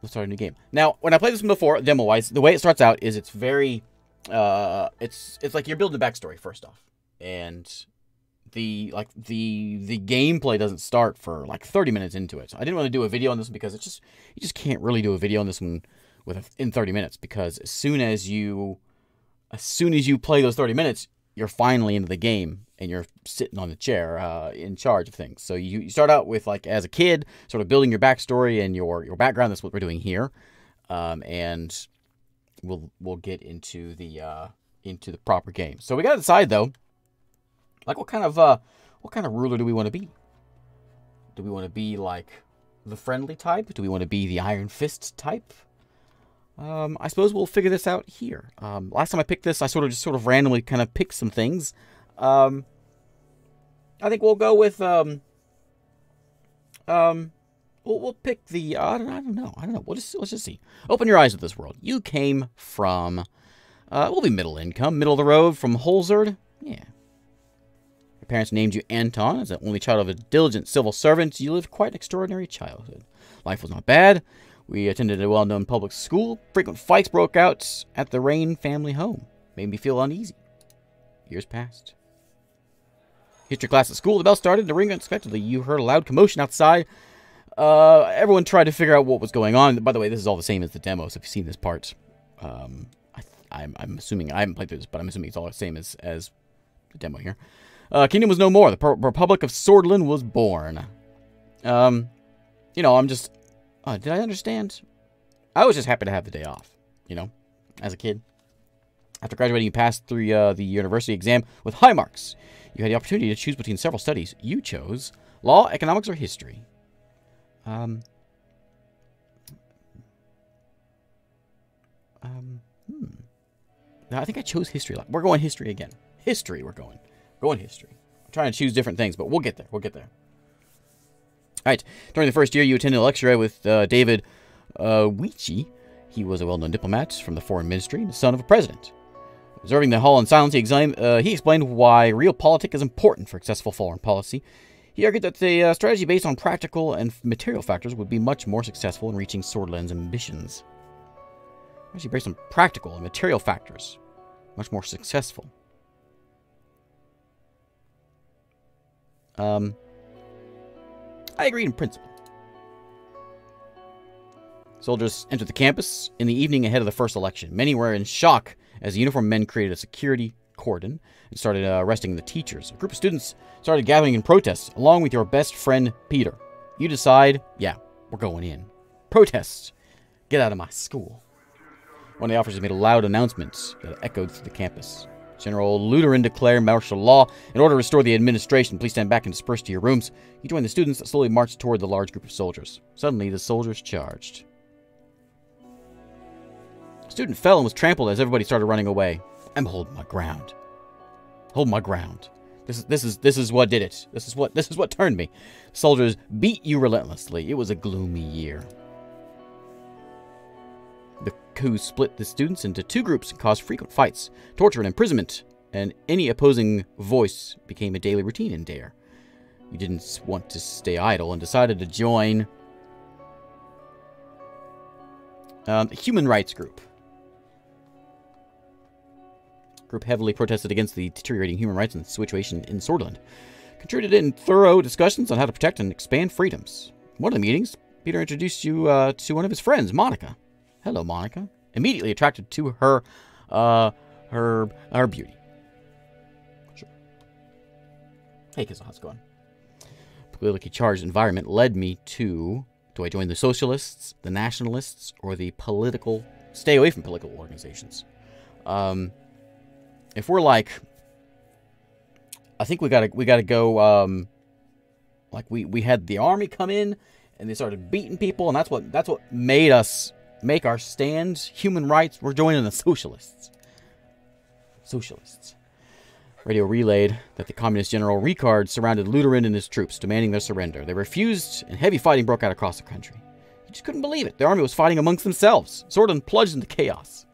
Let's start a new game. Now, when I played this one before, demo-wise, the way it starts out is it's very, it's like you're building a backstory first off, and the gameplay doesn't start for like 30 minutes into it. So I didn't want to do a video on this one because it's you just can't really do a video on this one in 30 minutes, because as soon as you play those 30 minutes, you're finally into the game and you're sitting on the chair in charge of things. So you start out with, like, as a kid, sort of building your backstory and your background. That's what we're doing here, and we'll get into the proper game. So we got to decide though, like, what kind of ruler do we want to be? Do we want to be like the friendly type? Do we want to be the Iron Fist type? I suppose we'll figure this out here. Last time I picked this, I sort of randomly kind of picked some things. I think we'll go with we'll pick the I don't know. Let's just see. Open your eyes to this world. You came from we'll be middle income, middle of the road, from Holzard. Yeah. Your parents named you Anton as the only child of a diligent civil servant. You lived quite an extraordinary childhood. Life was not bad. We attended a well-known public school. Frequent fights broke out at the Rain family home. Made me feel uneasy. Years passed. History class at school. The bell started to ring unexpectedly. You heard a loud commotion outside. Everyone tried to figure out what was going on. By the way, this is all the same as the demo, so if you've seen this part, I'm assuming, I haven't played through this, but I'm assuming it's all the same as the demo here. Kingdom was no more. The Republic of Sordland was born. You know, I'm just... did I understand? I was just happy to have the day off, you know, as a kid. After graduating, you passed through the university exam with high marks. You had the opportunity to choose between several studies. You chose law, economics, or history. I think I chose history. We're going history again. History, we're going. Going history. I'm trying to choose different things, but we'll get there. We'll get there. All right. During the first year, you attended a lecture with David Weechie. He was a well-known diplomat from the foreign ministry and the son of a president. Observing the hall in silence, he explained why realpolitik is important for successful foreign policy. He argued that the strategy based on practical and material factors would be much more successful in reaching Sordland's ambitions. Strategy based on practical and material factors, much more successful. I agreed in principle. Soldiers entered the campus in the evening ahead of the first election. Many were in shock as the uniformed men created a security cordon and started arresting the teachers. A group of students started gathering in protest, along with your best friend, Peter. You decide, yeah, we're going in. Protests. Get out of my school. One of the officers made a loud announcement that echoed through the campus. General Lutheran declared martial law. In order to restore the administration, please stand back and disperse to your rooms. You join the students that slowly marched toward the large group of soldiers. Suddenly, the soldiers charged. A student fell and was trampled as everybody started running away. I'm holding my ground. Hold my ground. This is what did it. This is what turned me. Soldiers beat you relentlessly. It was a gloomy year. The coup split the students into two groups and caused frequent fights, torture, and imprisonment, and any opposing voice became a daily routine in Dare. You didn't want to stay idle and decided to join a human rights group. Group heavily protested against the deteriorating human rights and situation in Sordland. Contributed in thorough discussions on how to protect and expand freedoms. In one of the meetings, Peter introduced you to one of his friends, Monica. Hello, Monica. Immediately attracted to her, her beauty. Sure. Hey, Kizzle, how's it going? Politically charged environment led me to... Do I join the socialists, the nationalists, or the political... Stay away from political organizations. If we're like... I think we gotta go, like we had the army come in, and they started beating people, and that's what made us make our stand. Human rights, we're joining the socialists. Socialists. Radio relayed that the communist general Ricard surrounded Lutheran and his troops, demanding their surrender. They refused, and heavy fighting broke out across the country. You just couldn't believe it. The army was fighting amongst themselves. Sordland plunged into chaos.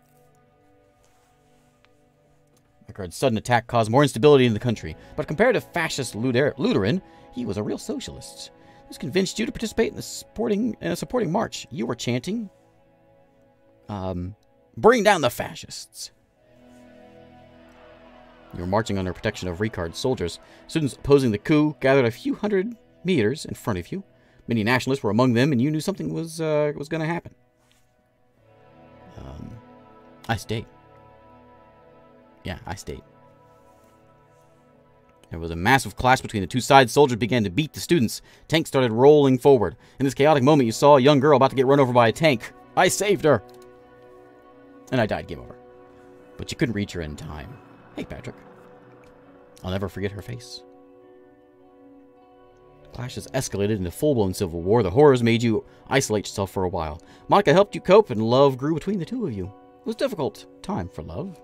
Ricard's sudden attack caused more instability in the country, but compared to fascist Lutheran, he was a real socialist. This convinced you to participate in a supporting march. You were chanting, Bring down the fascists. You were marching under protection of Ricard soldiers. Students opposing the coup gathered a few hundred meters in front of you. Many nationalists were among them, and you knew something was going to happen. I stayed. Yeah, I stayed. There was a massive clash between the two sides. Soldiers began to beat the students. Tanks started rolling forward. In this chaotic moment, you saw a young girl about to get run over by a tank. I saved her. And I died. Game over. But you couldn't reach her in time. Hey, Patrick. I'll never forget her face. The clashes escalated into full-blown civil war. The horrors made you isolate yourself for a while. Monica helped you cope, and love grew between the two of you. It was a difficult time for love.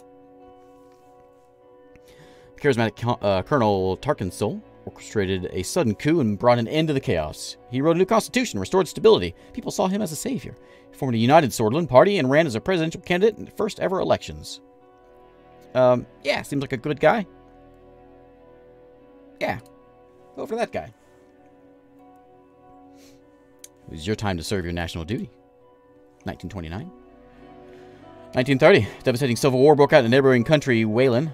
Charismatic Colonel Tarkinsul orchestrated a sudden coup and brought an end to the chaos. He wrote a new constitution, restored stability. People saw him as a savior. He formed a united Sordland party and ran as a presidential candidate in the first ever elections. Yeah, seems like a good guy. Yeah, vote for that guy. It was your time to serve your national duty. 1929. 1930, devastating civil war broke out in the neighboring country, Wayland.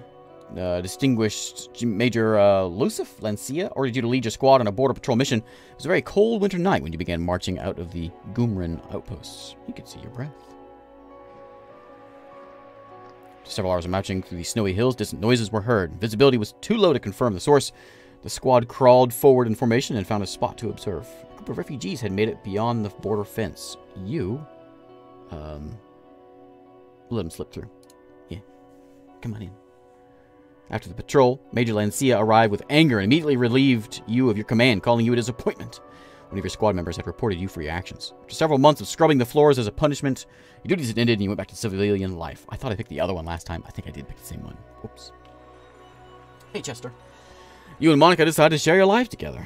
Distinguished Major Lucif Lancia ordered you to lead your squad on a border patrol mission. It was a very cold winter night when you began marching out of the Gumran outposts. You could see your breath. After several hours of marching through the snowy hills, distant noises were heard. Visibility was too low to confirm the source. The squad crawled forward in formation and found a spot to observe. A group of refugees had made it beyond the border fence. You, let them slip through. Yeah, come on in. After the patrol, Major Lancia arrived with anger and immediately relieved you of your command, calling you a disappointment. One of your squad members had reported you for your actions. After several months of scrubbing the floors as a punishment, your duties had ended and you went back to civilian life. I thought I picked the other one last time. I think I did pick the same one. Oops. Hey, Chester. You and Monica decided to share your life together.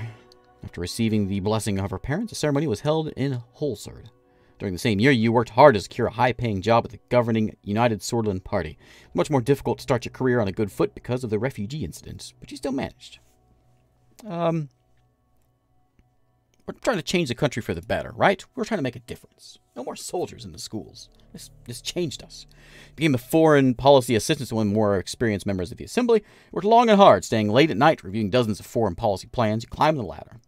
After receiving the blessing of her parents, a ceremony was held in Holsard. During the same year, you worked hard to secure a high-paying job at the governing United Sordland Party. Much more difficult to start your career on a good foot because of the refugee incident, but you still managed. We're trying to change the country for the better, right? We're trying to make a difference. No more soldiers in the schools. This changed us. You became a foreign policy assistant to one of the more experienced members of the assembly. You worked long and hard, staying late at night, reviewing dozens of foreign policy plans. You climbed the ladder.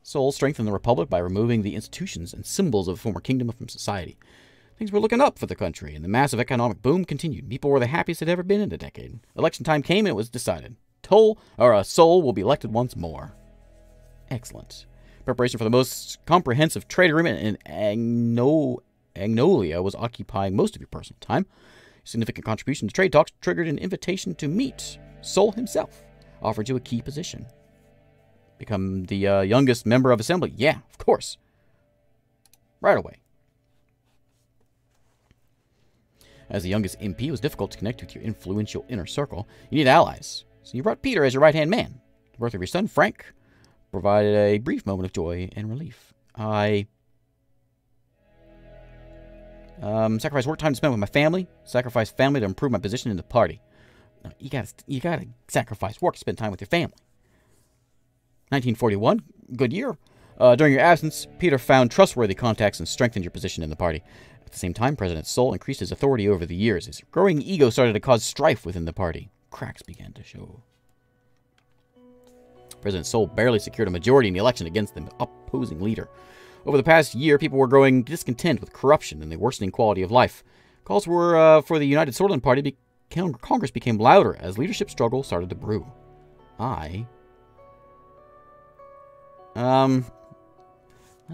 Sol strengthened the Republic by removing the institutions and symbols of the former kingdom from society. Things were looking up for the country, and the massive economic boom continued. People were the happiest they'd ever been in a decade. Election time came, and it was decided. Sol will be elected once more. Excellent. Preparation for the most comprehensive trade agreement in Agnolia was occupying most of your personal time. Significant contribution to trade talks triggered an invitation to meet. Sol himself offered you a key position. Become the youngest member of Assembly. Yeah, of course. Right away. As the youngest MP, it was difficult to connect with your influential inner circle. You need allies. So you brought Peter as your right-hand man. The birth of your son, Frank, provided a brief moment of joy and relief. I sacrificed work time to spend with my family. Sacrificed family to improve my position in the party. No, you gotta sacrifice work to spend time with your family. 1941, good year. During your absence, Peter found trustworthy contacts and strengthened your position in the party. At the same time, President Sol increased his authority over the years. His growing ego started to cause strife within the party. Cracks began to show. President Sol barely secured a majority in the election against the opposing leader. Over the past year, people were growing discontent with corruption and the worsening quality of life. Calls were for the United Sordland Party. Congress became louder as leadership struggle started to brew.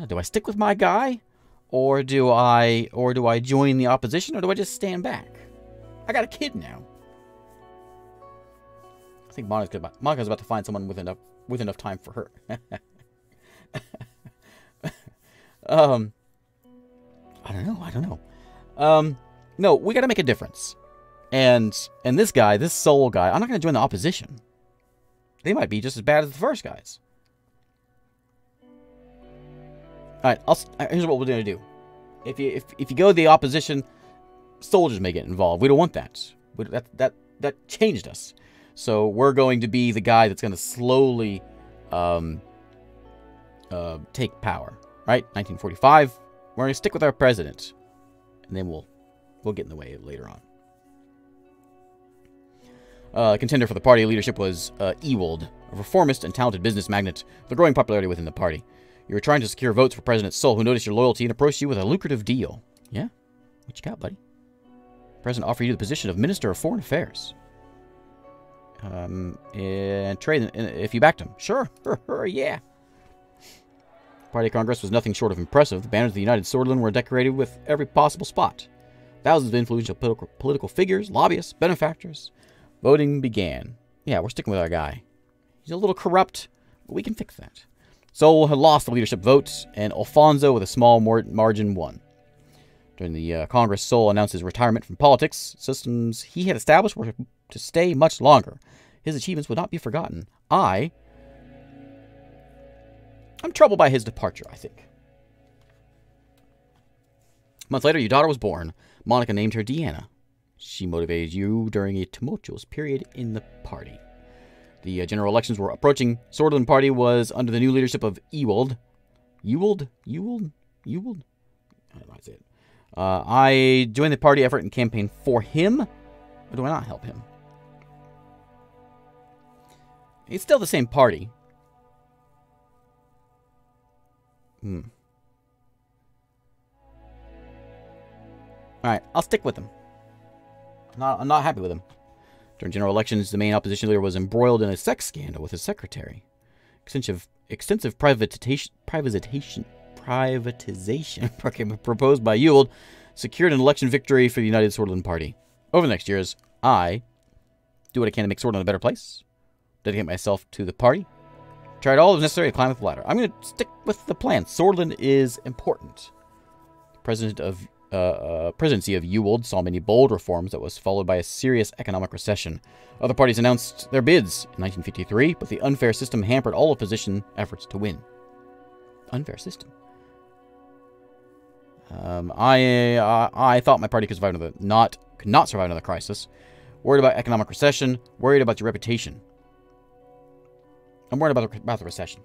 Do I stick with my guy, or do I join the opposition, or do I just stand back? I got a kid now. I think Monica's about to find someone with enough time for her. I don't know. No, we got to make a difference. And this guy, this Sol guy, I'm not going to join the opposition. They might be just as bad as the first guys. All right, here's what we're going to do. If you go to the opposition, soldiers may get involved. We don't want that. That changed us. So we're going to be the guy that's going to slowly take power. Right? 1945, We're going to stick with our president. And then we'll get in the way later on. Contender for the party leadership was Ewald, a reformist and talented business magnate with a growing popularity within the party. You were trying to secure votes for President Sol, who noticed your loyalty and approached you with a lucrative deal. Yeah? What you got, buddy? The president offered you the position of Minister of Foreign Affairs. And trade if you backed him. Sure. Yeah. Party Congress was nothing short of impressive. The banners of the United Sordland were decorated with every possible spot. Thousands of influential political figures, lobbyists, benefactors. Voting began. Yeah, we're sticking with our guy. He's a little corrupt, but we can fix that. Sol had lost the leadership votes, and Alfonso, with a small margin, won. During the Congress, Sol announced his retirement from politics. Systems he had established were to stay much longer. His achievements would not be forgotten. I'm troubled by his departure, I think. A month later, your daughter was born. Monica named her Deanna. She motivated you during a tumultuous period in the party. The general elections were approaching. Sordland Party was under the new leadership of Ewald. Ewald? I don't know how to say it. I joined the party effort and campaigned for him. Or do I not help him? It's still the same party. Alright, I'll stick with him. I'm not happy with him. During general elections, the main opposition leader was embroiled in a sex scandal with his secretary. Extensive privatization proposed by Ewald secured an election victory for the United Sordland Party. Over the next years, I do what I can to make Sordland a better place, dedicate myself to the party, tried all that was necessary to climb up the ladder. I'm going to stick with the plan. Sordland is important. The presidency of Ewald saw many bold reforms that was followed by a serious economic recession. Other parties announced their bids in 1953, but the unfair system hampered all opposition efforts to win. Unfair system. I thought my party could survive could not survive another crisis. Worried about economic recession. Worried about your reputation. I'm worried about the recession.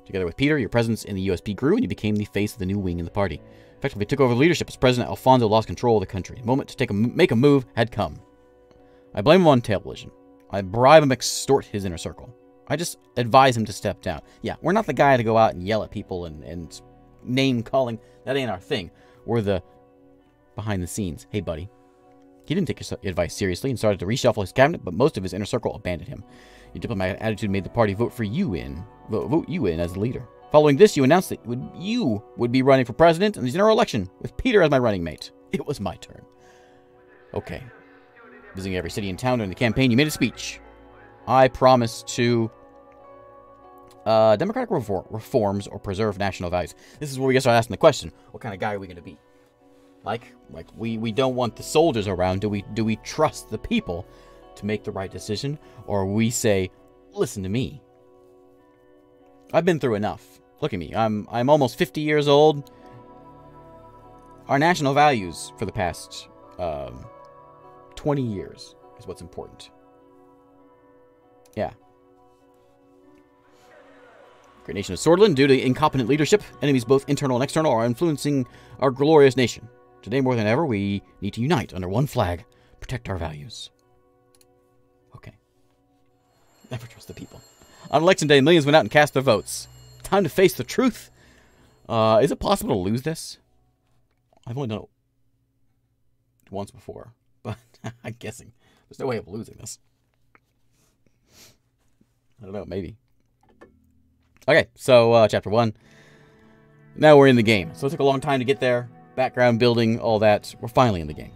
Together with Peter, your presence in the USP grew, and you became the face of the new wing in the party. Effectively took over leadership as president. Alfonso lost control of the country. The moment to make a move had come. I blame him on television. I bribe him, extort his inner circle. I just advise him to step down. Yeah, we're not the guy to go out and yell at people and name-calling. That ain't our thing. We're the behind the scenes. Hey, buddy. He didn't take your advice seriously and started to reshuffle his cabinet, but most of his inner circle abandoned him. Your diplomatic attitude made the party vote you in as the leader. Following this, you announced that you would be running for president in the general election, with Peter as my running mate. It was my turn. Okay. Visiting every city and town during the campaign, you made a speech. I promised to democratic reforms or preserve national values. This is where we get started asking the question, what kind of guy are we going to be? Like we don't want the soldiers around. Do we trust the people to make the right decision? Or we say, listen to me. I've been through enough. Look at me. I'm almost 50 years old. Our national values for the past 20 years is what's important. Yeah. Great nation of Sordland, due to incompetent leadership, enemies both internal and external are influencing our glorious nation. Today more than ever, we need to unite under one flag, protect our values. Okay. Never trust the people. On election day, millions went out and cast their votes. Time to face the truth. Is it possible to lose this? I've only done it once before, but I'm guessing there's no way of losing this. I don't know, maybe. Okay, so chapter 1. Now we're in the game. So it took a long time to get there. Background building, all that. We're finally in the game.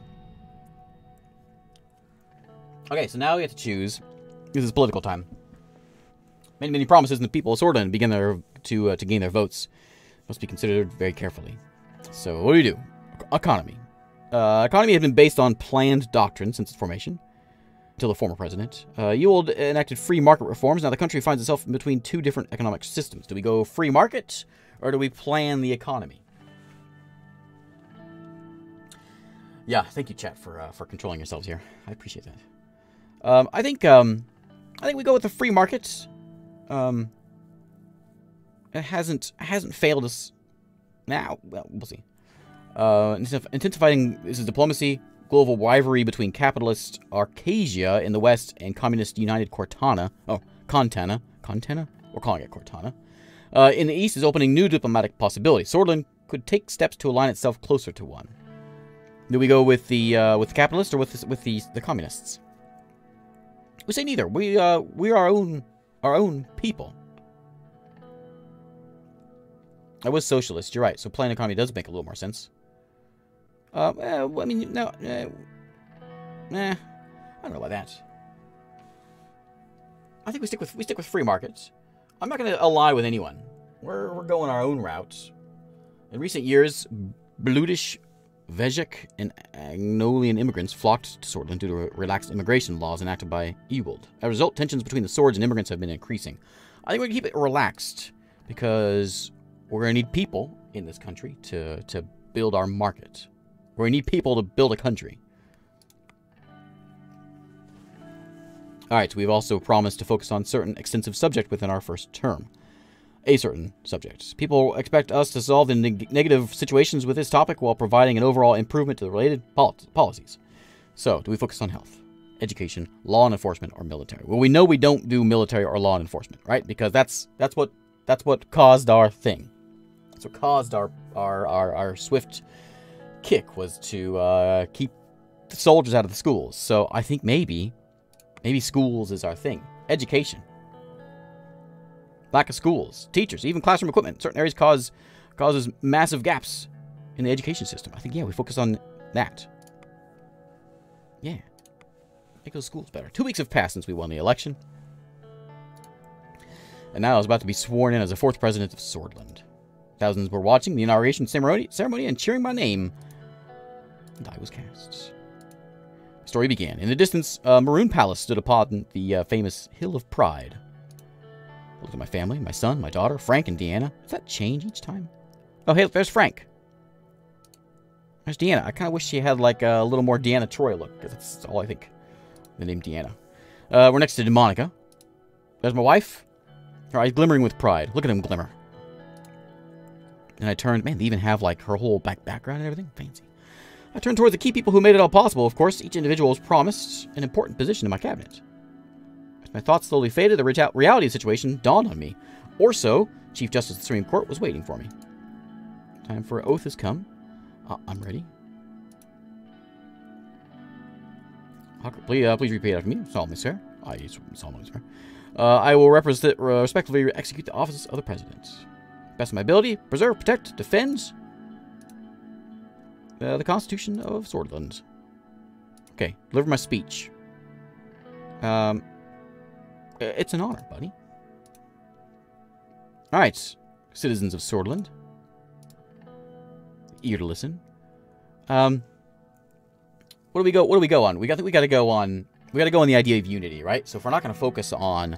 Okay, so now we have to choose. This is political time. Many promises, and the people of Sordland begin to gain their votes. Must be considered very carefully. So what do? Economy. Economy had been based on planned doctrine since its formation, until the former president. Ewald enacted free market reforms. Now the country finds itself in between two different economic systems. Do we go free market, or do we plan the economy? Yeah, thank you, chat, for controlling yourselves here. I appreciate that. I think we go with the free market. It hasn't failed us Now, well, we'll see. Intensifying, this is diplomacy, global rivalry between capitalist Arcasia in the west and communist United Cortana. Oh, Contana. Contana? We're calling it Cortana. In the east is opening new diplomatic possibilities. Sordland could take steps to align itself closer to one. Do we go with the capitalists or with the communists? We say neither. We are our own people. I was socialist. You're right. So planned economy does make a little more sense. I mean, no, I don't know about that. I think we stick with free markets. I'm not going to ally with anyone. We're going our own route. In recent years, Blutish, Vejek, and Agnolian immigrants flocked to Sordland due to relaxed immigration laws enacted by Ewald. As a result, tensions between the swords and immigrants have been increasing. I think we're going to keep it relaxed because we're going to need people in this country to build our market. We're going to need people to build a country. Alright, so we've also promised to focus on certain extensive subject within our first term. A certain subject. People expect us to solve the negative situations with this topic while providing an overall improvement to the related policies. So, do we focus on health, education, law and enforcement, or military? Well, we know we don't do military or law enforcement, right? Because that's what caused our thing. That's what caused our swift kick, was to keep the soldiers out of the schools. So I think maybe schools is our thing. Education. Lack of schools, teachers, even classroom equipment. Certain areas causes massive gaps in the education system. I think, yeah, we focus on that. Yeah. Make those schools better. 2 weeks have passed since we won the election. And now I was about to be sworn in as the 4th president of Sordland. Thousands were watching the inauguration ceremony and cheering my name. And I was cast. The story began. In the distance, a maroon palace stood upon the famous Hill of Pride. I looked at my family, my son, my daughter, Frank and Deanna. Does that change each time? Oh, hey, there's Frank. There's Deanna. I kind of wish she had, like, a little more Deanna Troy look, because that's all I think. The name Deanna. We're next to Demonica. There's my wife. Her eyes glimmering with pride. Look at him glimmer. And I turned... Man, they even have, like, her whole background and everything. Fancy. I turned towards the key people who made it all possible. Of course, each individual was promised an important position in my cabinet. As my thoughts slowly faded, the reality of the situation dawned on me. Orso, Chief Justice of the Supreme Court, was waiting for me. Time for an oath has come. I'm ready. Please repeat after me. Solemnly, sir. I solemnly swear. I will respectfully execute the office of the President. Best of my ability, preserve, protect, defend the Constitution of Sordland. Okay, deliver my speech. It's an honor, buddy. Alright, citizens of Sordland. Ear to listen. What do we go on? We gotta go on the idea of unity, right? So if we're not gonna focus on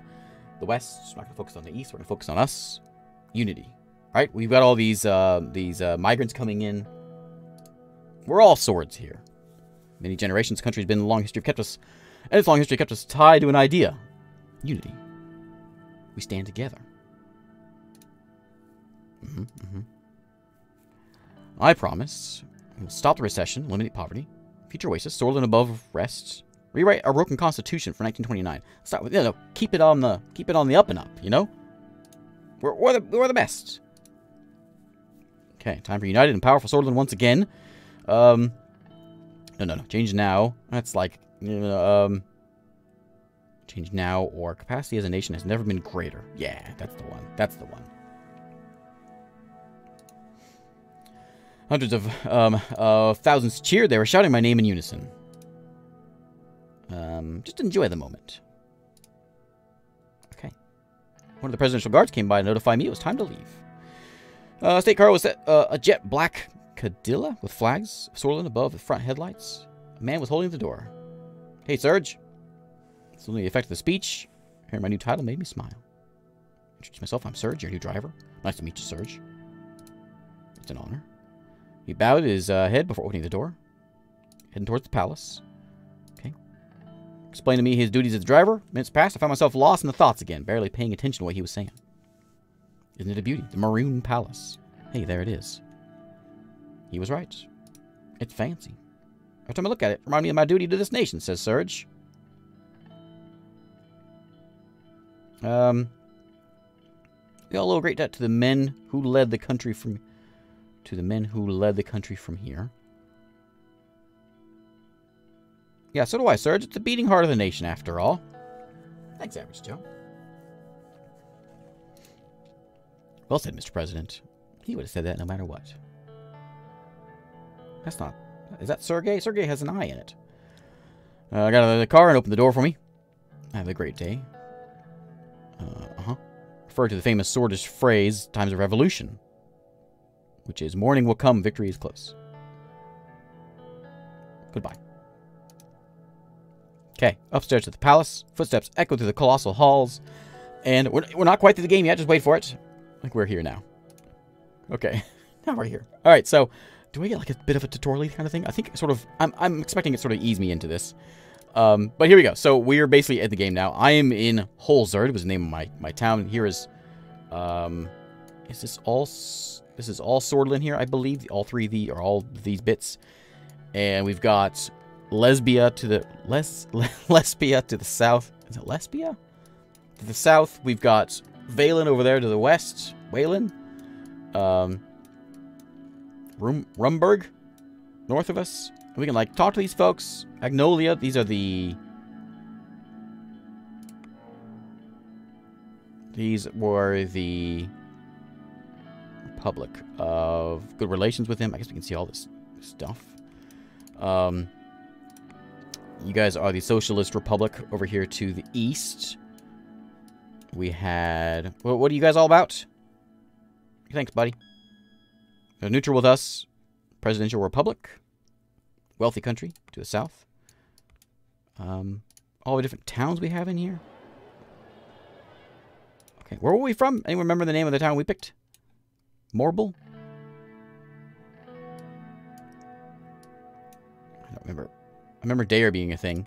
the West, we're not gonna focus on the East, we're gonna focus on us. Unity. Right? We've got all these migrants coming in. We're all swords here. Many generations, the country's been a long history kept us, and its long history kept us tied to an idea. Unity. We stand together. I promise we'll stop the recession, eliminate poverty, future oasis, Sordland above rest, rewrite our broken constitution for 1929. Start with, keep it on the up and up. You know, we're the best. Okay, time for united and powerful Sordland once again. No. Change now. That's like, change now, or capacity as a nation has never been greater. Yeah, that's the one. That's the one. Hundreds of thousands cheered. They were shouting my name in unison. Just enjoy the moment. Okay. One of the presidential guards came by to notify me it was time to leave. State car was a jet black Cadilla with flags of Sordland above the front headlights. A man was holding the door. Hey, Serge. It's only the effect of the speech. Hearing my new title made me smile. Introduce myself. I'm Serge, your new driver. Nice to meet you, Serge. It's an honor. He bowed his head before opening the door. Heading towards the palace. Okay. Explained to me his duties as a driver. Minutes passed. I found myself lost in the thoughts again, barely paying attention to what he was saying. Isn't it a beauty? The Maroon Palace. Hey, there it is. He was right. It's fancy. Every time I look at it, remind me of my duty to this nation, says Surge. We owe a little great debt to the men who led the country from... here. Yeah, so do I, Surge. It's the beating heart of the nation, after all. Thanks, Average Joe. Well said, Mr. President. He would have said that no matter what. That's not... Is that Sergey? Sergey has an eye in it. I got out of the car and opened the door for me. Have a great day. Refer to the famous swordish phrase, times of revolution. Which is, morning will come, victory is close. Goodbye. Okay, upstairs to the palace. Footsteps echo through the colossal halls. And we're not quite through the game yet, just wait for it. I think we're here now. Okay, now we're here. Alright, so, do we get like a bit of a tutorial kind of thing? I think sort of, I'm expecting it sort of ease me into this. But here we go. So, we're basically at the game now. I am in Holzard, was the name of my town. Here is this all Sordland here, I believe. All these bits. And we've got Lesbia to the Lesbia to the south. Is it Lesbia? To the south, we've got Valen over there to the west. Wayland. Rumberg north of us. We can like talk to these folks. Agnolia, these were the Republic of good relations with him. I guess we can see all this stuff. You guys are the Socialist Republic over here to the east. We had... Well, what are you guys all about? Thanks, buddy. Neutral with us. Presidential Republic. Wealthy country to the south. All the different towns we have in here. Okay, where were we from? Anyone remember the name of the town we picked? Morble? I don't remember. I remember Dare being a thing.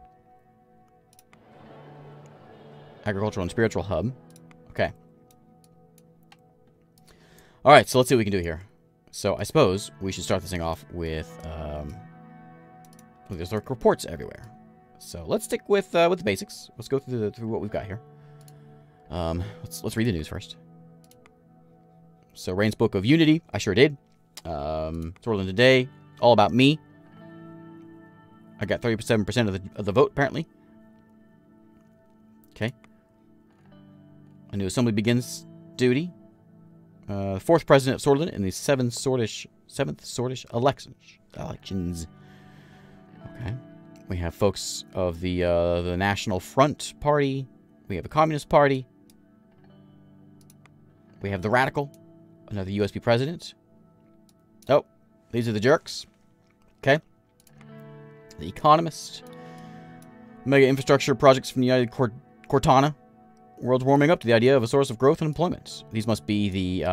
Agricultural and spiritual hub. Okay. Alright, so let's see what we can do here. So, I suppose we should start this thing off with, there's like reports everywhere. So, let's stick with the basics. Let's go through what we've got here. Let's read the news first. So, Rain spoke of unity. I sure did. Sordland today, all about me. I got 37% of the vote, apparently. Okay. A new assembly begins duty. Fourth president of Sordland in the seventh Sordish elections. Okay. We have folks of the National Front Party. We have the Communist Party. We have the Radical, another USB president. Oh, these are the jerks. Okay. The Economist. Mega infrastructure projects from the United Cortana. World's warming up to the idea of a source of growth and employment. These must be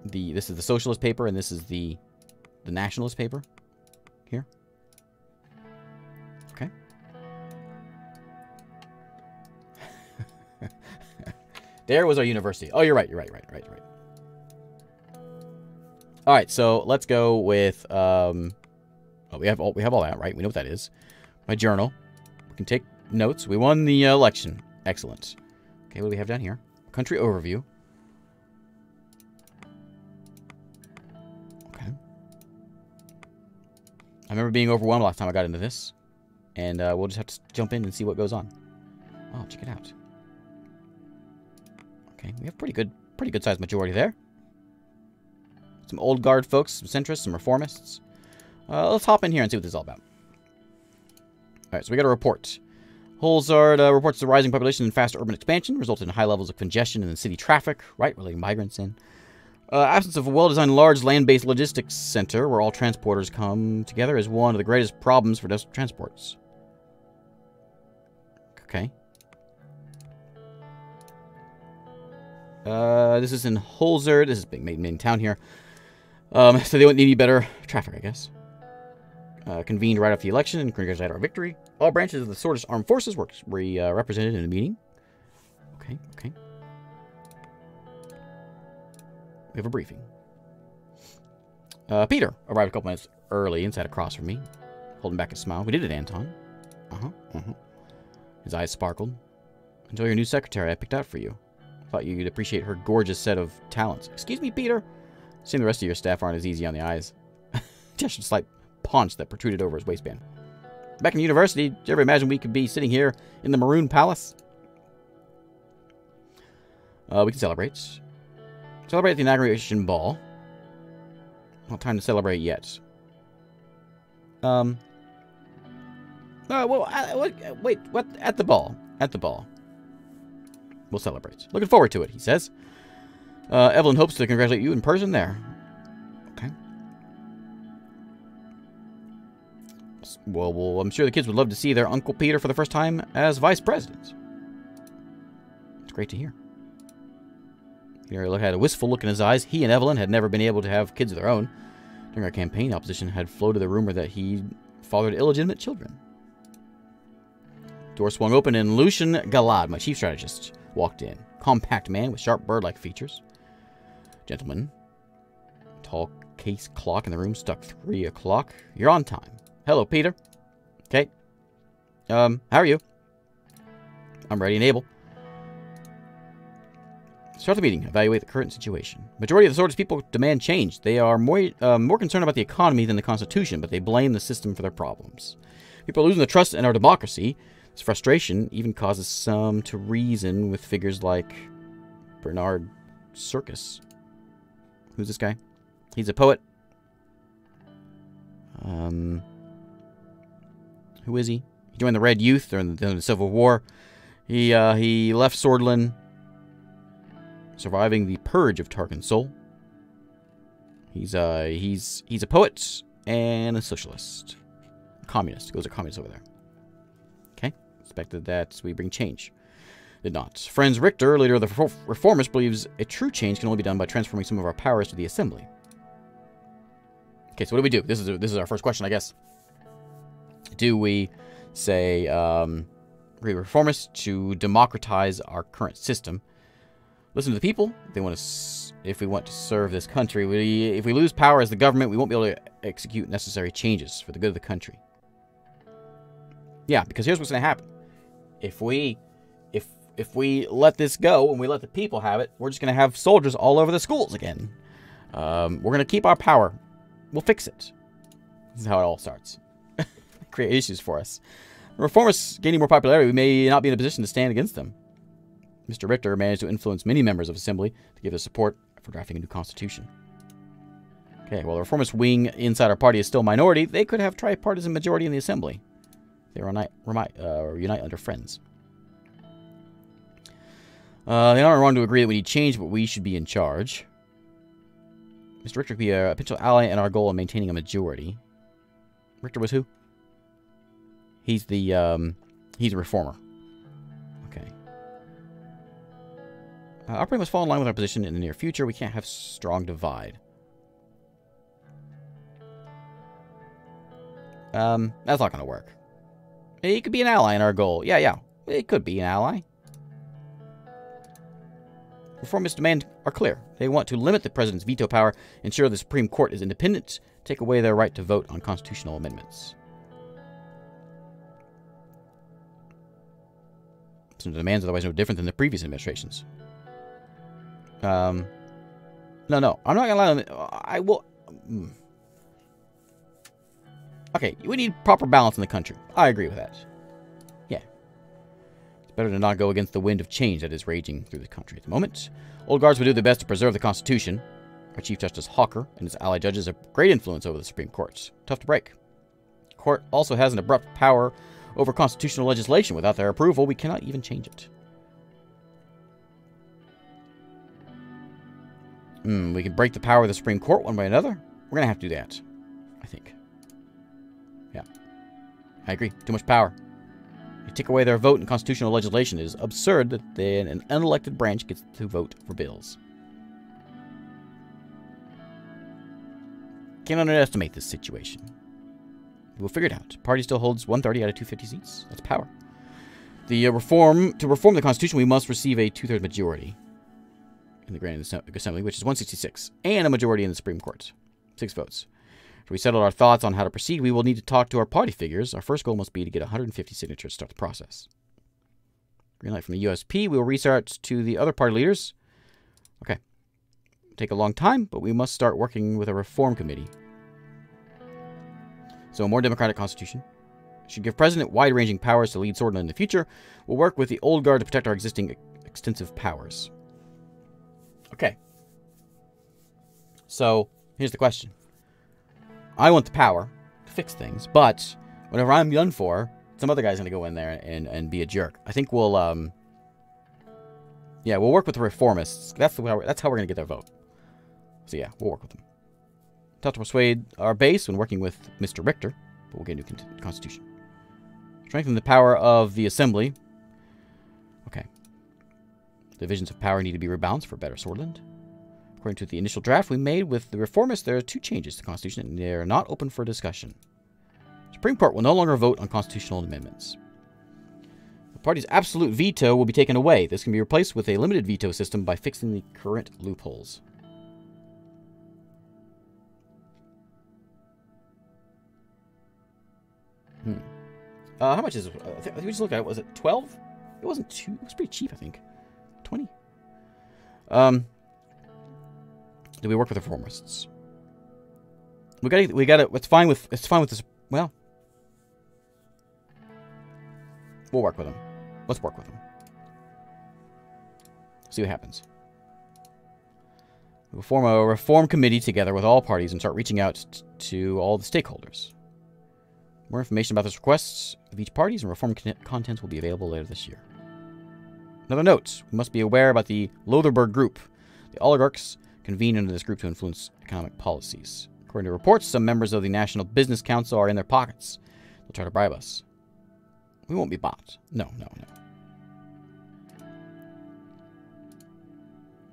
this is the socialist paper, and this is the nationalist paper. Here. Okay. There was our university. Oh, you're right. Right. All right, so let's go with we have all that, right? We know what that is. My journal. We can take notes. We won the election. Excellent. Okay, what do we have down here? Country overview. Okay. I remember being overwhelmed last time I got into this. And we'll just have to jump in and see what goes on. Oh, check it out. Okay, we have pretty good sized majority there. Some old guard folks, some centrists, some reformists. Let's hop in here and see what this is all about. Alright, so we got a report. Holzard reports the rising population and fast urban expansion resulted in high levels of congestion in the city traffic, right, letting migrants in. Absence of a well-designed large land-based logistics center where all transporters come together is one of the greatest problems for domestic transports. Okay. This is in Holzard. This is big main town here. So they wouldn't need any better traffic, I guess. Convened right after the election and congratulated our victory. All branches of the Swordist Armed Forces were represented in a meeting. Okay. We have a briefing. Peter arrived a couple minutes early and sat across from me, holding back a smile. We did it, Anton. His eyes sparkled. Enjoy your new secretary I picked out for you. Thought you'd appreciate her gorgeous set of talents. Excuse me, Peter? Seeing the rest of your staff aren't as easy on the eyes. Just a slight paunch that protruded over his waistband. Back in the university, did you ever imagine we could be sitting here in the Maroon Palace? We can celebrate. Celebrate the inauguration ball. Not time to celebrate yet. Well, wait, what? At the ball. At the ball. We'll celebrate. Looking forward to it, he says. Evelyn hopes to congratulate you in person there. Okay. Well, I'm sure the kids would love to see their Uncle Peter for the first time as vice president. It's great to hear. Peter had a wistful look in his eyes. He and Evelyn had never been able to have kids of their own. During our campaign, opposition had floated the rumor that he fathered illegitimate children. Door swung open and Lucian Galad, my chief strategist, walked in. Compact man with sharp bird-like features. Gentleman. Tall case clock in the room struck 3 o'clock. You're on time. Hello, Peter. Okay. How are you? I'm ready and able. Start the meeting. Evaluate the current situation. Majority of the Sword's people demand change. They are more concerned about the economy than the Constitution, but they blame the system for their problems. People are losing the trust in our democracy. This frustration even causes some to reason with figures like Bernard Circus. Who's this guy? He's a poet. Who is he? He joined the Red Youth during the Civil War. He left Sordland, surviving the purge of Tarkin Sol. He's a poet and a socialist. A communist. Goes to communists over there. Okay. Expected that we bring change. Did not. Franz Richter, leader of the Reformers, believes a true change can only be done by transforming some of our powers to the Assembly. Okay, so what do we do? This is our first question, I guess. Do we say reformists to democratize our current system? Listen to the people. If we want to serve this country, if we lose power as the government, we won't be able to execute necessary changes for the good of the country. Yeah, because here's what's going to happen. If we let this go and we let the people have it, we're just going to have soldiers all over the schools again. We're going to keep our power. We'll fix it. This is how it all starts. Create issues for us. Reformists gaining more popularity, we may not be in a position to stand against them. Mr. Richter managed to influence many members of Assembly to give their support for drafting a new constitution. Okay, while the reformist wing inside our party is still a minority, they could have tripartisan majority in the Assembly. They unite under friends. They aren't wrong to agree that we need change, but we should be in charge. Mr. Richter could be a potential ally in our goal of maintaining a majority. Richter was who? He's the reformer. Okay. Our party must fall in line with our position in the near future. We can't have strong divide. That's not going to work. He could be an ally in our goal. Yeah. It could be an ally. Reformist demands are clear. They want to limit the president's veto power, ensure the Supreme Court is independent, take away their right to vote on constitutional amendments. Some demands otherwise no different than the previous administrations. No. I'm not going to lie. I will... Okay, we need proper balance in the country. I agree with that. Yeah. It's better to not go against the wind of change that is raging through the country at the moment. Old guards would do their best to preserve the Constitution. Our Chief Justice Hawker and his ally judges have great influence over the Supreme Court. Tough to break. The court also has an abrupt power over constitutional legislation. Without their approval, we cannot even change it. We can break the power of the Supreme Court one way or another. We're going to have to do that, I think. Yeah. I agree. Too much power. You take away their vote in constitutional legislation. It is absurd that an unelected branch gets to vote for bills. Can't underestimate this situation. We'll figure it out. Party still holds 130 out of 250 seats. That's power. To reform the Constitution, we must receive a 2/3 majority in the Grand Assembly, which is 166, and a majority in the Supreme Court. 6 votes. After we settled our thoughts on how to proceed, we will need to talk to our party figures. Our first goal must be to get 150 signatures to start the process. Green light from the USP. We will reach out to the other party leaders. Okay. It'll take a long time, but we must start working with a reform committee. So a more democratic constitution should give President wide-ranging powers to lead Sordland in the future. We'll work with the old guard to protect our existing extensive powers. Okay. So, here's the question. I want the power to fix things, but whenever I'm done for, some other guy's going to go in there and be a jerk. I think we'll, yeah, we'll work with the reformists. That's how we're going to get their vote. So yeah, we'll work with them. Tough to persuade our base when working with Mr. Richter, but we'll get a new constitution. Strengthen the power of the assembly. Okay. Divisions of power need to be rebalanced for better Sordland. According to the initial draft we made with the reformists, there are 2 changes to the Constitution, and they are not open for discussion. The Supreme Court will no longer vote on constitutional amendments. The party's absolute veto will be taken away. This can be replaced with a limited veto system by fixing the current loopholes. How much is it? I think we just looked at it. Was it 12? It wasn't too... It was pretty cheap, I think. 20. Do we work with reformists? We gotta, it's fine with this, well. We'll work with them. Let's work with them. See what happens. We'll form a reform committee together with all parties and start reaching out to all the stakeholders. More information about those requests of each parties and reform contents will be available later this year. Another note, we must be aware about the Lothar Group. The oligarchs convene under this group to influence economic policies. According to reports, some members of the National Business Council are in their pockets. They'll try to bribe us. We won't be bought. No.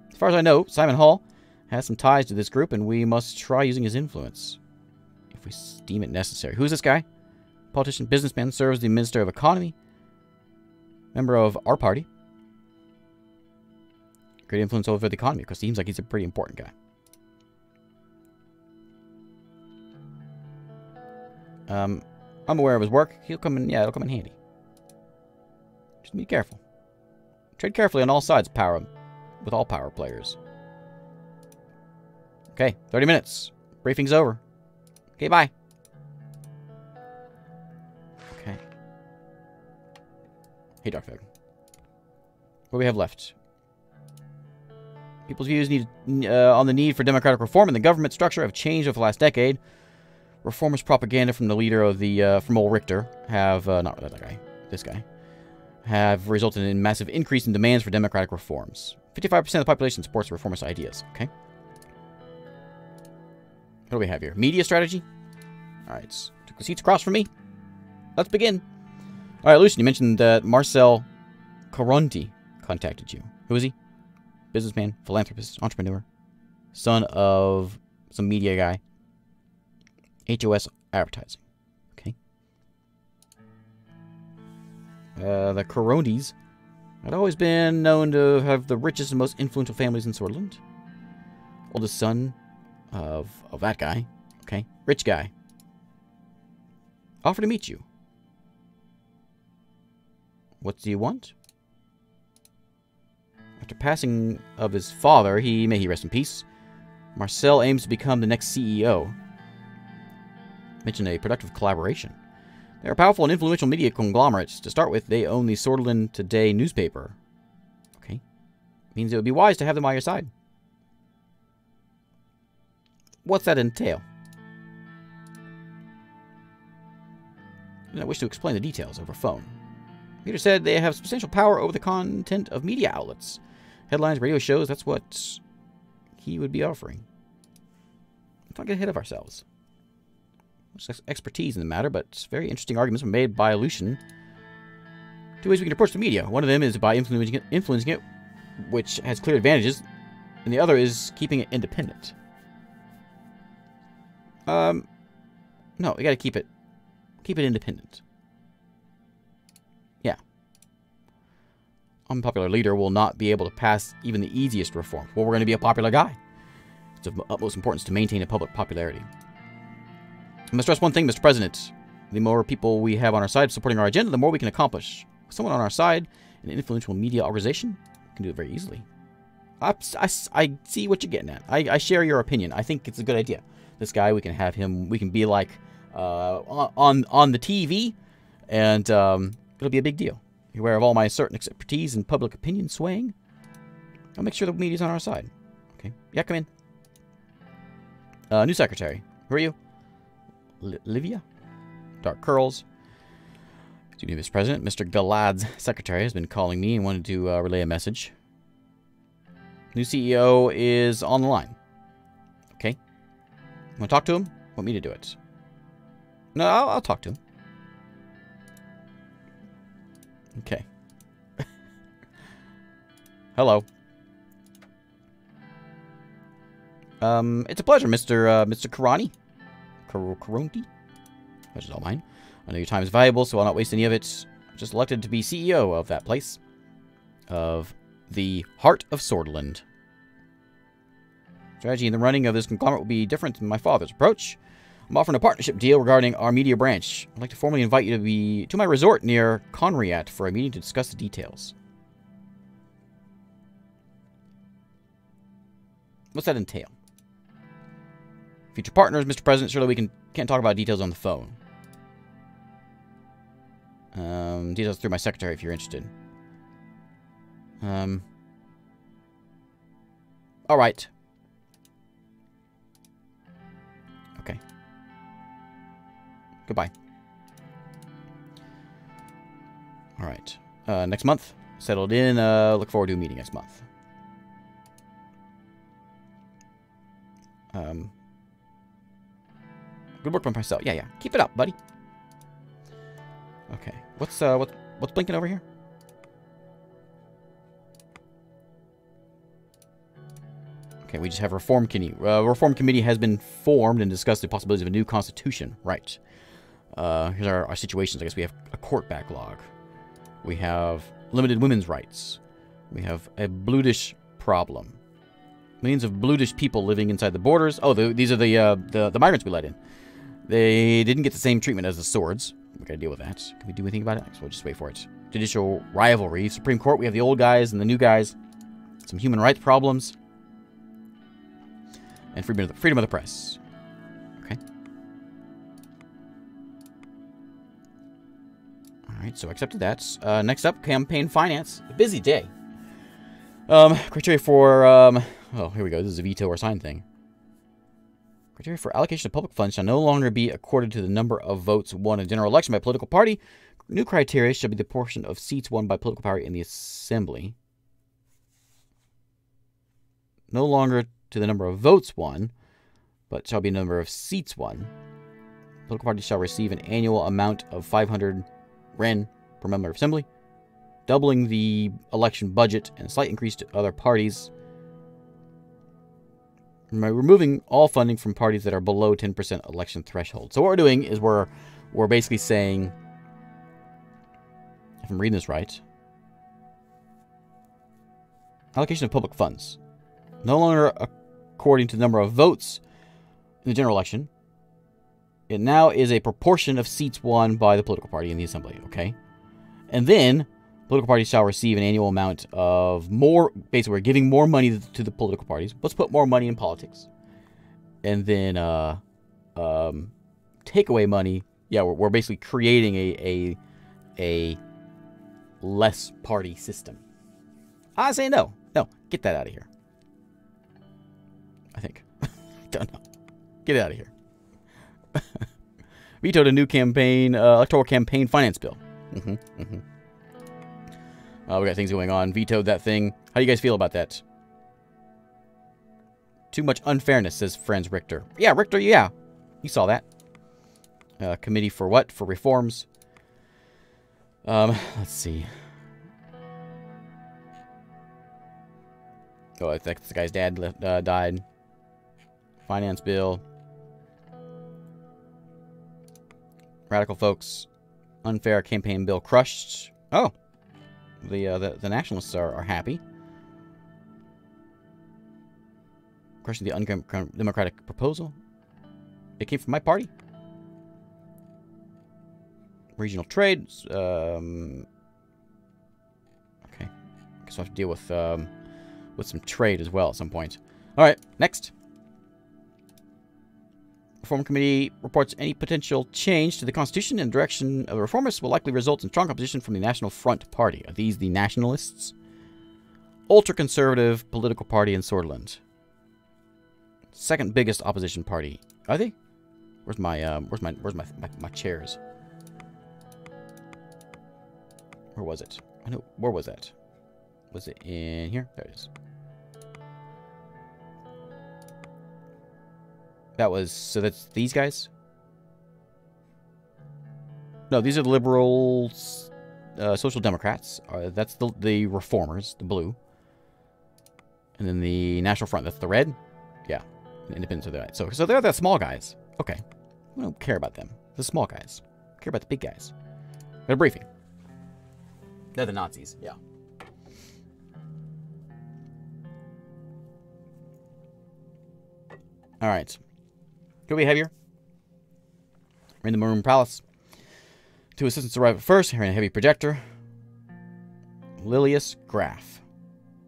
As far as I know, Simon Hall has some ties to this group, and we must try using his influence, if we deem it necessary. Who's this guy? Politician, businessman, serves the Minister of Economy. Member of our party. Great influence over the economy, because he seems like he's a pretty important guy. I'm aware of his work. He'll come in, yeah, it'll come in handy. Just be careful. Trade carefully on all sides, power, with all power players. Okay, 30 minutes. Briefing's over. Okay, bye. Okay. Hey, Darkthag. What do we have left? People's views on the need for democratic reform and the government structure have changed over the last decade. Reformist propaganda from the leader of the, from old Richter have, not that guy, this guy, have resulted in a massive increase in demands for democratic reforms. 55% of the population supports reformist ideas, okay? What do we have here? Media strategy? Alright, took the seats across from me. Let's begin. Alright, Lucian, you mentioned that Marcel Caronti contacted you. Who is he? Businessman, philanthropist, entrepreneur, son of some media guy. HOS Advertising. Okay. The Carontis had always been known to have the richest and most influential families in Sordland. Oldest son of that guy. Okay. Rich guy. Offer to meet you. What do you want? After passing of his father, may he rest in peace, Marcel aims to become the next CEO. Mentioned a productive collaboration. They are powerful and influential media conglomerates. To start with, they own the Sordland Today newspaper. Okay. Means it would be wise to have them on your side. What's that entail? I wish to explain the details over phone. Peter said they have substantial power over the content of media outlets. Headlines, radio shows, that's what he would be offering. Let's not get ahead of ourselves. Much expertise in the matter, but very interesting arguments were made by Lucian. 2 ways we can approach the media. One of them is by influencing it, which has clear advantages, and the other is keeping it independent. No, we gotta keep it independent. Yeah. Unpopular leader will not be able to pass even the easiest reform. Well, we're going to be a popular guy. It's of utmost importance to maintain a public popularity. I must stress one thing, Mr. President. The more people we have on our side supporting our agenda, the more we can accomplish. With someone on our side, an influential media organization, we can do it very easily. I see what you're getting at. I share your opinion. I think it's a good idea. This guy, we can have him, we can be like on the TV, and it'll be a big deal. You're aware of all my certain expertise and public opinion swaying. I'll make sure the media's on our side. Okay. Yeah, come in. New secretary. Who are you? Livia? Dark curls. Excuse me, Mr. President. Mr. Galad's secretary has been calling me and wanted to relay a message. New CEO is on the line. Okay. Want to talk to him? Want me to do it? No, I'll talk to him. Okay. Hello. It's a pleasure, Mr. Karani. Karonti? Pleasure's all mine. I know your time is valuable, so I'll not waste any of it. I'm just elected to be CEO of that place. Of the Heart of Sordland. Strategy in the running of this conglomerate will be different than my father's approach. I'm offering a partnership deal regarding our media branch. I'd like to formally invite you to my resort near Conriat for a meeting to discuss the details. What's that entail? Future partners, Mr. President, surely we can't talk about details on the phone. Details through my secretary if you're interested. Alright. Okay. Goodbye. Alright. Next month. Settled in. Look forward to a meeting next month. Good work by myself. Yeah. Keep it up, buddy. Okay. What's blinking over here? Okay, we just have Reform Committee. Reform Committee has been formed and discussed the possibilities of a new constitution. Right. Here's our situations. I guess we have a court backlog. We have limited women's rights. We have a blutish problem. Millions of blutish people living inside the borders. Oh, these are the migrants we let in. They didn't get the same treatment as the swords. We gotta deal with that. Can we do anything about it? So we'll just wait for it. Judicial rivalry. Supreme Court, we have the old guys and the new guys. Some human rights problems. And freedom of the press. Okay. Alright, so I accepted that. Next up, campaign finance. A busy day. Criteria for, oh, here we go. This is a veto or sign thing. Criteria for allocation of public funds shall no longer be accorded to the number of votes won in a general election by a political party. New criteria shall be the portion of seats won by a political party in the assembly. No longer to the number of votes won, but shall be the number of seats won. Political parties shall receive an annual amount of 500 Ren per member of assembly, doubling the election budget and a slight increase to other parties. Removing all funding from parties that are below 10% election threshold. So what we're doing is we're basically saying, if I'm reading this right, allocation of public funds. No longer according to the number of votes in the general election. It now is a proportion of seats won by the political party in the assembly, okay? And then, political parties shall receive an annual amount of more, basically we're giving more money to the political parties. Let's put more money in politics. And then, take away money. Yeah, we're basically creating a less party system. I say no. No, get that out of here. I think. Don't know. Get it out of here. Vetoed a new campaign, electoral campaign finance bill. We got things going on. Vetoed that thing. How do you guys feel about that? Too much unfairness, says Franz Richter. Yeah, Richter, yeah. You saw that. Committee for what? For reforms. Let's see. Oh, I think the guy's dad died. Finance bill. Radical folks. Unfair campaign bill crushed. Oh. The nationalists are happy. Crushing the undemocratic proposal. It came from my party. Regional trade. Okay. Guess I'll have to deal with some trade as well at some point. Alright, next. Reform Committee reports any potential change to the Constitution and direction of the reformists will likely result in strong opposition from the National Front Party. Are these the Nationalists? Ultra-conservative political party in Sordland. Second biggest opposition party. Are they? Where's my chairs? Where was it? I know. Where was that? Was it in here? There it is. That was, so that's these guys? No, these are the liberals, social democrats. That's the reformers, the blue. And then the National Front, that's the red? Yeah, the independents are the right. So they're the small guys. Okay, we don't care about them. The small guys. We care about the big guys. Got a briefing. They're the Nazis, yeah. Alright. What do we have here? We're in the Maroon Palace. Two assistants arrive at first, carrying a heavy projector. Lilius Graf,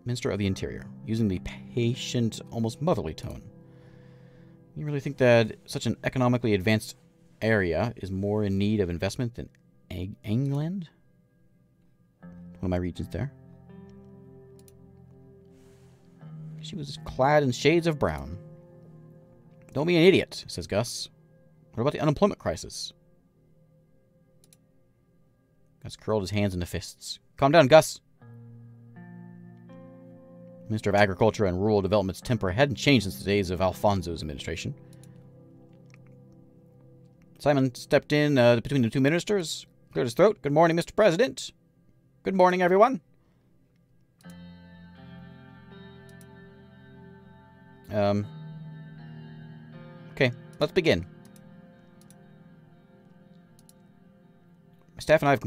Minister of the Interior, using the patient, almost motherly tone. You really think that such an economically advanced area is more in need of investment than England? One of my regions there. She was clad in shades of brown. Don't be an idiot, says Gus. What about the unemployment crisis? Gus curled his hands into fists. Calm down, Gus. Minister of Agriculture and Rural Development's temper hadn't changed since the days of Alfonso's administration. Simon stepped in between the two ministers, cleared his throat. Good morning, Mr. President. Good morning, everyone. Okay, let's begin. My staff and I have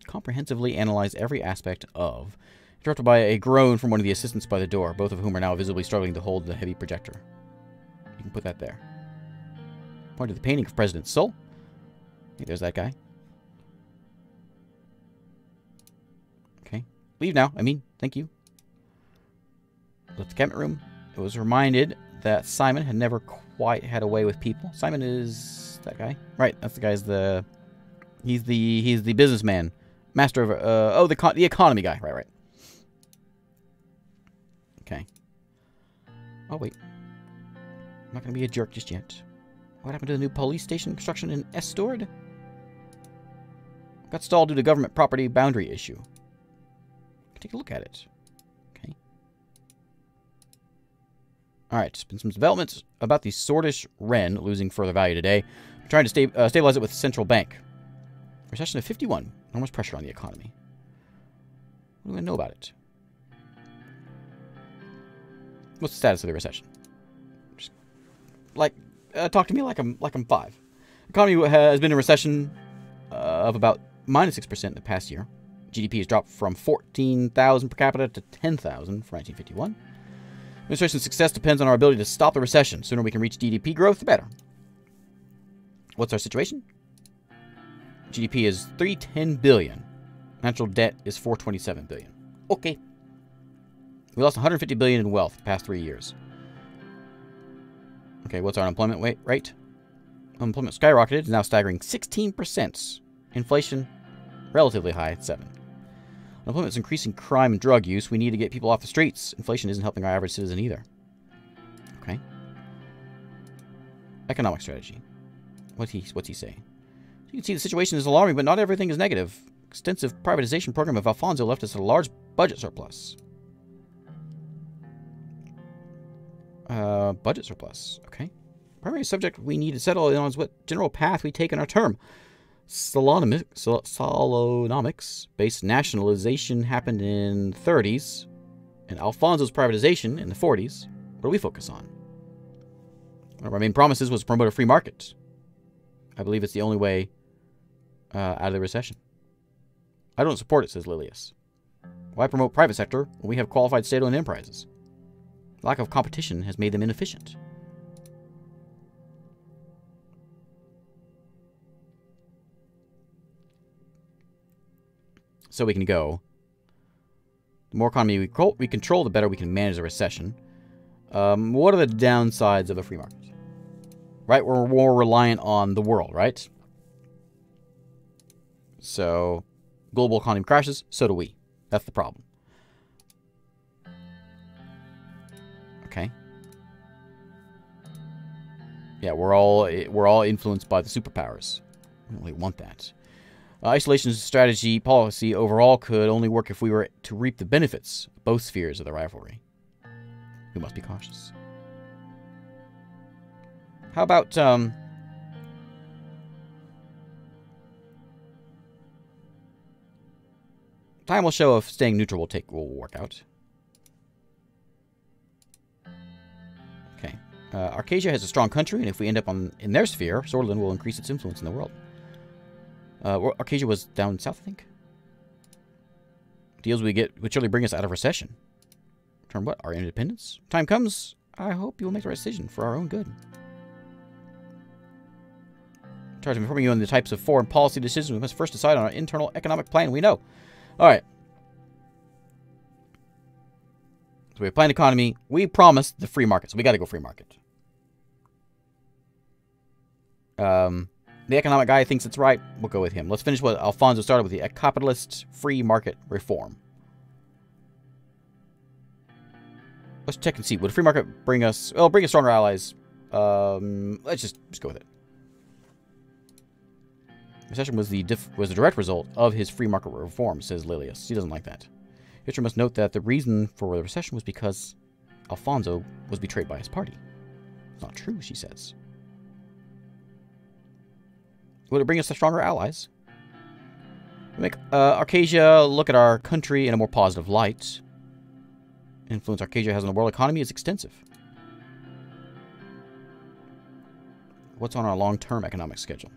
comprehensively analyzed every aspect of... Interrupted by a groan from one of the assistants by the door, both of whom are now visibly struggling to hold the heavy projector. You can put that there. Point to the painting of President Sol. Hey, there's that guy. Okay. Leave now. I mean, thank you. Left the cabinet room. It was reminded that Simon had never quite had a way with people. Simon is that guy? Right, that's the guy's the... He's the businessman. Master of... the economy guy. Right. Okay. Oh, wait. I'm not going to be a jerk just yet. What happened to the new police station construction in Estord? Got stalled due to government property boundary issue. Take a look at it. Okay. Alright, there's been some developments about the Sordish Wren losing further value today. We're trying to stabilize it with the central bank. Recession of 51. Enormous pressure on the economy. What do I know about it? What's the status of the recession? Just, talk to me like I'm 5. The economy has been in recession of about -6% in the past year. GDP has dropped from 14,000 per capita to 10,000 for 1951. Administration's success depends on our ability to stop the recession. The sooner we can reach GDP growth, the better. What's our situation? GDP is $310 billion. Natural debt is $427 billion. Okay. We lost $150 billion in wealth the past 3 years. Okay, what's our unemployment rate? Unemployment skyrocketed, is now staggering 16%. Inflation, relatively high at 7%. Unemployment is increasing crime and drug use. We need to get people off the streets. Inflation isn't helping our average citizen either. Okay. Economic strategy. What's he saying? You can see the situation is alarming, but not everything is negative. Extensive privatization program of Alfonso left us a large budget surplus. Budget surplus. Okay. Primary subject we need to settle on is what general path we take in our term. Solonomics-based nationalization happened in the 30s, and Alfonso's privatization in the 40s. What do we focus on? One of our main promises was to promote a free market. I believe it's the only way out of the recession. I don't support it, says Lilius. Why promote private sector when we have qualified state-owned enterprises? Lack of competition has made them inefficient. So we can go. The more economy we control, the better we can manage the recession. What are the downsides of a free market? Right, we're more reliant on the world, right? So, global economy crashes, so do we. That's the problem. Okay. Yeah, we're all influenced by the superpowers. We don't really want that. Isolation strategy policy overall could only work if we were to reap the benefits of both spheres of the rivalry. We must be cautious. How about, time will show if staying neutral will work out. Okay. Arcasia has a strong country, and if we end up in their sphere, Sordland will increase its influence in the world. Arcasia was down south, I think. Deals we get would surely bring us out of recession. Turn what? Our independence? Time comes, I hope you will make the right decision for our own good. In charge of informing you on the types of foreign policy decisions, we must first decide on our internal economic plan we know. Alright. So we have planned economy. We promised the free market, so we gotta go free market. The economic guy thinks it's right. We'll go with him. Let's finish what Alfonso started with, the capitalist free market reform. Let's check and see. Would a free market bring us... Well, bring us stronger allies. Let's just go with it. Recession was the direct result of his free market reform, says Lilius. He doesn't like that. History must note that the reason for the recession was because Alfonso was betrayed by his party. It's not true, she says. Would it bring us stronger allies? Make Arcasia look at our country in a more positive light. Influence Arcasia has on the world economy is extensive. What's on our long-term economic schedule?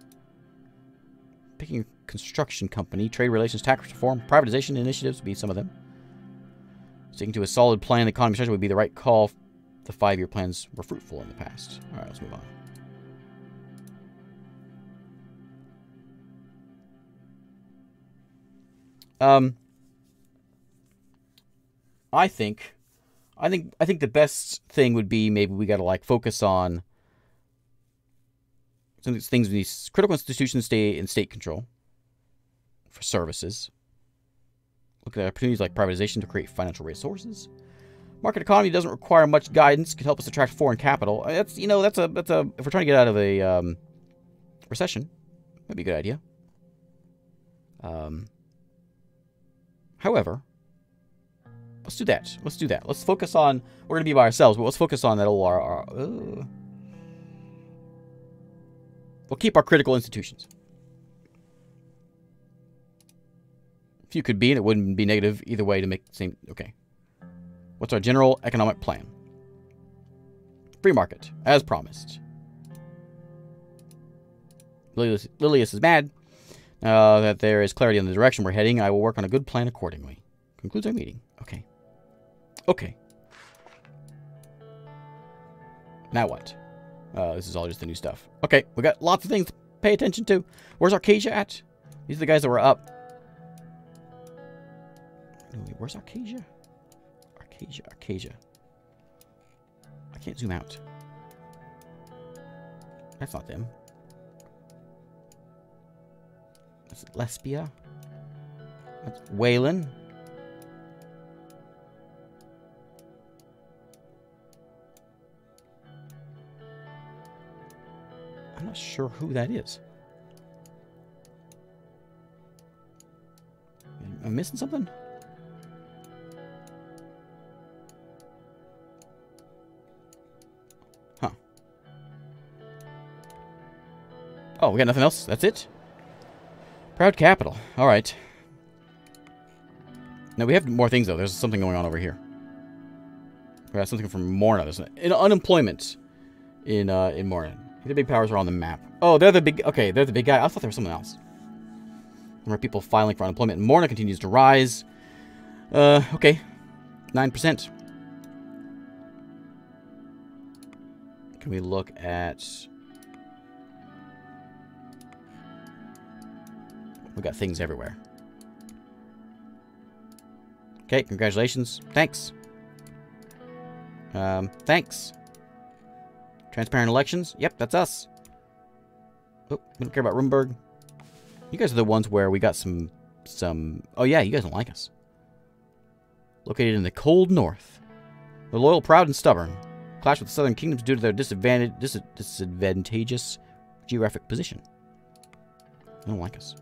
Picking a construction company, trade relations, tax reform, privatization initiatives would be some of them. Sticking to a solid plan, the economy structure would be the right call. The 5-year plans were fruitful in the past. All right, let's move on. I think the best thing would be maybe we got to like focus on some of these things. These critical institutions stay in state control for services. Look at opportunities like privatization to create financial resources. Market economy doesn't require much guidance. Could help us attract foreign capital. That's if we're trying to get out of a recession, that'd be a good idea. However, let's do that. Let's do that. Let's focus on... We're going to be by ourselves, but let's focus on that we'll keep our critical institutions. If you could be, and it wouldn't be negative either way to make the same... Okay. What's our general economic plan? Free market, as promised. Lilius is mad. That there is clarity on the direction we're heading. I will work on a good plan accordingly. Concludes our meeting. Okay. Okay. Now what? This is all just the new stuff. Okay, we got lots of things to pay attention to. Where's Arcasia at? These are the guys that were up. Where's Arcasia? Arcasia. I can't zoom out. That's not them. That's Lesbia. That's Wayland. I'm not sure who that is. Am I missing something? Huh. Oh, we got nothing else? That's it? Proud capital. All right. Now, we have more things, though. There's something going on over here. We got something from Morna. There's an unemployment in Morna. The big powers are on the map. Oh, they're the big... Okay, they're the big guy. I thought there was someone else. There are people filing for unemployment. And Morna continues to rise. Okay. 9%. Can we look at... We got things everywhere. Okay, congratulations. Thanks. Thanks. Transparent elections? Yep, that's us. Oh, we don't care about Rumburg. You guys are the ones where we got some... Oh yeah, you guys don't like us. Located in the cold north. They're loyal, proud, and stubborn. Clash with the southern kingdoms due to their disadvantageous geographic position. They don't like us.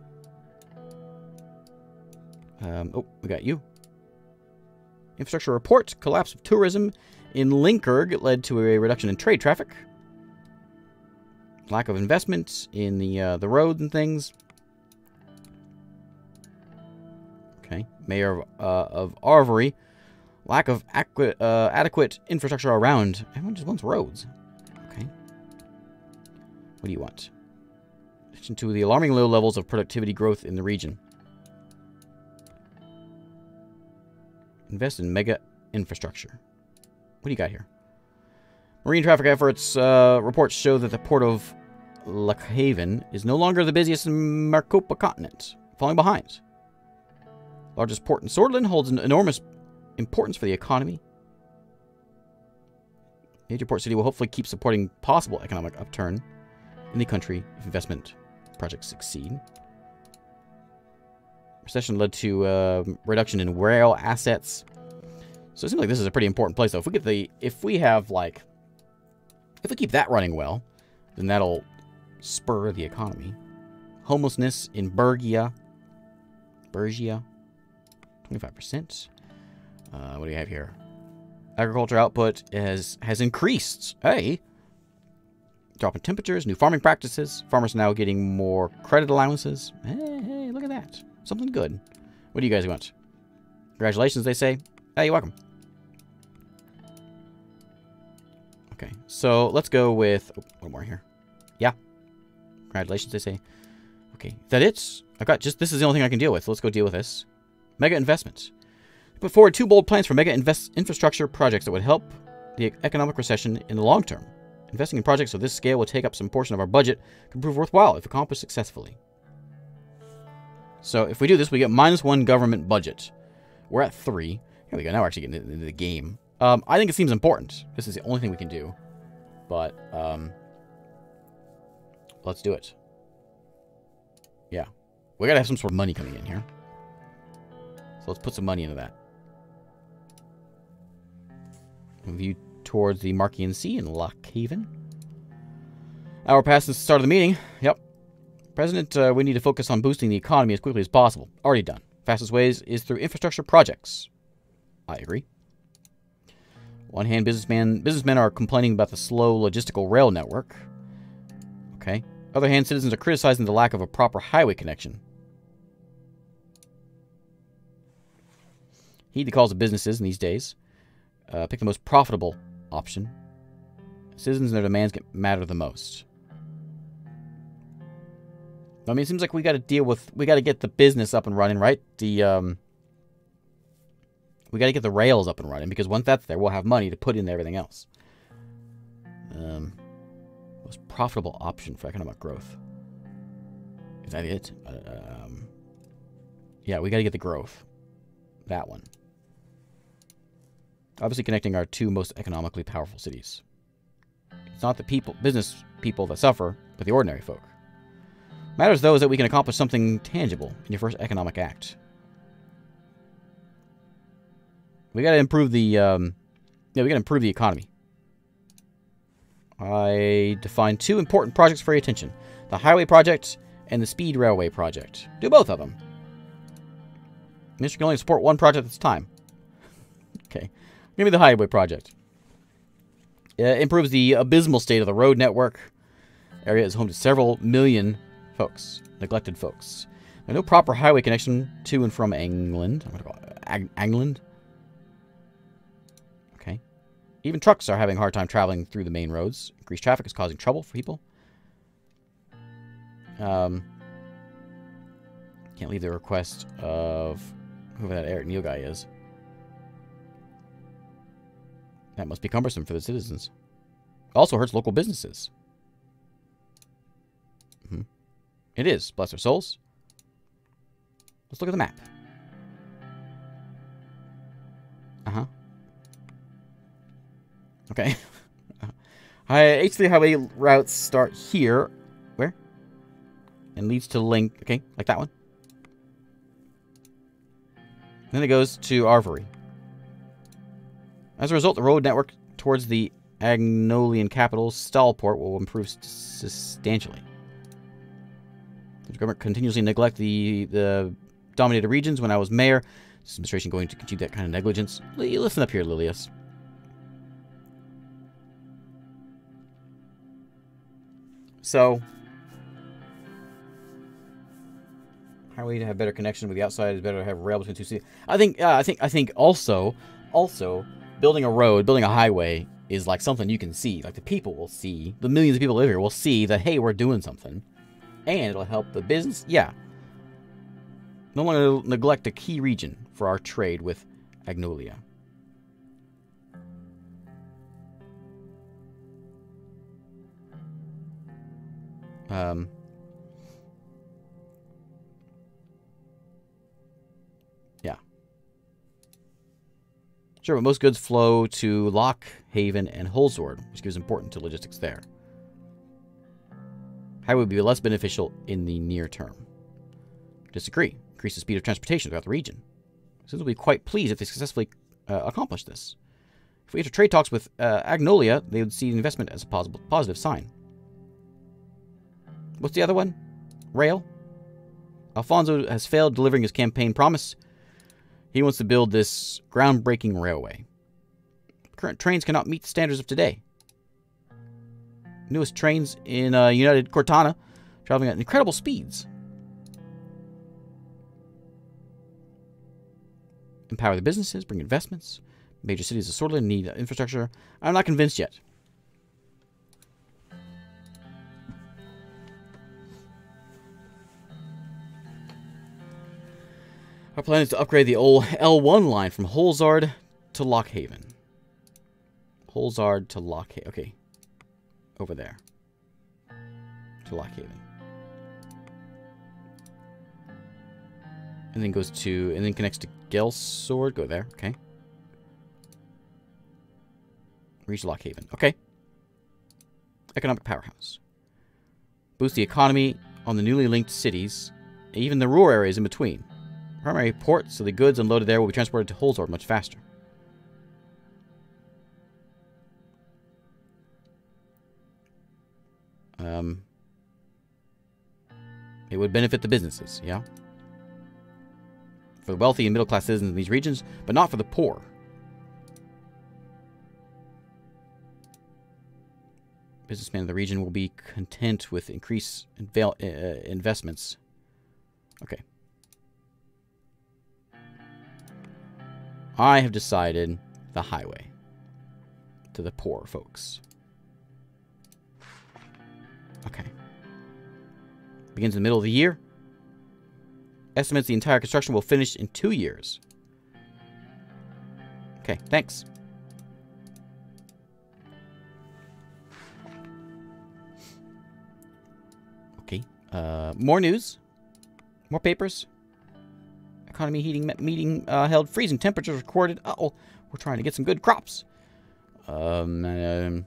Oh, we got you. Infrastructure report. Collapse of tourism in Linkerg led to a reduction in trade traffic. Lack of investment in the roads and things. Okay. Mayor of Arvery. Lack of adequate infrastructure around. Everyone just wants roads. Okay. What do you want? Attention to the alarming low levels of productivity growth in the region. Invest in mega infrastructure. What do you got here? Marine traffic efforts reports show that the port of Lockhaven is no longer the busiest in Maricopa continent, falling behind. Largest port in Sordland holds an enormous importance for the economy. Major port city will hopefully keep supporting possible economic upturn in the country if investment projects succeed. Recession led to reduction in rail assets. So it seems like this is a pretty important place, though. If we get if we keep that running well, then that'll spur the economy. Homelessness in Bergia, 25%. What do you have here? Agriculture output has increased. Hey, drop in temperatures, new farming practices. Farmers are now getting more credit allowances. Hey, look at that. Something good. What do you guys want? Congratulations, they say. Hey, you're welcome. Okay, so let's go with... Oh, one more here. Yeah. Congratulations, they say. Okay, is that it? I've got just... This is the only thing I can deal with. So let's go deal with this. Mega investments. Put forward 2 bold plans for mega infrastructure projects that would help the economic recession in the long term. Investing in projects of this scale will take up some portion of our budget, can prove worthwhile if accomplished successfully. So if we do this, we get -1 government budget. We're at 3. Here we go. Now we're actually getting into the game. I think it seems important. This is the only thing we can do. But, let's do it. Yeah. We gotta have some sort of money coming in here. So let's put some money into that. View towards the Marquian Sea in Lockhaven. Hour past since the start of the meeting. Yep. President, we need to focus on boosting the economy as quickly as possible. Already done. Fastest ways is through infrastructure projects. I agree. One hand, businessmen are complaining about the slow logistical rail network. Okay. Other hand, citizens are criticizing the lack of a proper highway connection. Heed the calls of businesses in these days. Pick the most profitable option. Citizens and their demands matter the most. I mean, it seems like we got to deal with... We got to get the business up and running, right? We got to get the rails up and running, because once that's there, we'll have money to put in everything else. Most profitable option for economic growth. Is that it? Yeah, we got to get the growth. That one. Obviously connecting our 2 most economically powerful cities. It's not the business people that suffer, but the ordinary folk. Matters, though, is that we can accomplish something tangible in your first economic act. We gotta improve the, we gotta improve the economy. I defined 2 important projects for your attention. The highway project and the speed railway project. Do both of them. Ministry can only support 1 project at a time. Okay. Give me the highway project. It improves the abysmal state of the road network. Area is home to several million folks. Neglected folks. There's no proper highway connection to and from England. I'm going to call it England. Okay. Even trucks are having a hard time traveling through the main roads. Increased traffic is causing trouble for people. Can't leave the request of whoever that Eric Neal guy is. That must be cumbersome for the citizens. Also hurts local businesses. It is. Bless their souls. Let's look at the map. Uh-huh. Okay. H3 highway routes start here. Where? And leads to Link. Okay, like that one. Then it goes to Arvory. As a result, the road network towards the Agnolian capital, Stallport, will improve substantially. The government continuously neglect the dominated regions. When I was mayor, this administration going to continue that kind of negligence. Listen up here, Lilius. So, highway to have better connection with the outside is better to have rail between two cities. I think also building a road, building a highway is like something you can see. Like the people will see, the millions of people who live here will see that, hey, we're doing something. And it'll help the business. Yeah. No longer neglect a key region for our trade with Agnolia. Yeah. Sure, but most goods flow to Lockhaven and Holzord, which gives importance to logistics there. Highway would be less beneficial in the near term. Disagree. Increase the speed of transportation throughout the region. Citizens will be quite pleased if they successfully accomplish this. If we enter trade talks with Agnolia, they would see investment as a positive sign. What's the other one? Rail? Alfonso has failed delivering his campaign promise. He wants to build this groundbreaking railway. Current trains cannot meet the standards of today. Newest trains in United Cortana, traveling at incredible speeds. Empower the businesses, bring investments. Major cities of Sordland need infrastructure. I'm not convinced yet. Our plan is to upgrade the old L1 line from Holzard to Lockhaven. Holzard to Lockhaven. Okay. Over there. To Lockhaven. And then goes to, and then connects to Gelsord. Go there. Okay. Reach Lockhaven. Okay. Economic powerhouse. Boost the economy on the newly linked cities, even the rural areas in between. Primary port, so the goods unloaded there will be transported to Holzord much faster. It would benefit the businesses, yeah? For the wealthy and middle-class citizens in these regions, but not for the poor. Businessmen in the region will be content with increased investments. Okay. I have decided the highway to the poor folks. Okay. Begins in the middle of the year. Estimates the entire construction will finish in 2 years. Okay, thanks. Okay. More news. More papers. Economy heating meeting held. Freezing temperatures recorded. Uh-oh. We're trying to get some good crops. Okay.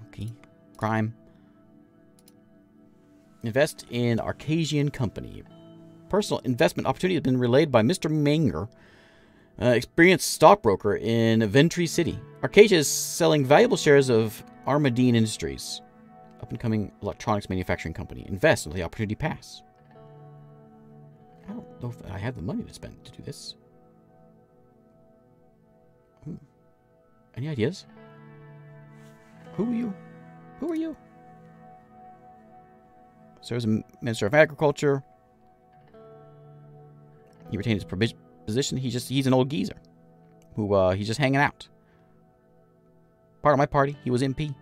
Okay. Crime. Invest in Arcasian Company. Personal investment opportunity has been relayed by Mr. Manger, experienced stockbroker in Ventry City. Arcasia is selling valuable shares of Armadine Industries, up-and-coming electronics manufacturing company. Invest until the opportunity pass. I don't know if I have the money to spend to do this. Any ideas? Who are you? Who are you? Serves as Minister of Agriculture. He retained his position. He's an old geezer who he's just hanging out. Part of my party. He was MP.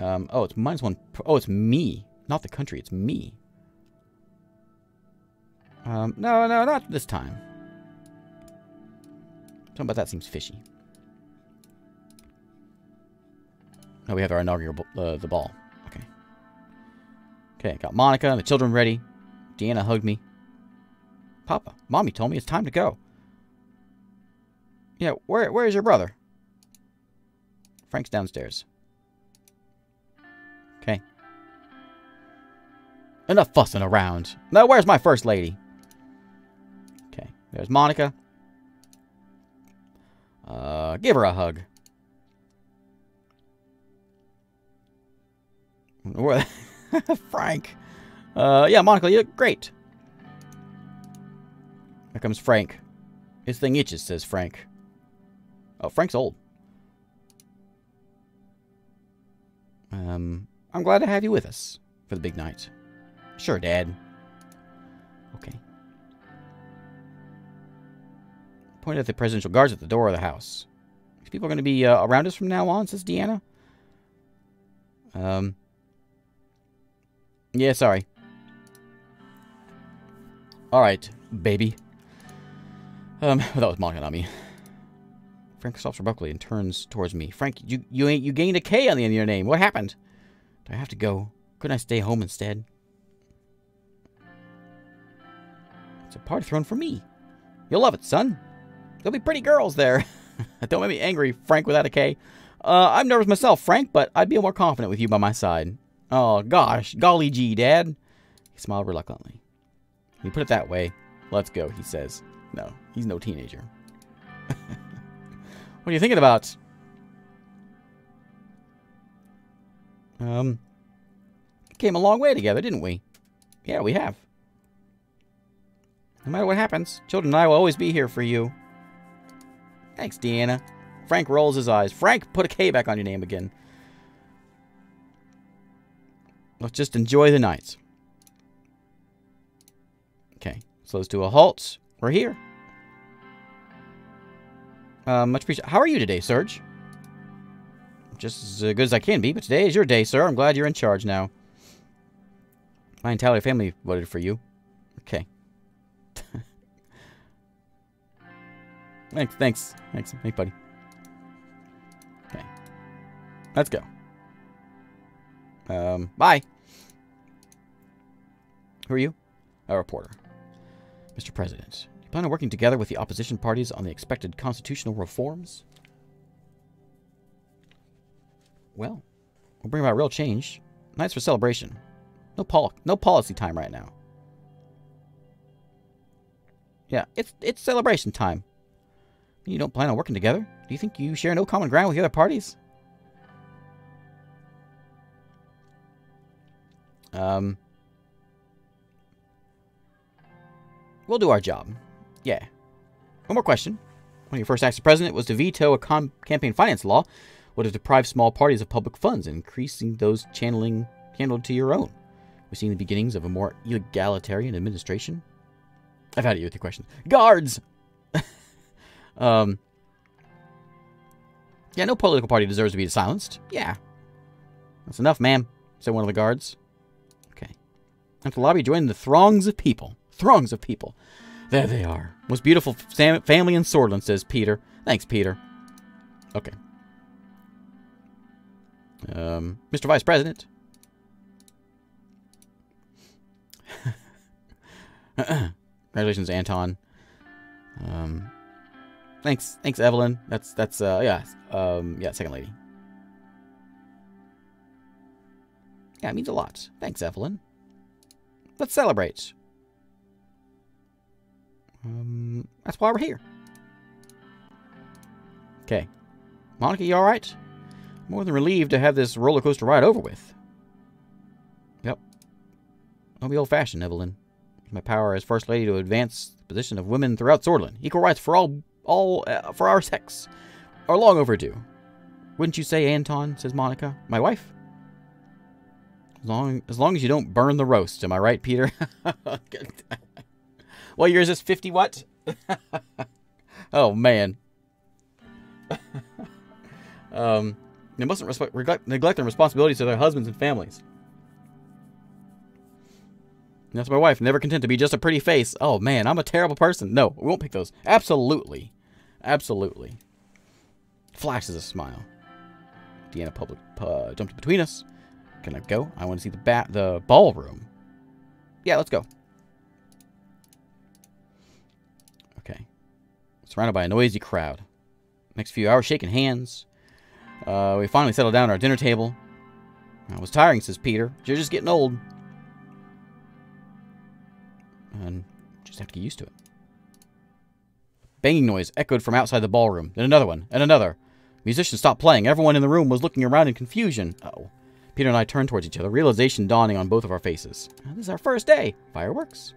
Oh, it's -1. Oh, it's me. Not the country, it's me. No, not this time. Something about that seems fishy. Oh, we have our inaugural the ball. Okay. Okay, got Monica and the children ready. Deanna hugged me. Papa, Mommy told me it's time to go. Yeah, where is your brother? Frank's downstairs. Okay. Enough fussing around. Now, where's my first lady? Okay, there's Monica. Give her a hug. Where? Frank. Yeah, Monica, you look great. Here comes Frank. His thing itches, says Frank. Oh, Frank's old. I'm glad to have you with us for the big night. Sure, Dad. Okay. Pointed at the presidential guards at the door of the house. These people are going to be around us from now on, says Deanna. Yeah, sorry. Alright, baby. That was Monica, not me. Frank stops abruptly and turns towards me. Frank, you gained a K on the end of your name. What happened? Do I have to go? Couldn't I stay home instead? It's a party thrown for me. You'll love it, son. There'll be pretty girls there. Don't make me angry, Frank without a K. I'm nervous myself, Frank, but I'd be more confident with you by my side. Oh, gosh. Golly gee, Dad. He smiled reluctantly. You put it that way. Let's go, he says. No, he's no teenager. What are you thinking about? Came a long way together, didn't we? Yeah, we have. No matter what happens, children and I will always be here for you. Thanks, Deanna. Frank rolls his eyes. Frank, put a K back on your name again. Let's just enjoy the night. Okay, slows to a halt. We're here. Much appreciated. How are you today, Serge? Just as good as I can be, but today is your day, sir. I'm glad you're in charge now. My entire family voted for you. Okay. Thanks, buddy. Okay. Let's go. Bye. Who are you? A reporter. Mr. President, do you plan on working together with the opposition parties on the expected constitutional reforms? Well, we'll bring about real change. Nights for celebration. No policy time right now. Yeah, it's celebration time. You don't plan on working together? Do you think you share no common ground with the other parties? We'll do our job. Yeah. One more question. One of your first acts as president was to veto a campaign finance law would have deprived small parties of public funds, increasing those channeled to your own. We're seeing the beginnings of a more egalitarian administration. I've had it with your questions. Guards! Yeah, no political party deserves to be silenced. Yeah. That's enough, ma'am, said one of the guards. Okay. At the lobby, joined the throngs of people. Throngs of people. There they are. Most beautiful family in Sordland, says Peter. Thanks, Peter. Okay. Mr. Vice President. Congratulations, Anton. Thanks, Evelyn. Yeah, second lady. Yeah, it means a lot. Thanks, Evelyn. Let's celebrate. That's why we're here. Okay. Monica, you alright? More than relieved to have this roller coaster ride over with. Yep. Don't be old-fashioned, Evelyn. My power as First Lady to advance the position of women throughout Sordland. Equal rights for for our sex are long overdue. Wouldn't you say, Anton? Says Monica. My wife? As long as you don't burn the roast. Am I right, Peter? What year is this? 50 what? Oh, man. Yeah, They mustn't neglect their responsibilities to their husbands and families. And that's my wife, never content to be just a pretty face. Oh, man, I'm a terrible person. No, we won't pick those. Absolutely. Absolutely. Flashes a smile. Deanna jumped between us. Can I go? I want to see the ballroom. Yeah, let's go. Okay. Surrounded by a noisy crowd. Next few hours, shaking hands. We finally settled down at our dinner table. It was tiring, says Peter. You're just getting old. And just have to get used to it. Banging noise echoed from outside the ballroom. Then another one, and another. Musicians stopped playing. Everyone in the room was looking around in confusion. Uh-oh. Peter and I turned towards each other, realization dawning on both of our faces. This is our first day. Fireworks.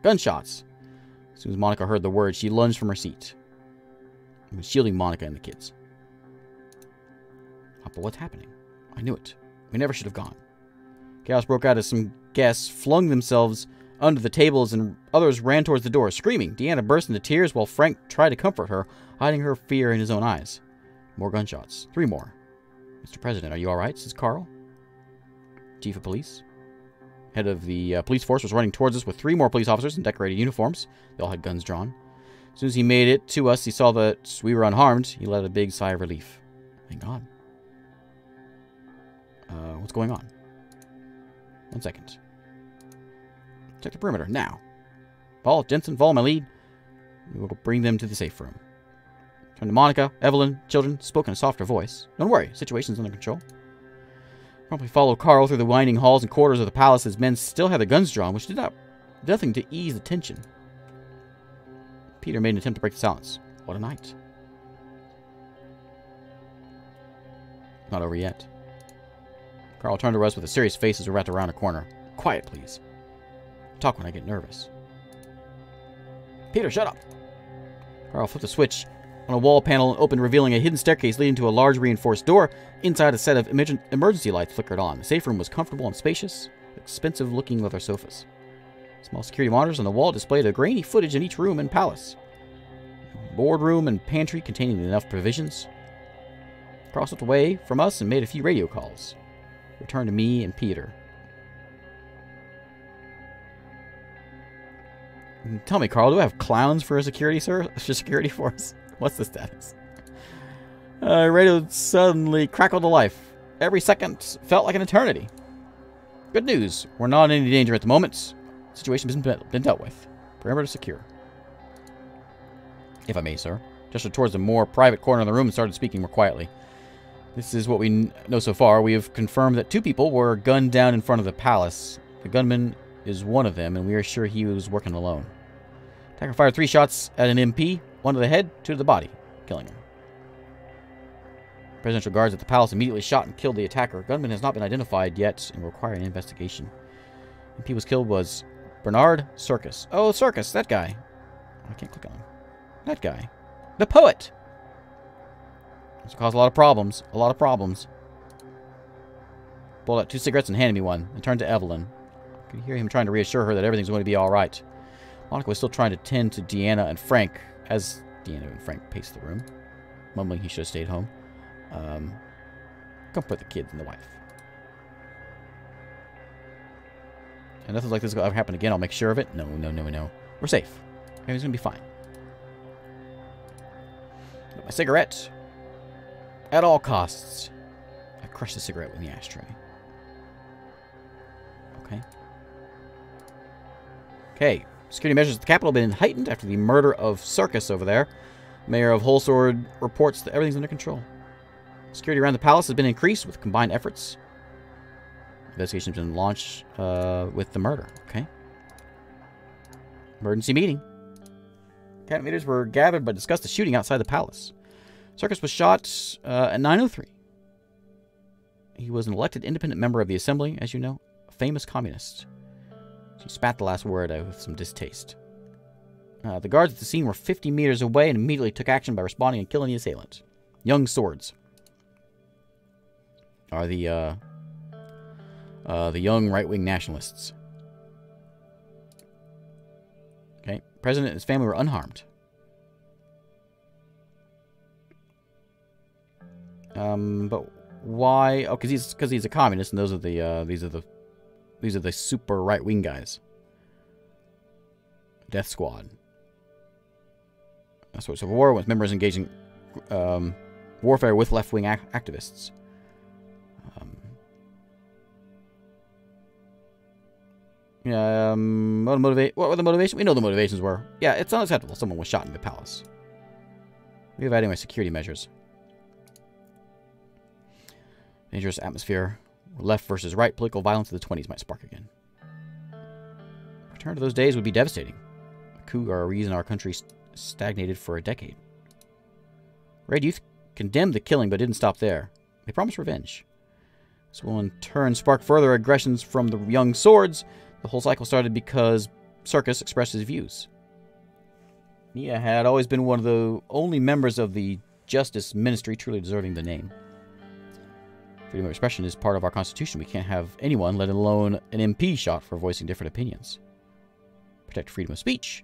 Gunshots. As soon as Monica heard the word, she lunged from her seat. I was shielding Monica and the kids. Oh, but what's happening? I knew it. We never should have gone. Chaos broke out as some guests flung themselves under the tables and others ran towards the door, screaming. Deanna burst into tears while Frank tried to comfort her, hiding her fear in his own eyes. More gunshots. 3 more. Mr. President, are you all right? Says Carl. Chief of Police. Head of the police force was running towards us with 3 more police officers in decorated uniforms. They all had guns drawn. As soon as he made it to us, he saw that we were unharmed. He let out a big sigh of relief. Thank God. What's going on? 1 second. Check the perimeter, now. Paul, Jensen, follow my lead. We will bring them to the safe room. Turn to Monica, Evelyn, children, spoke in a softer voice. Don't worry, situation's under control. Promptly followed Carl through the winding halls and corridors of the palace. His men still had their guns drawn, which did nothing to ease the tension. Peter made an attempt to break the silence. What a night. Not over yet. Carl turned to us with a serious face as we wrapped around a corner. Quiet, please. Talk when I get nervous. Peter, shut up. Carl flipped a switch on a wall panel and opened, revealing a hidden staircase leading to a large reinforced door. Inside, a set of emergency lights flickered on. The safe room was comfortable and spacious, with expensive-looking leather sofas. Small security monitors on the wall displayed a grainy footage in each room and palace. Boardroom and pantry containing enough provisions. Carl slipped away from us and made a few radio calls. Returned to me and Peter. Tell me, Carl, do I have clowns for a security force? What's the status? Radio suddenly crackled to life. Every second felt like an eternity. Good news. We're not in any danger at the moment. Situation has been dealt with. Perimeter secure. If I may, sir. Gestured towards a more private corner of the room and started speaking more quietly. This is what we know so far. We have confirmed that 2 people were gunned down in front of the palace. The gunman is one of them, and we are sure he was working alone. Attacker fired 3 shots at an MP, 1 to the head, 2 to the body, killing him. Presidential guards at the palace immediately shot and killed the attacker. Gunman has not been identified yet and will require an investigation. MP was killed was Bernard Circus. Oh, Circus, that guy. I can't click on him. That guy. The poet! This will cause a lot of problems. A lot of problems. Pulled out 2 cigarettes and handed me one, and turned to Evelyn. I could hear him trying to reassure her that everything's going to be alright. Monica was still trying to tend to Deanna and Frank, as Deanna and Frank paced the room, mumbling he should have stayed home. Comfort the kids and the wife. And nothing like this will ever happen again. I'll make sure of it. No, no, no, no. We're safe. Everything's going to be fine. But my cigarette. At all costs. I crushed the cigarette in the ashtray. Okay. Okay. Security measures at the Capitol have been heightened after the murder of Circus over there. Mayor of Holsword reports that everything's under control. Security around the palace has been increased with combined efforts. Investigation has been launched with the murder. Okay. Emergency meeting. Cabinet leaders were gathered but discussed the shooting outside the palace. Circus was shot at 9:03. He was an elected independent member of the Assembly, as you know, a famous communist. She spat the last word out with some distaste. The guards at the scene were 50 meters away and immediately took action by responding and killing the assailant. Young Swords are the young right-wing nationalists. Okay, President and his family were unharmed. But Why? Oh, because he's a communist, and those are the these are the super right-wing guys. Death Squad. That's what civil war with members engaging warfare with left-wing activists. What were the motivations? We know the motivations were. Yeah, it's unacceptable. Someone was shot in the palace. Reevaluating my security measures. Dangerous atmosphere. Left versus right. Political violence of the 20s might spark again. Return to those days would be devastating. A coup or a reason our country stagnated for a decade. Red Youth condemned the killing but didn't stop there. They promised revenge. This will in turn spark further aggressions from the young swords. The whole cycle started because Circus expressed his views. Nia had always been one of the only members of the Justice Ministry truly deserving the name. Freedom of expression is part of our Constitution. We can't have anyone, let alone an MP, shot for voicing different opinions. Protect freedom of speech.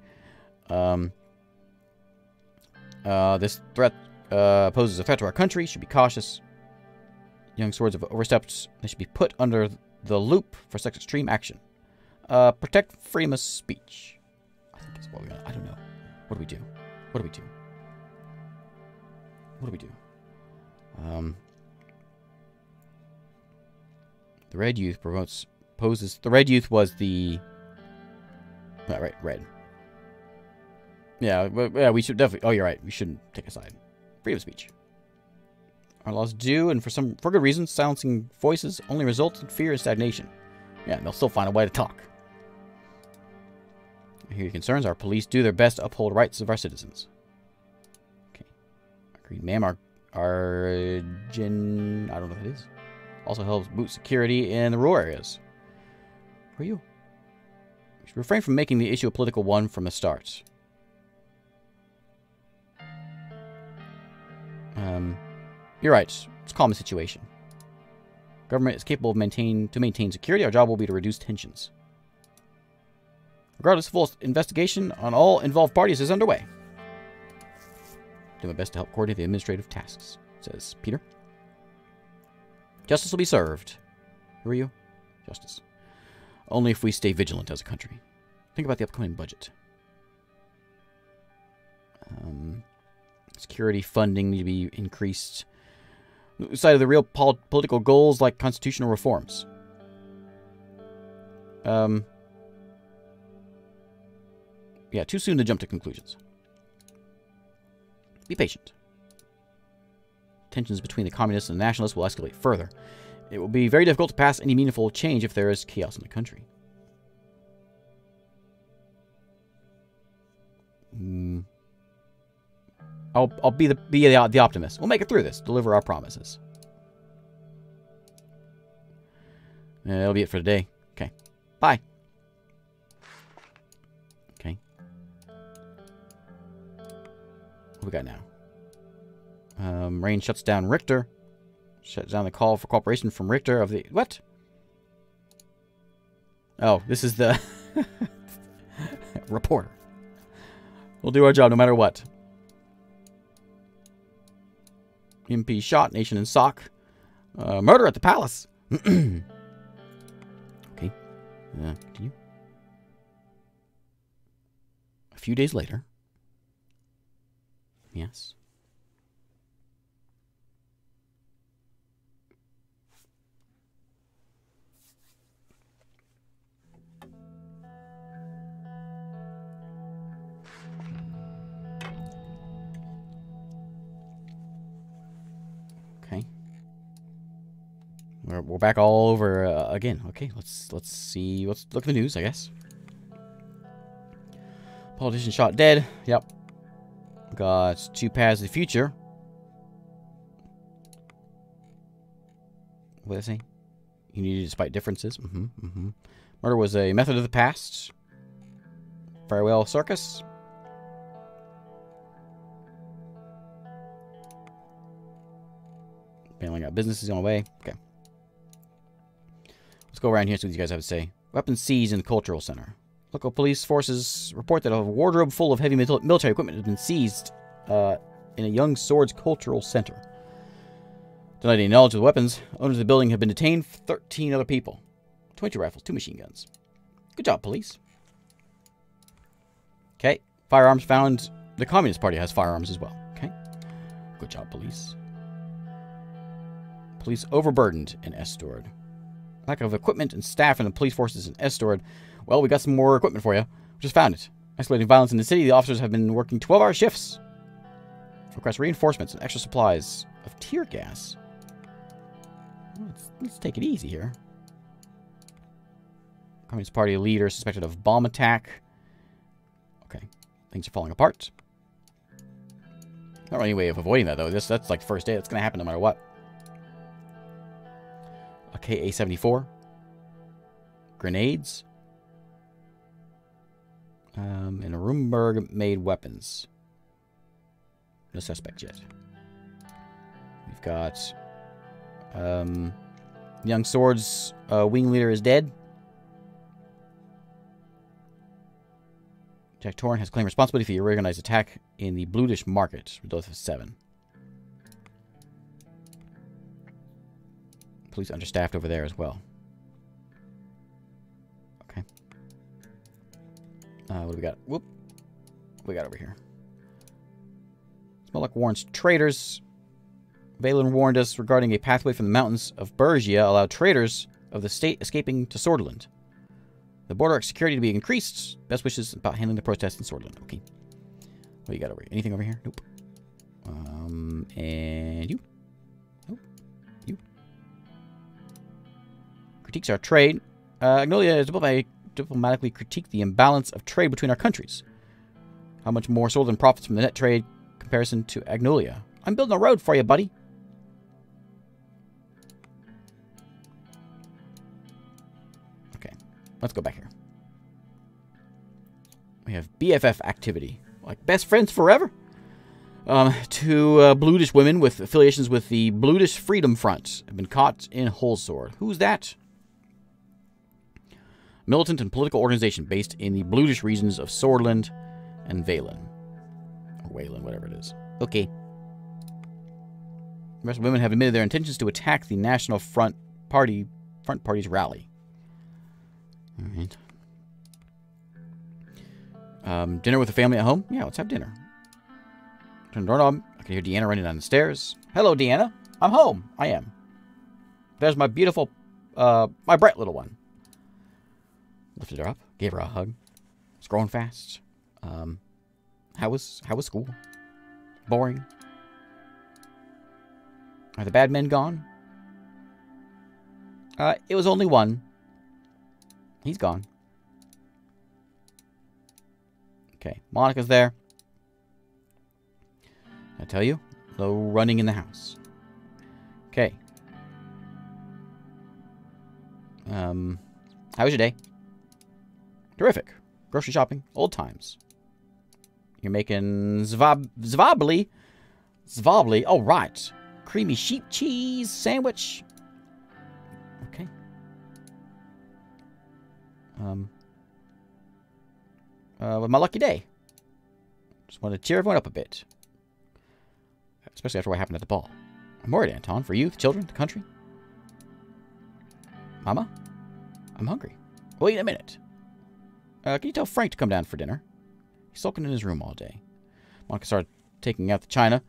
This threat poses a threat to our country. Should be cautious. Young swords have overstepped. They should be put under the loop for such extreme action. Protect freedom of speech. I think that's what we're gonna. I don't know. What do we do? What do we do? What do we do? The Red Youth poses. The Red Youth was the. Right, red. Yeah, we should definitely. Oh, you're right. We shouldn't take a side. Freedom of speech. Our laws do, and for good reason, silencing voices only results in fear and stagnation. Yeah, and they'll still find a way to talk. I hear your concerns. Our police do their best to uphold rights of our citizens. Okay. Agreed, ma'am. Our I don't know what that is. Also helps boost security in the rural areas. Who are you? We should refrain from making the issue a political one from the start. You're right. It's a calm situation. Government is capable of maintain security. Our job will be to reduce tensions. Regardless, full investigation on all involved parties is underway. Do my best to help coordinate the administrative tasks, says Peter. Justice will be served. Who are you? Justice. Only if we stay vigilant as a country. Think about the upcoming budget. Security funding need to be increased. Side of the real political goals like constitutional reforms. Yeah, too soon to jump to conclusions. Be patient. Tensions between the communists and the nationalists will escalate further. It will be very difficult to pass any meaningful change if there is chaos in the country. I'll be the optimist. We'll make it through this. Deliver our promises. That'll be it for today. Okay. Bye. Okay. What we got now? Rain shuts down Richter. Shuts down the call for cooperation from Richter of the... What? Oh, this is the... reporter. We'll do our job no matter what. MP shot, nation in sock. Murder at the palace. Okay. Continue. A few days later. Yes. We're back all over again. Okay, let's see. Let's look at the news, I guess. Politician shot dead. Yep. Got 2 paths to the future. What did I say? Unity despite differences. Murder was a method of the past. Farewell, circus. Bailing out businesses on the way. Okay. Let's go around here and see what you guys have to say. Weapons seized in the cultural center. Local police forces report that a wardrobe full of heavy military equipment has been seized in a young swords cultural center. Denied any knowledge of the weapons. Owners of the building have been detained for 13 other people. 20 rifles, 2 machine guns. Good job, police. Okay. Firearms found. The Communist Party has firearms as well. Okay. Good job, police. Police overburdened in Estord. Lack of equipment and staff in the police forces in Estord. Well, we got some more equipment for you. We just found it. Escalating violence in the city. The officers have been working 12-hour shifts. Request reinforcements and extra supplies of tear gas. Let's take it easy here. Communist Party leader suspected of bomb attack. Okay. Things are falling apart. Not really any way of avoiding that, though. That's like the first day. That's going to happen no matter what. A KA-74. Grenades. And Rumberg-made weapons. No suspect yet. We've got... Young Sword's wing leader is dead. Jack Torn has claimed responsibility for the organized attack in the Blutish Market. Result of 7. Police understaffed over there as well. Okay. What do we got? Whoop. What do we got over here? Smolak warns traders. Valen warned us regarding a pathway from the mountains of Bergia allowed traders of the state escaping to Sordland. The border security to be increased. Best wishes about handling the protests in Sordland. Okay. What do you got over here? Anything over here? Nope. And you? Nope. You? Critiques our trade. Agnolia diplomatically critique the imbalance of trade between our countries. How much more Sordland profits from the net trade comparison to Agnolia? I'm building a road for you, buddy. Okay. Let's go back here. We have BFF activity. Like best friends forever? Two Blutish women with affiliations with the Blutish Freedom Front have been caught in Holsword. Who's that? Militant and political organization based in the Blutish regions of Sordland and Valen. Or Wayland, whatever it is. Okay. The rest of the women have admitted their intentions to attack the National Front Party's rally. Alright. Dinner with the family at home? Yeah, let's have dinner. Turn the doorknob. I can hear Deanna running down the stairs. Hello, Deanna. I'm home. I am. There's my beautiful, my bright little one. Lifted her up. Gave her a hug. It's growing fast. How was school? Boring. Are the bad men gone? It was only one. He's gone. Okay, Monica's there. I tell you, no running in the house. Okay. How was your day? Terrific. Grocery shopping, old times. You're making zvabli. Zvabli, oh right. Creamy sheep cheese sandwich. Okay. With my lucky day. Just want to cheer everyone up a bit. Especially after what happened at the ball. I'm worried, Anton. For you, the children, the country. Mama? I'm hungry. Wait a minute. Can you tell Frank to come down for dinner? He's sulking in his room all day. Monica started taking out the china.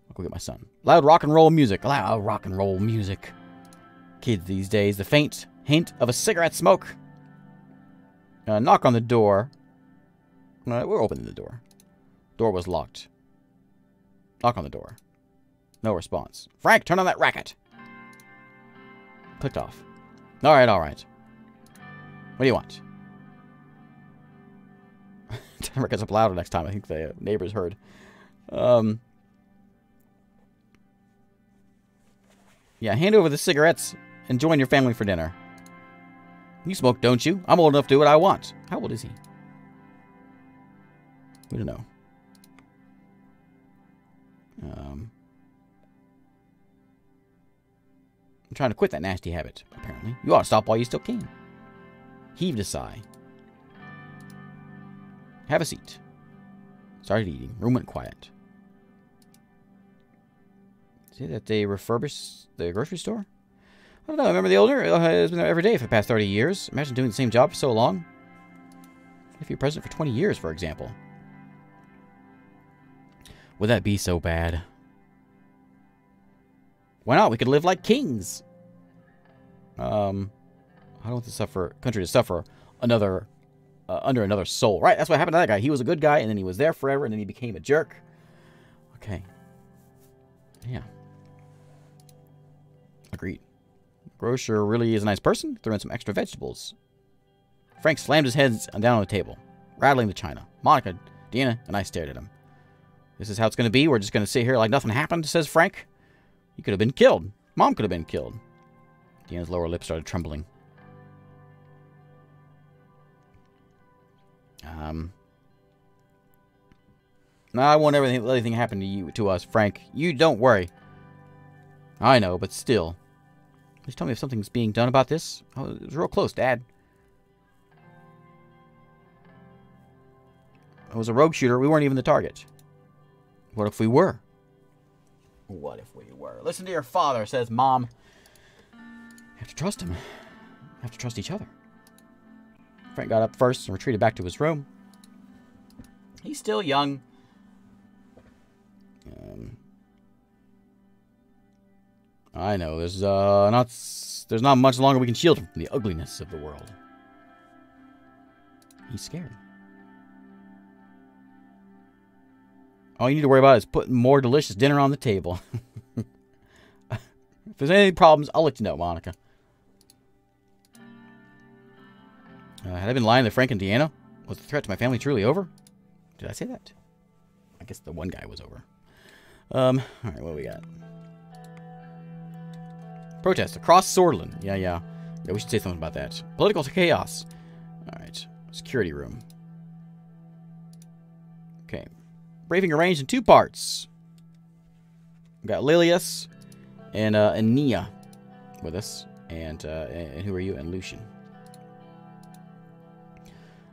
I'll go get my son. Loud rock and roll music. Loud rock and roll music. Kids these days. The faint hint of a cigarette smoke. Knock on the door. We're opening the door. Door was locked. Knock on the door. No response. Frank, turn on that racket. Clicked off. Alright, alright. What do you want? Turn the records up louder next time. I think the neighbors heard. Yeah, hand over the cigarettes and join your family for dinner. You smoke, don't you? I'm old enough to do what I want. How old is he? We don't know. I'm trying to quit that nasty habit, apparently. You ought to stop while you still can. Heaved a sigh. Have a seat. Started eating. Room went quiet. See that they refurbish the grocery store? I don't know. I remember the owner has been there every day for the past 30 years. Imagine doing the same job for so long. If you're president for 20 years, for example. Would that be so bad? Why not? We could live like kings. I don't want the country to suffer another under another soul. Right, that's what happened to that guy. He was a good guy, and then he was there forever, and then he became a jerk. Okay. Yeah. Agreed. Grocer really is a nice person. Throw in some extra vegetables. Frank slammed his head down on the table, rattling the china. Monica, Deanna, and I stared at him. This is how it's going to be? We're just going to sit here like nothing happened, says Frank. You could have been killed. Mom could have been killed. Deanna's lower lip started trembling. No, I won't let anything happen to us, Frank. You don't worry. I know, but still. Please tell me if something's being done about this. Oh, it was real close, Dad. It was a rogue shooter. We weren't even the target. What if we were? What if we were? Listen to your father, says Mom. You have to trust him. You have to trust each other. Frank got up first and retreated back to his room. He's still young. I know there's not much longer we can shield him from the ugliness of the world. He's scared. All you need to worry about is putting more delicious dinner on the table. If there's any problems, I'll let you know, Monica. Had I been lying to Frank and Deanna? Was the threat to my family truly over? Did I say that? I guess the one guy was over. Alright, what do we got? Protest across Sordland. Yeah, we should say something about that. Political chaos. Alright. Security room. Okay. Briefing arranged in 2 parts. We've got Lilius and Nia with us. And who are you? And Lucian.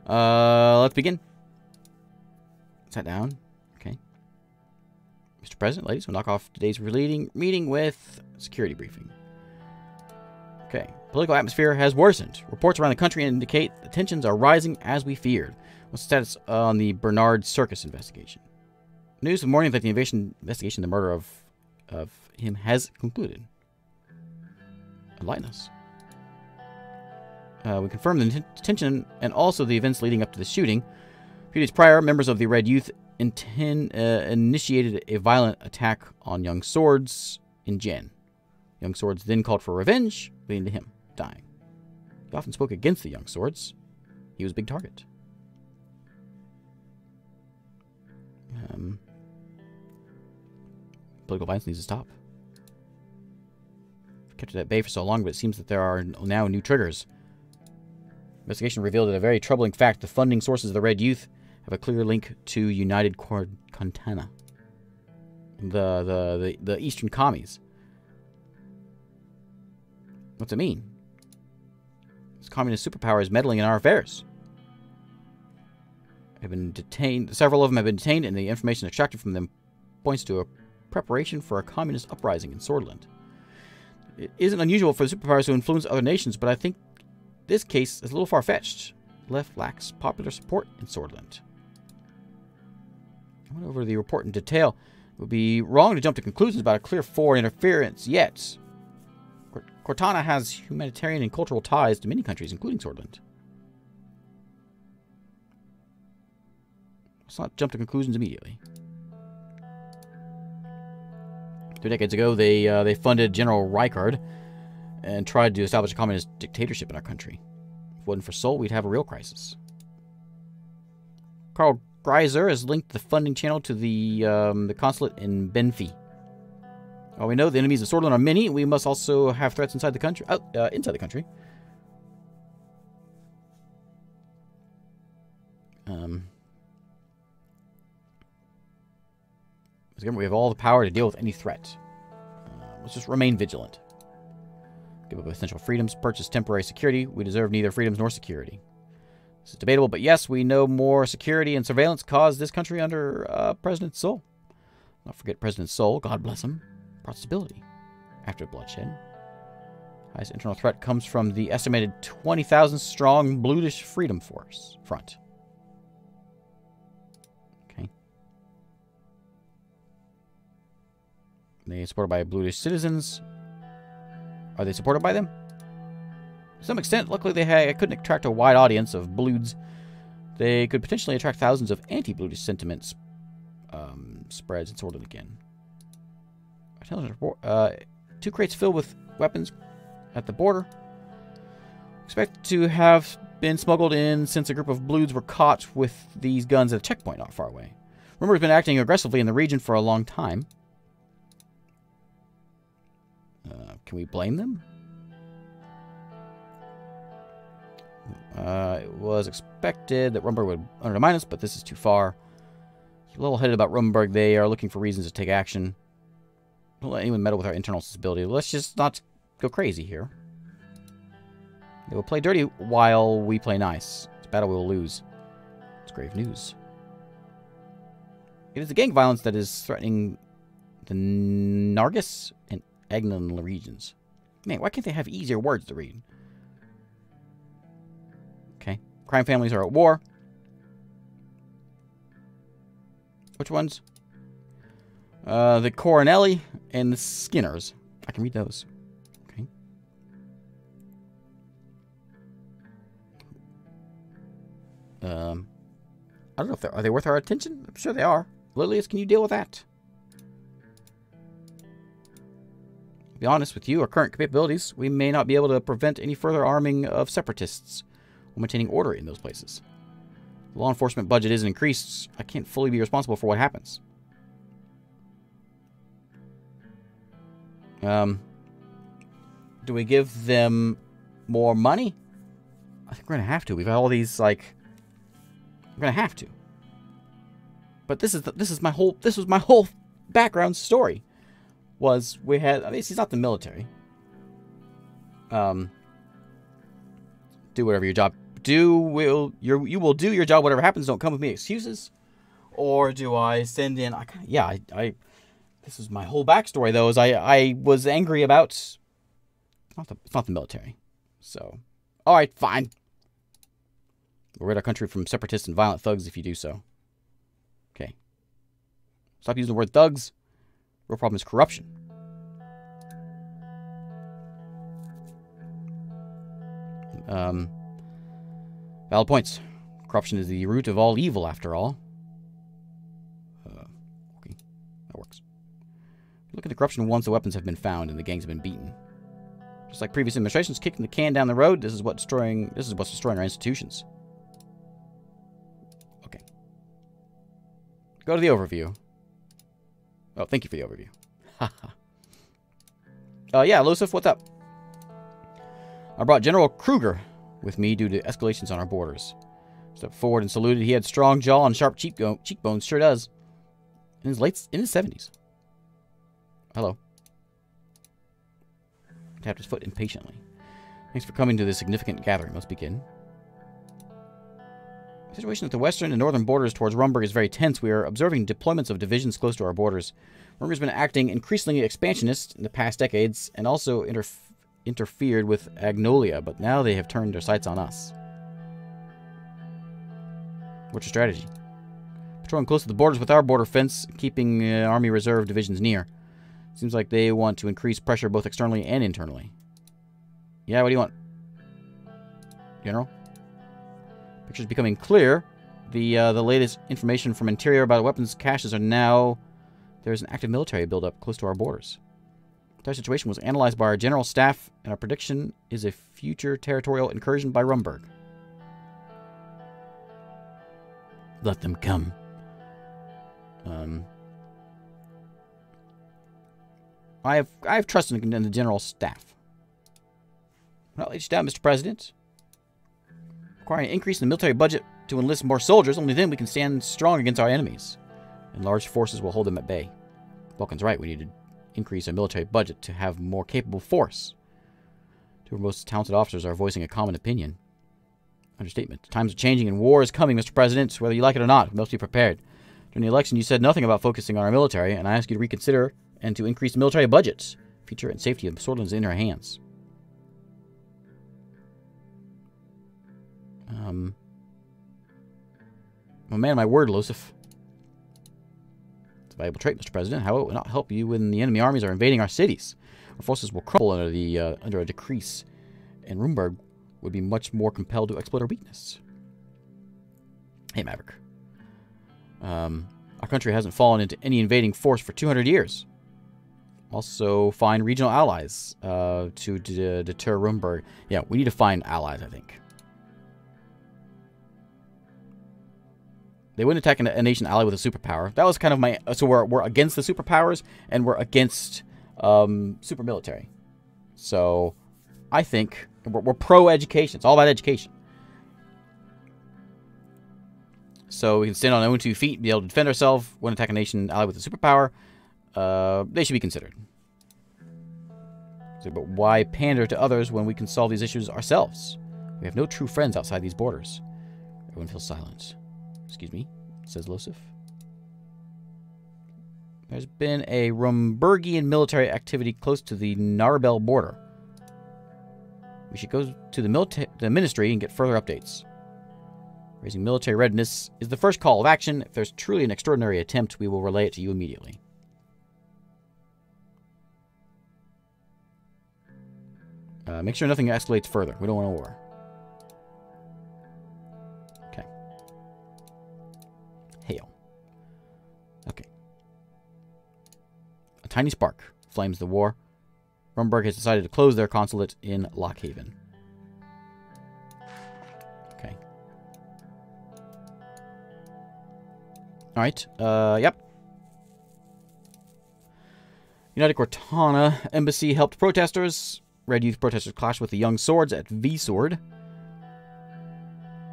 Let's begin. Sat down. Okay. Mr. President, ladies, we'll knock off today's meeting with security briefing. Okay. Political atmosphere has worsened. Reports around the country indicate the tensions are rising as we feared. What's the status on the Bernard Circus investigation? News this morning that the investigation, the murder of him has concluded. Enlighten us. We confirmed the detention and also the events leading up to the shooting. A few days prior, members of the Red Youth initiated a violent attack on Young Swords in Jen. Young Swords then called for revenge, leading to him dying. He often spoke against the Young Swords. He was a big target. Political violence needs to stop. We've kept it at bay for so long, but it seems that there are now new triggers. Investigation revealed a very troubling fact. The funding sources of the Red Youth have a clear link to United Cortana, the Eastern Commies. What's it mean? This communist superpower is meddling in our affairs. Have been detained. Several of them have been detained, and the information extracted from them points to a preparation for a communist uprising in Sordland. It isn't unusual for the superpowers to influence other nations, but I think this case is a little far-fetched. Left lacks popular support in Sordland. I went over the report in detail. It would be wrong to jump to conclusions about a clear foreign interference yet. Cortana has humanitarian and cultural ties to many countries, including Sordland. Let's not jump to conclusions immediately. 2 decades ago, they funded General Reichard and tried to establish a communist dictatorship in our country. If it wasn't for Seoul, we'd have a real crisis. Karl Greiser has linked the funding channel to the consulate in Benfi. While we know the enemies of Sordland are many, we must also have threats inside the country. Inside the country. We have all the power to deal with any threat. Let's just remain vigilant. Give up essential freedoms, purchase temporary security. We deserve neither freedoms nor security. This is debatable, but yes, we know more security and surveillance caused this country under President Seoul. Not forget President Seoul, God bless him. brought stability after bloodshed. Highest internal threat comes from the estimated 20,000 strong Bluish Freedom Force front. Okay. They are supported by Bluish citizens. Are they supported by them? To some extent, luckily they couldn't attract a wide audience of Bloods. They could potentially attract thousands of anti-Bluish sentiments spreads and Sordland again. 2 crates filled with weapons at the border. Expect to have been smuggled in since a group of Bloods were caught with these guns at a checkpoint not far away. Rumor has been acting aggressively in the region for a long time. Can we blame them? It was expected that Rumberg would undermine us, but this is too far. Level-headed about Rumberg, they are looking for reasons to take action. Don't let anyone meddle with our internal stability. Let's just not go crazy here. They will play dirty while we play nice. It's a battle we will lose. It's grave news. It is the gang violence that is threatening the Nargis and Agnan regions. Man, why can't they have easier words to read? Okay. Crime families are at war. Which ones? The Coronelli and the Skinners. I can read those. Okay. I don't know if are they worth our attention? I'm sure they are. Lilius, can you deal with that? To be honest with you, our current capabilities, we may not be able to prevent any further arming of separatists or maintaining order in those places. The law enforcement budget isn't increased. I can't fully be responsible for what happens. Do we give them more money? I think we're gonna have to. We've got all these like. We're gonna have to. But this was my whole background story. Was we had, I mean, he's not the military. Do whatever your job. You will do your job. Whatever happens, don't come with me excuses. Or do I send in? This is my whole backstory though. Is I was angry about. It's not the military. So, all right, fine. We'll rid our country from separatists and violent thugs if you do so. Okay. Stop using the word thugs. Real problem is corruption. Valid points. Corruption is the root of all evil, after all. Okay. That works. Look at the corruption once the weapons have been found and the gangs have been beaten. Just like previous administrations kicking the can down the road, this is what's destroying our institutions. Okay. Go to the overview. Oh, thank you for the overview. Yeah, Lucifer, what's up? I brought General Kruger with me due to escalations on our borders. Stepped forward and saluted. He had strong jaw and sharp cheekbones. Sure does. In his 70s. Hello. Tapped his foot impatiently. Thanks for coming to this significant gathering. Let's begin. The situation at the western and northern borders towards Rumberg is very tense. We are observing deployments of divisions close to our borders. Rumberg has been acting increasingly expansionist in the past decades and also interfered with Agnolia, but now they have turned their sights on us. What's your strategy? Patrolling close to the borders with our border fence, keeping Army Reserve divisions near. Seems like they want to increase pressure both externally and internally. Yeah, what do you want? General? Picture's becoming clear. The latest information from Interior about weapons caches are now... There's an active military buildup close to our borders. The entire situation was analyzed by our general staff, and our prediction is a future territorial incursion by Rumberg. Let them come. I have trust in the general staff. Well, each down, Mr. President. Requiring an increase in the military budget to enlist more soldiers, only then we can stand strong against our enemies. And large forces will hold them at bay. Vulcan's right, we need to increase our military budget to have more capable force. Two of our most talented officers are voicing a common opinion. Understatement. Times are changing and war is coming, Mr. President. Whether you like it or not, we must be prepared. During the election, you said nothing about focusing on our military, and I ask you to reconsider and to increase the military budget. Future and safety of Sordland is in our hands. Oh man, my word, Losif. It's a valuable trait, Mr. President. How it will not help you when the enemy armies are invading our cities. Our forces will crumble under a decrease, and Rumburg would be much more compelled to exploit our weakness. Hey, Maverick. Our country hasn't fallen into any invading force for 200 years. Also, find regional allies to deter Rumburg. Yeah, we need to find allies, I think. They wouldn't attack a nation ally with a superpower. That was kind of my... So we're against the superpowers, and we're against super military. So, I think we're pro-education. It's all about education. So we can stand on our own 2 feet, be able to defend ourselves, wouldn't attack a nation ally with a superpower. They should be considered. So, but why pander to others when we can solve these issues ourselves? We have no true friends outside these borders. Everyone feels silent. Excuse me, says Losif. There's been a Rumburgian military activity close to the Narbel border. We should go to the ministry and get further updates. Raising military readiness is the first call of action. If there's truly an extraordinary attempt, we will relay it to you immediately. Make sure nothing escalates further. We don't want a war. Okay. Hail. Okay. A tiny spark flames the war. Rumburg has decided to close their consulate in Lockhaven. Okay. Alright. Yep. United Cortana Embassy helped protesters. Red Youth protesters clashed with the Young Swords at V-Sword.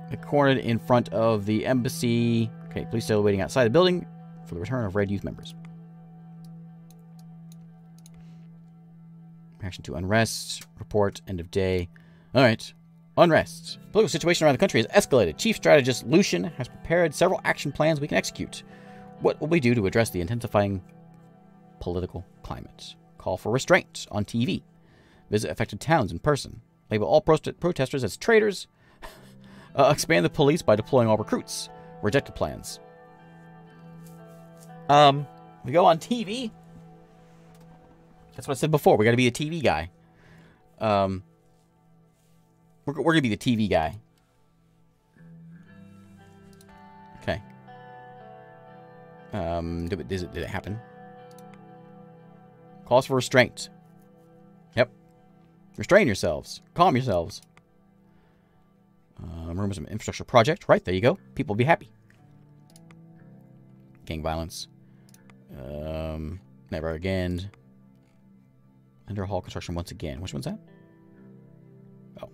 They cornered in front of the embassy. Okay, police still waiting outside the building for the return of Red Youth members. Reaction to unrest. Report. End of day. Alright. Unrest. Political situation around the country has escalated. Chief strategist Lucian has prepared several action plans we can execute. What will we do to address the intensifying political climate? Call for restraint on TV. Visit affected towns in person. Label all protesters as traitors. Expand the police by deploying all recruits. Rejected plans. We go on TV. That's what I said before. We got to be a TV guy. We're going to be the TV guy. Okay. Did it happen? Calls for restraint. Yep. Restrain yourselves. Calm yourselves. Rumors of an infrastructure project. Right, there you go. People will be happy. Gang violence. Never again. Underhall construction once again. Which one's that? Oh.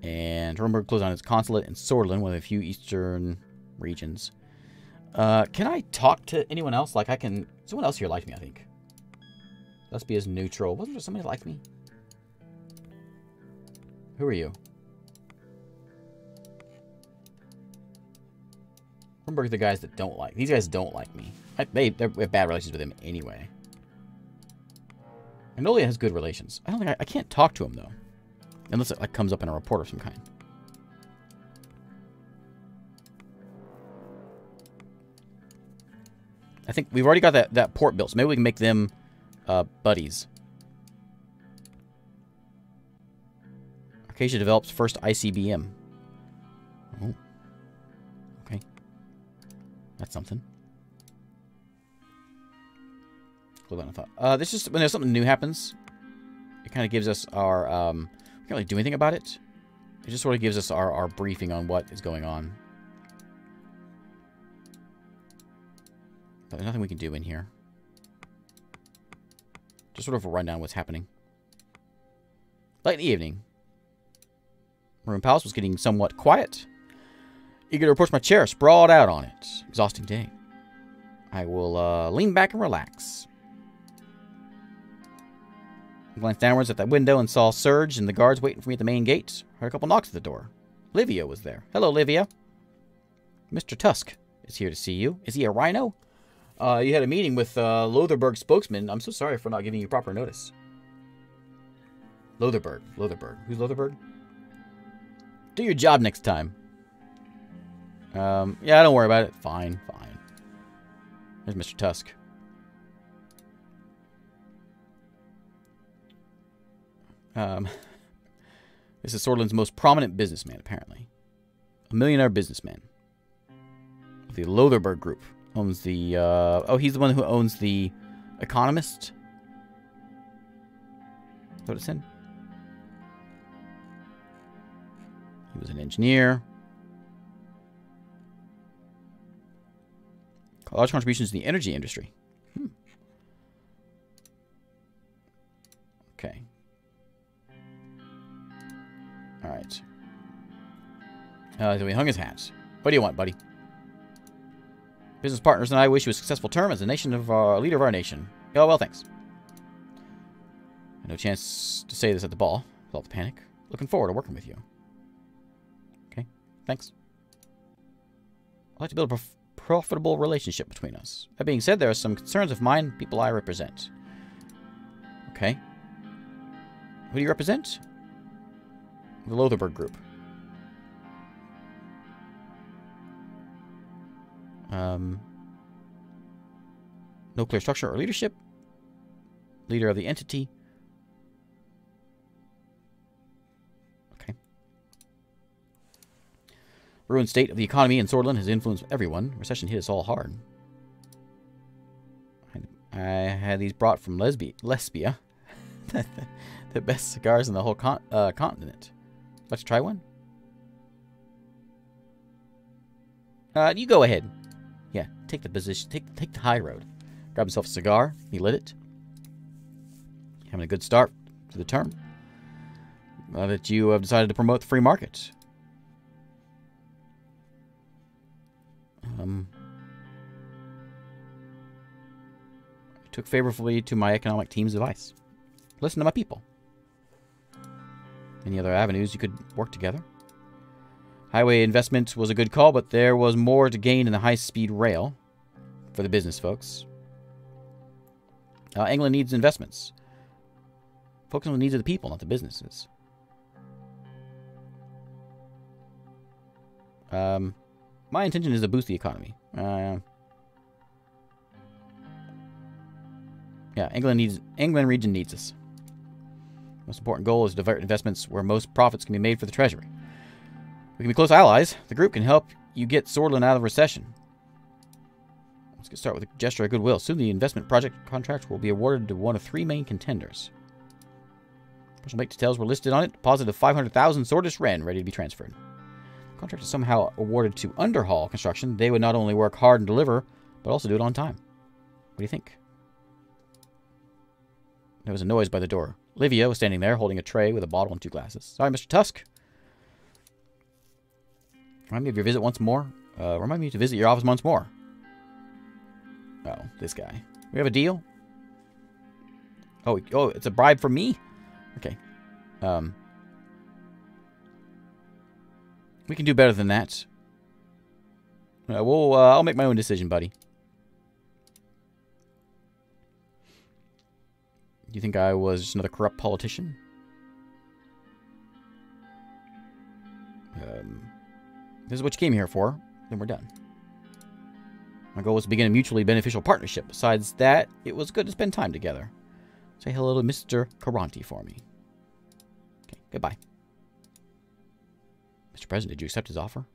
And Rumburg closed on its consulate in Sordland, one of the few eastern regions. Can I talk to anyone else? Like, I can... Someone else here liked me, I think. Let's be as neutral. Wasn't there somebody like me? Who are you? Rumburg, the guys that don't like. These guys don't like me. We have bad relations with him anyway. Anolia has good relations. I don't think I can't talk to him though, unless it like comes up in a report of some kind. I think we've already got that port built, so maybe we can make them buddies. Acacia develops first ICBM. Oh. Okay. That's something. This is when there's something new happens. It kind of gives us our, we can't really do anything about it. It just sort of gives us our briefing on what is going on. But there's nothing we can do in here. Just sort of a rundown of what's happening. Late in the evening. Maroon Palace was getting somewhat quiet. Eager to approach my chair, sprawled out on it. Exhausting day. I will lean back and relax. I glanced downwards at that window and saw Serge and the guards waiting for me at the main gate. Heard a couple knocks at the door. Livia was there. Hello, Livia. Mr. Tusk is here to see you. Is he a rhino? You had a meeting with Lothar spokesman. I'm so sorry for not giving you proper notice. Lothar. Who's Lothar? Do your job next time. Yeah, don't worry about it. Fine. There's Mr. Tusk. This is Sordland's most prominent businessman, apparently. A millionaire businessman. The Lothar Group owns the, oh, he's the one who owns the Economist? Is that what it said? He was an engineer. Large contributions to the energy industry. Okay. Alright. So he hung his hat. What do you want, buddy? Business partners and I wish you a successful term as a leader of our nation. Oh, well, thanks. No chance to say this at the ball without the panic. Looking forward to working with you. Okay, thanks. I'd like to build a profitable relationship between us. That being said, there are some concerns of mine, people I represent. Okay. Who do you represent? The Lothar Group. No clear structure or leadership. Leader of the entity. Okay. Ruined state of the economy in Sordland has influenced everyone. Recession hit us all hard. I had these brought from Lesbia. The best cigars in the whole continent. Let's try one. You go ahead. Yeah, take the position. Take the high road. Grab himself a cigar. He lit it. Having a good start to the term. That you have decided to promote the free market. I took favorably to my economic team's advice. Listen to my people. Any other avenues you could work together? Highway investment was a good call, but there was more to gain in the high-speed rail for the business folks. England needs investments. Focus on the needs of the people, not the businesses. My intention is to boost the economy. Yeah, England region needs us. Most important goal is to divert investments where most profits can be made for the treasury. We can be close allies. The group can help you get Sordland out of recession. Let's get started with a gesture of goodwill. Soon the investment project contract will be awarded to one of 3 main contenders. Personal bank details were listed on it. Deposit of 500,000 Sordish Ren ready to be transferred. The contract is somehow awarded to Underhall Construction. They would not only work hard and deliver, but also do it on time. What do you think? There was a noise by the door. Livia was standing there, holding a tray with a bottle and 2 glasses. Sorry, Mr. Tusk. Remind me of your visit once more. Remind me to visit your office once more. Oh, this guy. We have a deal? Oh, it's a bribe from me? Okay. We can do better than that. I'll make my own decision, buddy. Do you think I was just another corrupt politician? This is what you came here for. Then we're done. My goal was to begin a mutually beneficial partnership. Besides that, it was good to spend time together. Say hello to Mr. Caranti for me. Okay, goodbye. Mr. President, did you accept his offer?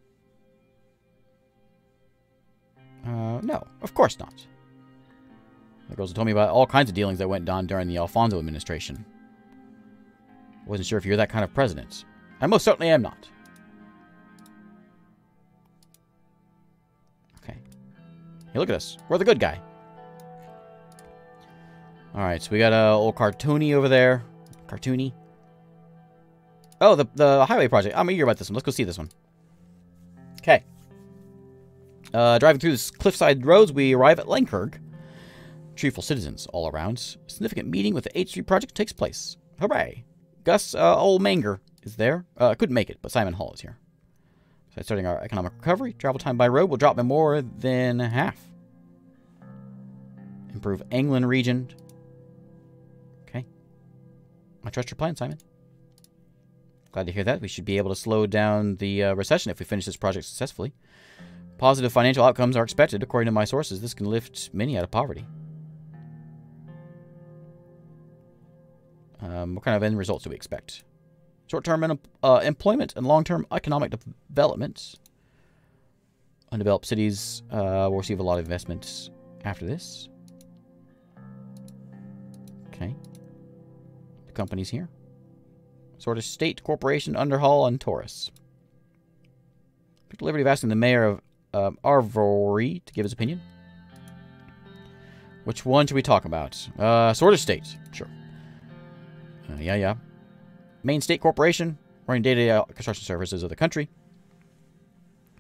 No, of course not. The girls have told me about all kinds of dealings that went on during the Alfonso administration. I wasn't sure if you're that kind of president. I most certainly am not. Okay. Hey, look at us. We're the good guy. Alright, so we got old Cartoony over there. Cartoony. Oh, the highway project. I'm eager about this one. Let's go see this one. Okay. Driving through the cliffside roads, we arrive at Lankerg. Cheerful citizens all around. A significant meeting with the H3 project takes place. Hooray! Gus old Manger is there. Couldn't make it, but Simon Hall is here. So starting our economic recovery. Travel time by road will drop by more than half. Improve England region. Okay. I trust your plan, Simon. Glad to hear that. We should be able to slow down the recession if we finish this project successfully. Positive financial outcomes are expected. According to my sources, this can lift many out of poverty. What kind of end results do we expect? Short-term employment and long-term economic development. Undeveloped cities will receive a lot of investments after this. Okay. The companies here. Sort of State, Corporation, Underhall, and Taurus. Took the liberty of asking the mayor of Arvory to give his opinion. Which one should we talk about? Sort of State. Sure. Yeah. Main state corporation, running day-to-day construction services of the country.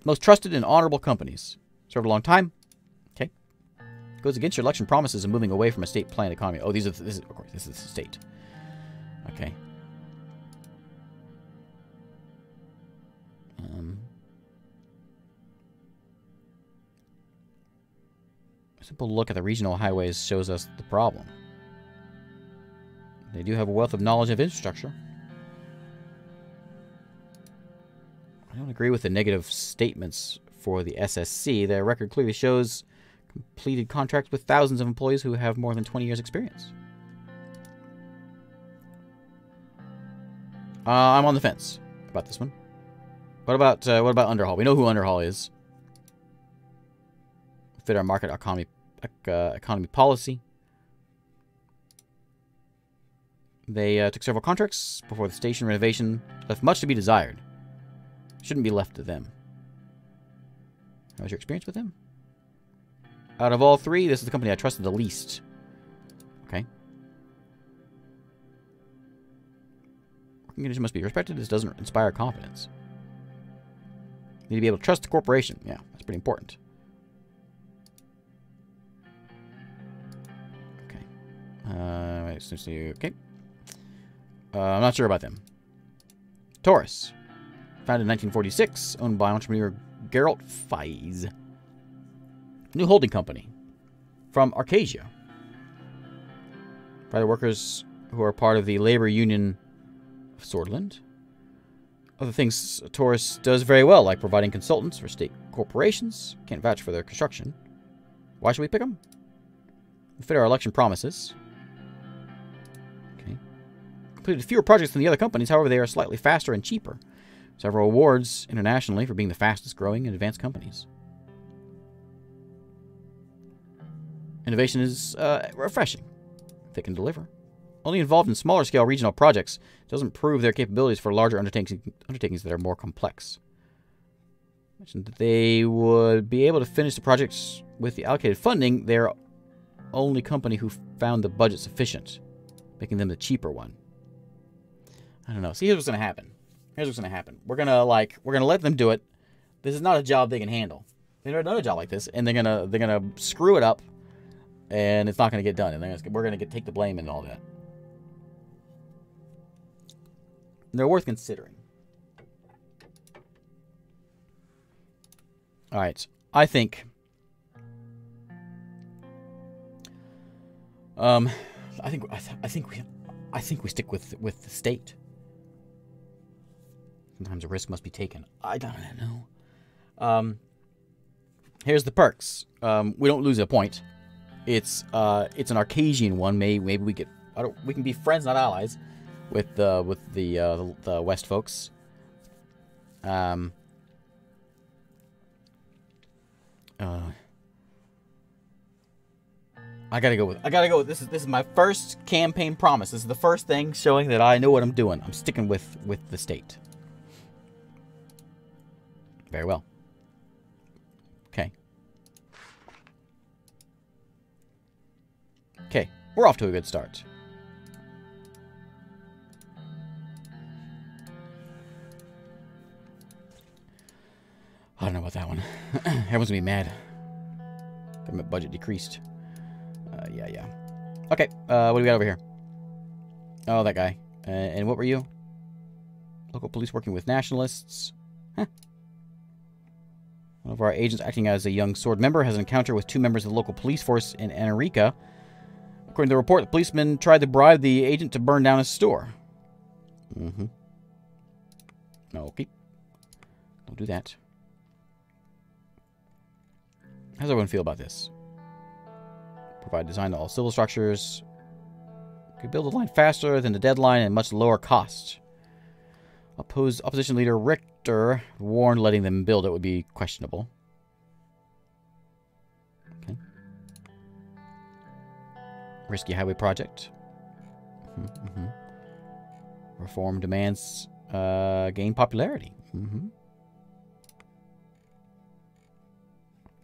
Most trusted and honorable companies. Served a long time. Okay. Goes against your election promises of moving away from a state-planned economy. Oh, this is the state. Okay. A simple look at the regional highways shows us the problem. They do have a wealth of knowledge of infrastructure. I don't agree with the negative statements for the SSC. Their record clearly shows completed contracts with thousands of employees who have more than 20 years experience. I'm on the fence about this one. What about Underhall? We know who Underhall is. Fit our market economy policy. They took several contracts before the station renovation left much to be desired. Shouldn't be left to them. How was your experience with them? Out of all three, this is the company I trusted the least. Okay. Working conditions must be respected. This doesn't inspire confidence. You need to be able to trust the corporation. Yeah, that's pretty important. Okay. Okay. I'm not sure about them. Taurus. Founded in 1946. Owned by entrepreneur Geralt Faiz. New holding company. From Arcasia. By the workers who are part of the labor union of Sordland. Other things Taurus does very well, like providing consultants for state corporations. Can't vouch for their construction. Why should we pick them? We fit our election promises. Okay. Completed fewer projects than the other companies, however, they are slightly faster and cheaper. Several awards internationally for being the fastest growing and advanced companies. Innovation is refreshing. They can deliver. Only involved in smaller scale regional projects doesn't prove their capabilities for larger undertakings that are more complex. Mentioned that they would be able to finish the projects with the allocated funding. They're only company who found the budget sufficient, making them the cheaper one. I don't know. See, here's what's gonna happen. We're gonna let them do it. This is not a job they can handle. They've never done a job like this, and they're gonna screw it up, and it's not gonna get done. And we're gonna take the blame and all that. They're worth considering. All right, I think. I think we stick with the state. Sometimes a risk must be taken. I don't know. Here's the perks. We don't lose a point. It's an Arcasian one. Maybe we get. We can be friends, not allies, with the West folks. I gotta go with this is my first campaign promise. This is the first thing showing that I know what I'm doing. I'm sticking with the state. Very well. Okay. Okay, we're off to a good start. I don't know about that one. Everyone's gonna be mad. Government budget decreased. Yeah. Okay, what do we got over here? Oh, that guy. And what were you? Local police working with nationalists. Huh. One of our agents acting as a young sword member has an encounter with 2 members of the local police force in Anarica. According to the report, the policeman tried to bribe the agent to burn down his store. Mm-hmm. Okay. Don't do that. How's everyone feel about this? Provide design to all civil structures. Could build the line faster than the deadline and much lower cost. Opposition leader Richter warned letting them build it would be questionable. Okay. Risky highway project. Reform demands gain popularity.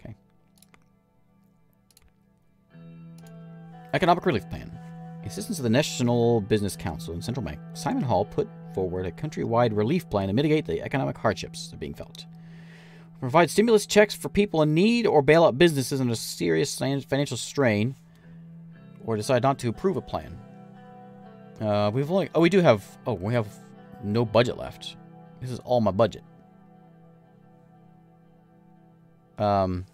Okay. Economic relief plan. Assistance of the National Business Council and Central Bank, Simon Hall put forward a countrywide relief plan to mitigate the economic hardships that are being felt. Provide stimulus checks for people in need or bail out businesses under serious financial strain, or decide not to approve a plan. We've only... Oh, we do have... Oh, we have no budget left. This is all my budget. I don't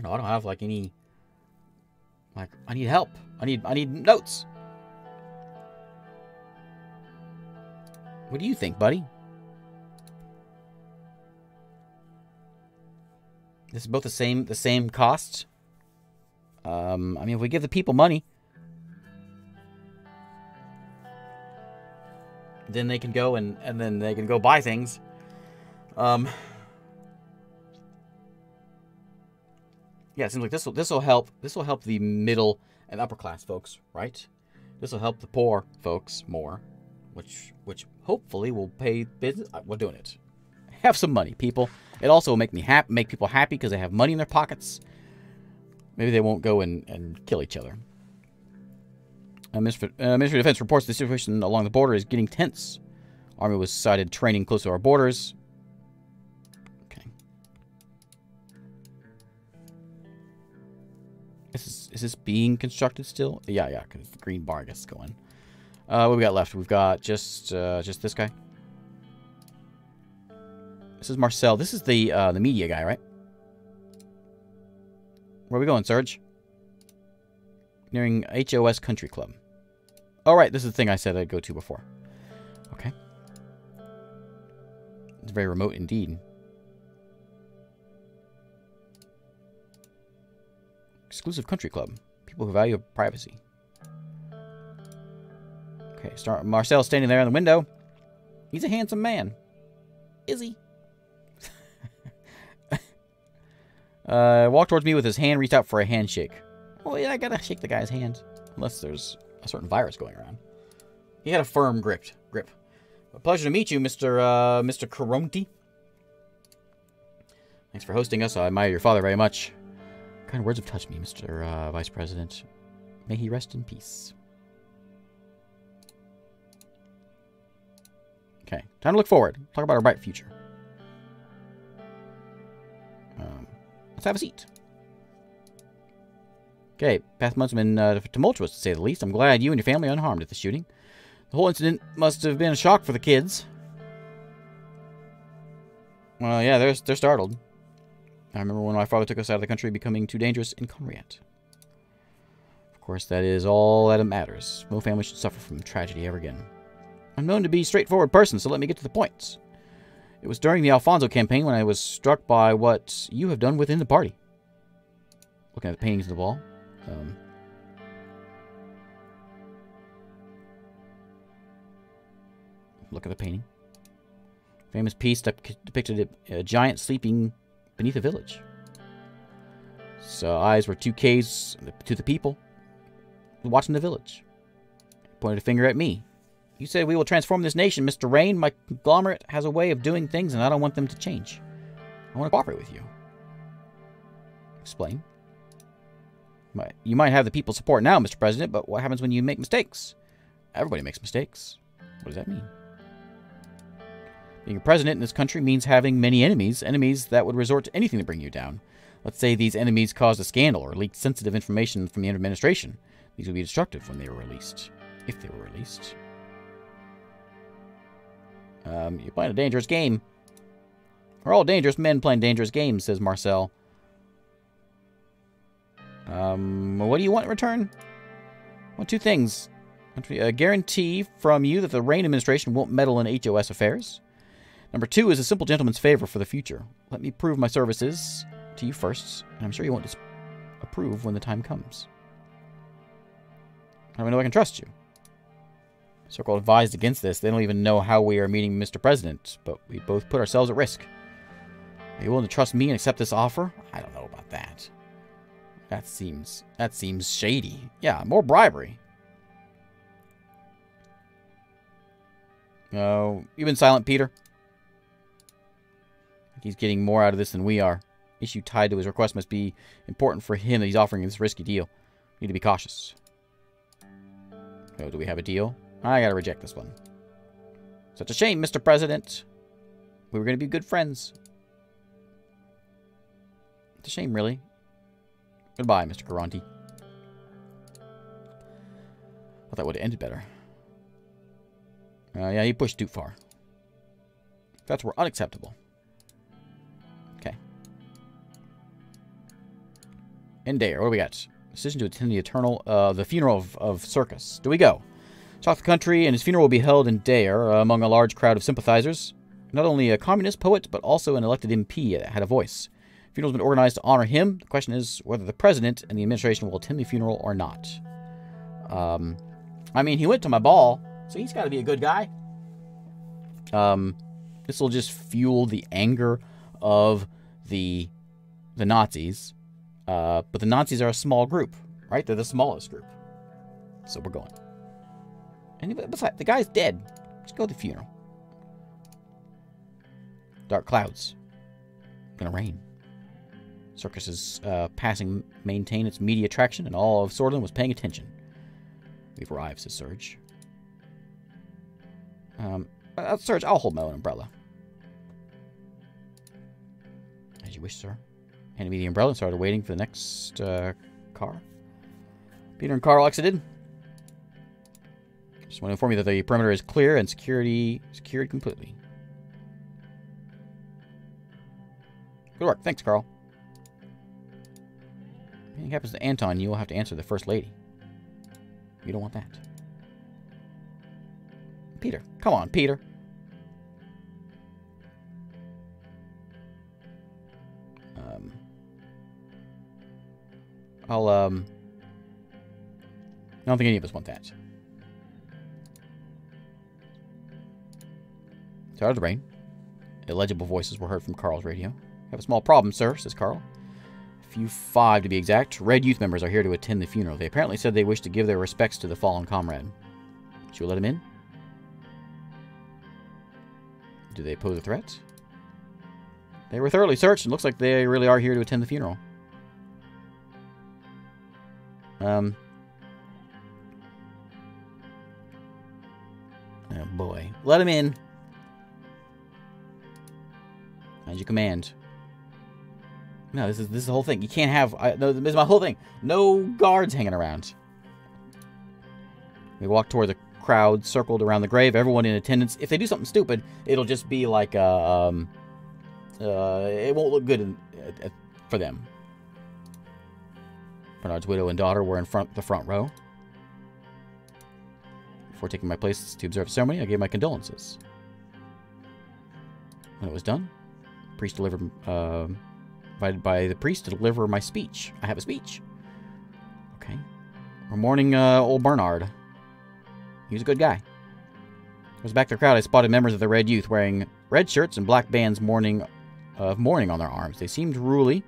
know. I don't have, like, any... Like, I need help. I need notes. What do you think, buddy? This is both the same cost. I mean, if we give the people money, then they can go and then they can go buy things. Yeah, it seems like this will help. This will help the middle and upper class folks, right? This will help the poor folks more, which hopefully will pay business. We're doing it. Have some money, people. It also will make people happy because they have money in their pockets. Maybe they won't go and kill each other. Ministry of Defense reports the situation along the border is getting tense. Army was sighted training close to our borders. Okay. Is this being constructed still? Yeah, because the green bar gets going. What we got left? We've got just this guy. This is Marcel. This is the media guy, right? Where are we going, Serge? Nearing HOS Country Club. Oh, right. This is the thing I said I'd go to before. Okay. It's very remote indeed. Exclusive Country Club. People who value privacy. Okay, Marcel's standing there in the window. He's a handsome man. Is he? Walked towards me with his hand, reached out for a handshake. Well, yeah, I gotta shake the guy's hand. Unless there's a certain virus going around. He had a firm grip. A pleasure to meet you, Mr. Caronti. Thanks for hosting us. I admire your father very much. What kind of words have touched me, Mr. Vice President? May he rest in peace. Okay, time to look forward. Talk about our bright future. Let's have a seat. Okay, past months have been tumultuous, to say the least. I'm glad you and your family are unharmed at the shooting. The whole incident must have been a shock for the kids. Well, yeah, they're startled. I remember when my father took us out of the country, becoming too dangerous in Conriat. Of course, that is all that matters. No family should suffer from tragedy ever again. I'm known to be a straightforward person, so let me get to the point. It was during the Alfonso campaign when I was struck by what you have done within the party. Looking at the paintings on the wall. Look at the painting. Famous piece that depicted a giant sleeping beneath a village. So eyes were 2 Ks to the people watching the village. Pointed a finger at me. You said we will transform this nation, Mr. Rain. My conglomerate has a way of doing things, and I don't want them to change. I want to cooperate with you. Explain. You might have the people's support now, Mr. President, but what happens when you make mistakes? Everybody makes mistakes. What does that mean? Being a president in this country means having many enemies, enemies that would resort to anything to bring you down. Let's say these enemies caused a scandal or leaked sensitive information from the administration. These would be destructive when they were released. If they were released. You're playing a dangerous game. We're all dangerous men playing dangerous games, says Marcel. What do you want in return? I want two things. A guarantee from you that the Reign administration won't meddle in HOS affairs. Number two is a simple gentleman's favor for the future. Let me prove my services to you first, and I'm sure you won't approve when the time comes. How do I know I can trust you? Circle advised against this. They don't even know how we are meeting Mr. President, but we both put ourselves at risk. Are you willing to trust me and accept this offer? I don't know about that. That seems shady. Yeah, more bribery. Oh, you've been silent, Peter. He's getting more out of this than we are. Issue tied to his request must be important for him that he's offering this risky deal. We need to be cautious. Oh, do we have a deal? I gotta reject this one. Such a shame, Mr. President. We were gonna be good friends. It's a shame, really. Goodbye, Mr. Caronti. Thought that would have ended better. Yeah, he pushed too far. Threats were unacceptable. Okay. In Dare, what do we got? Decision to attend the funeral of Circus. Do we go? Talk the country, and his funeral will be held in Dare among a large crowd of sympathizers. Not only a communist poet, but also an elected MP that had a voice. The funeral's been organized to honor him. The question is whether the president and the administration will attend the funeral or not. I mean, he went to my ball, so he's got to be a good guy. This will just fuel the anger of the Nazis. But the Nazis are a small group, right? They're the smallest group. So we're going. And besides, the guy's dead. Just go to the funeral. Dark clouds. Gonna rain. Circus is maintain its media attraction, and all of Sordland was paying attention. We've arrived, says Surge. Surge, I'll hold my own umbrella. As you wish, sir. Handed me the umbrella and started waiting for the next car. Peter and Carl exited. Just want to inform you that the perimeter is clear and secured completely. Good work. Thanks, Carl. If anything happens to Anton, you will have to answer the First Lady. You don't want that. Peter. Come on, Peter. I don't think any of us want that. Started to rain. Illegible voices were heard from Carl's radio. Have a small problem, sir, says Carl. A few 5 to be exact. Red youth members are here to attend the funeral. They apparently said they wish to give their respects to the fallen comrade. Should we let them in? Do they pose a threat? They were thoroughly searched, and looks like they really are here to attend the funeral. Oh boy. Let him in. As you command. No, this is the whole thing. You can't have... no, this is my whole thing. No guards hanging around. We walk toward the crowd circled around the grave. Everyone in attendance. If they do something stupid, it'll just be like... it won't look good for them. Bernard's widow and daughter were in the front row. Before taking my place to observe the ceremony, I gave my condolences. When it was done, the priest delivered, invited by the priest to deliver my speech. I have a speech. Okay. We're mourning old Bernard. He was a good guy. I was back to the crowd. I spotted members of the Red Youth wearing red shirts and black bands of mourning on their arms. They seemed ruly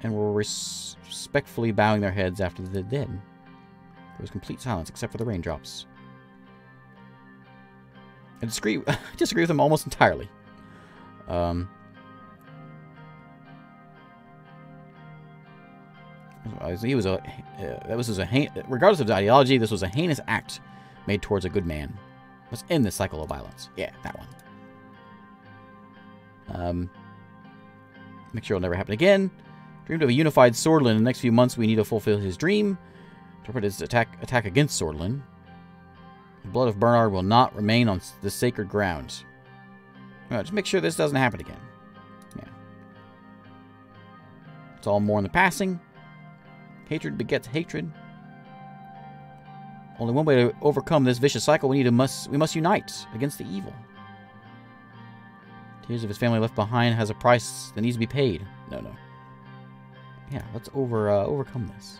and were respectfully bowing their heads after the dead. There was complete silence except for the raindrops. I disagree with them almost entirely. Regardless of the ideology, this was a heinous act made towards a good man. Let's end this cycle of violence. Yeah, that one. Make sure it'll never happen again. Dreamed of a unified Sordland. In the next few months, we need to fulfill his dream. Interpret his attack against Sordland. The blood of Bernard will not remain on this sacred ground. Just make sure this doesn't happen again. It's all more in the passing. Hatred begets hatred. Only one way to overcome this vicious cycle, we must unite against the evil. Tears of his family left behind has a price that needs to be paid. No. Yeah, let's overcome this.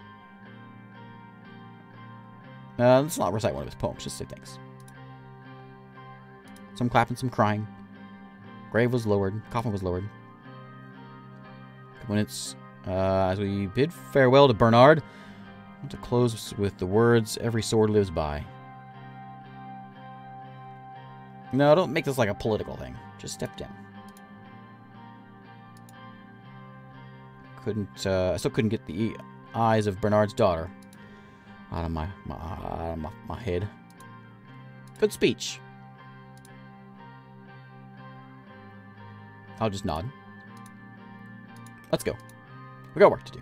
Let's not recite one of his poems, just say thanks. Some clapping, some crying. Grave was lowered, coffin was lowered. When it's, as we bid farewell to Bernard, I want to close with the words, every sword lives by. No, don't make this like a political thing. Just step down. I still couldn't get the eyes of Bernard's daughter out of my head. Good speech. I'll just nod. Let's go. We got work to do.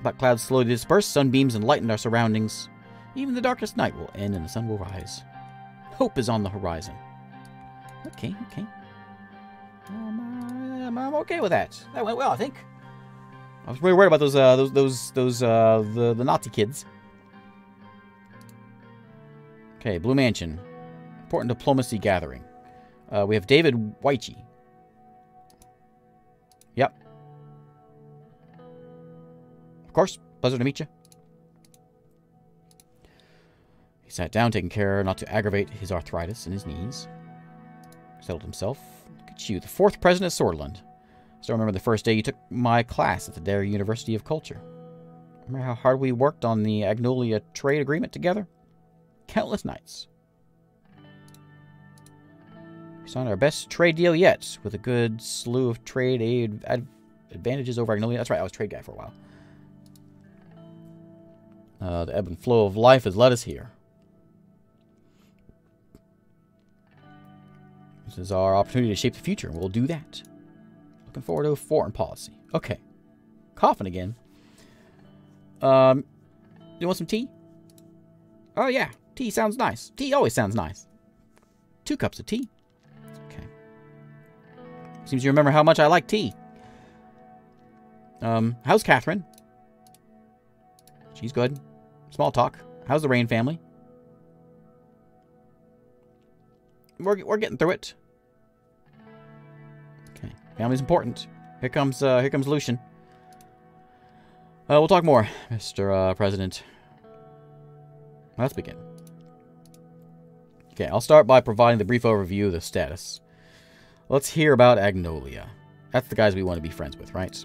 Black clouds slowly disperse, sunbeams enlighten our surroundings. Even the darkest night will end and the sun will rise. Hope is on the horizon. Okay. I'm okay with that. That went well, I think. I was really worried about the Nazi kids. Okay, Blue Mansion. Important diplomacy gathering. We have David Weiche. Yep. Of course. Pleasure to meet you. He sat down, taking care not to aggravate his arthritis in his knees. Settled himself. Look at you, the 4th president of Sordland. Still remember the first day you took my class at the Dare University of Culture. Remember how hard we worked on the Agnolia trade agreement together? Countless nights. We signed our best trade deal yet, with a good slew of trade aid advantages over Agnolia. That's right, I was trade guy for a while. The ebb and flow of life has led us here. This is our opportunity to shape the future, and we'll do that. Looking forward to foreign policy. Okay. Coughing again. You want some tea? Oh, yeah. Tea sounds nice. Tea always sounds nice. 2 cups of tea. Okay. Seems you remember how much I like tea. How's Catherine? She's good. Small talk. How's the Rain family? We're getting through it. Okay. Family's important. Here comes Lucian. We'll talk more, Mr. President. Let's begin. Okay, I'll start by providing the brief overview of the status. Let's hear about Agnolia. That's the guys we want to be friends with, right?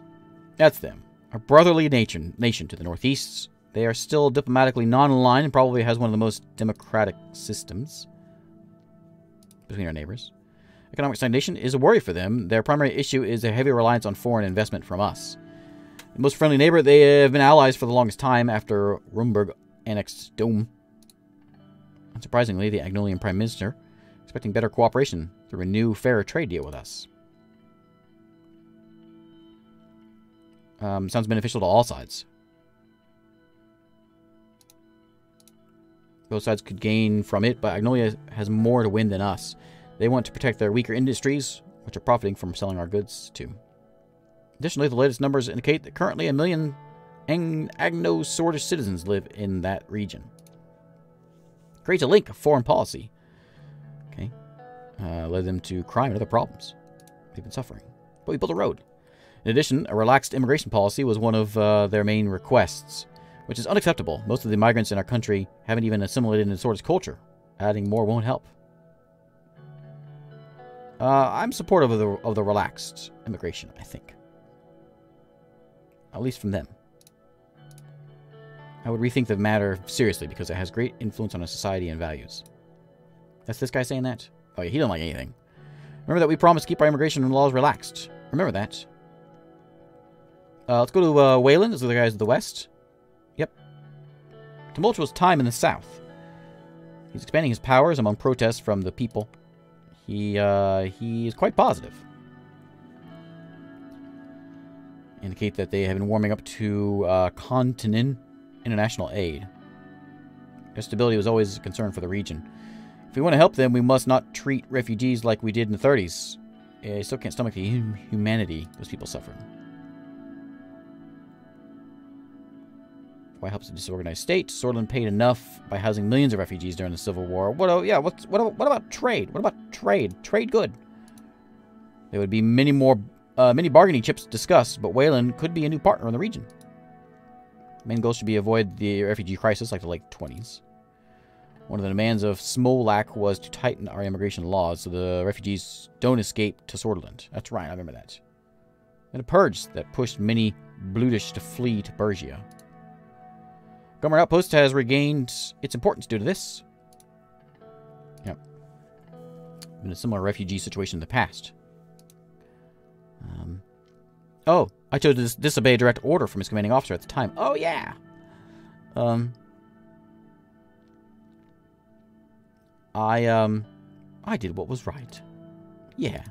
That's them. A brotherly nation to the northeast. They are still diplomatically non-aligned and probably has one of the most democratic systems between our neighbors. Economic stagnation is a worry for them. Their primary issue is a heavy reliance on foreign investment from us. The most friendly neighbor, they have been allies for the longest time after Rumburg annexed Dome. Unsurprisingly, the Agnolian Prime Minister expecting better cooperation through a new, fairer trade deal with us. Sounds beneficial to all sides. Both sides could gain from it, but Agnolia has more to win than us. They want to protect their weaker industries, which are profiting from selling our goods too. Additionally, the latest numbers indicate that currently 1 million Agno-Sordish citizens live in that region. Creates a link of foreign policy. Okay. Led them to crime and other problems. They've been suffering. But we built a road. In addition, a relaxed immigration policy was one of their main requests, which is unacceptable. Most of the migrants in our country haven't even assimilated into Sordish culture. Adding more won't help. I'm supportive of the relaxed immigration, I think. At least from them. I would rethink the matter seriously because it has great influence on our society and values. That's this guy saying that? Oh yeah, he doesn't like anything. Remember that we promised to keep our immigration laws relaxed. Remember that. Let's go to Wayland. Those are the guys of the west. Yep. Tumultuous time in the south. He's expanding his powers among protests from the people. He is quite positive. Indicate that they have been warming up to continent international aid. Their stability was always a concern for the region. If we want to help them, we must not treat refugees like we did in the 30s. I still can't stomach the humanity those people suffered. Why helps a disorganized state? Sordland paid enough by housing millions of refugees during the Civil War. What about trade? What about trade? Trade good. There would be many bargaining chips discussed, but Wayland could be a new partner in the region. The main goal should be avoid the refugee crisis like the late 20s. One of the demands of Smolak was to tighten our immigration laws so the refugees don't escape to Sordland. That's right, I remember that. And a purge that pushed many Blutish to flee to Bergia. Government Outpost has regained its importance due to this. Yep. Been a similar refugee situation in the past. Oh, I chose to disobey a direct order from his commanding officer at the time. Oh, yeah. I did what was right. Yeah.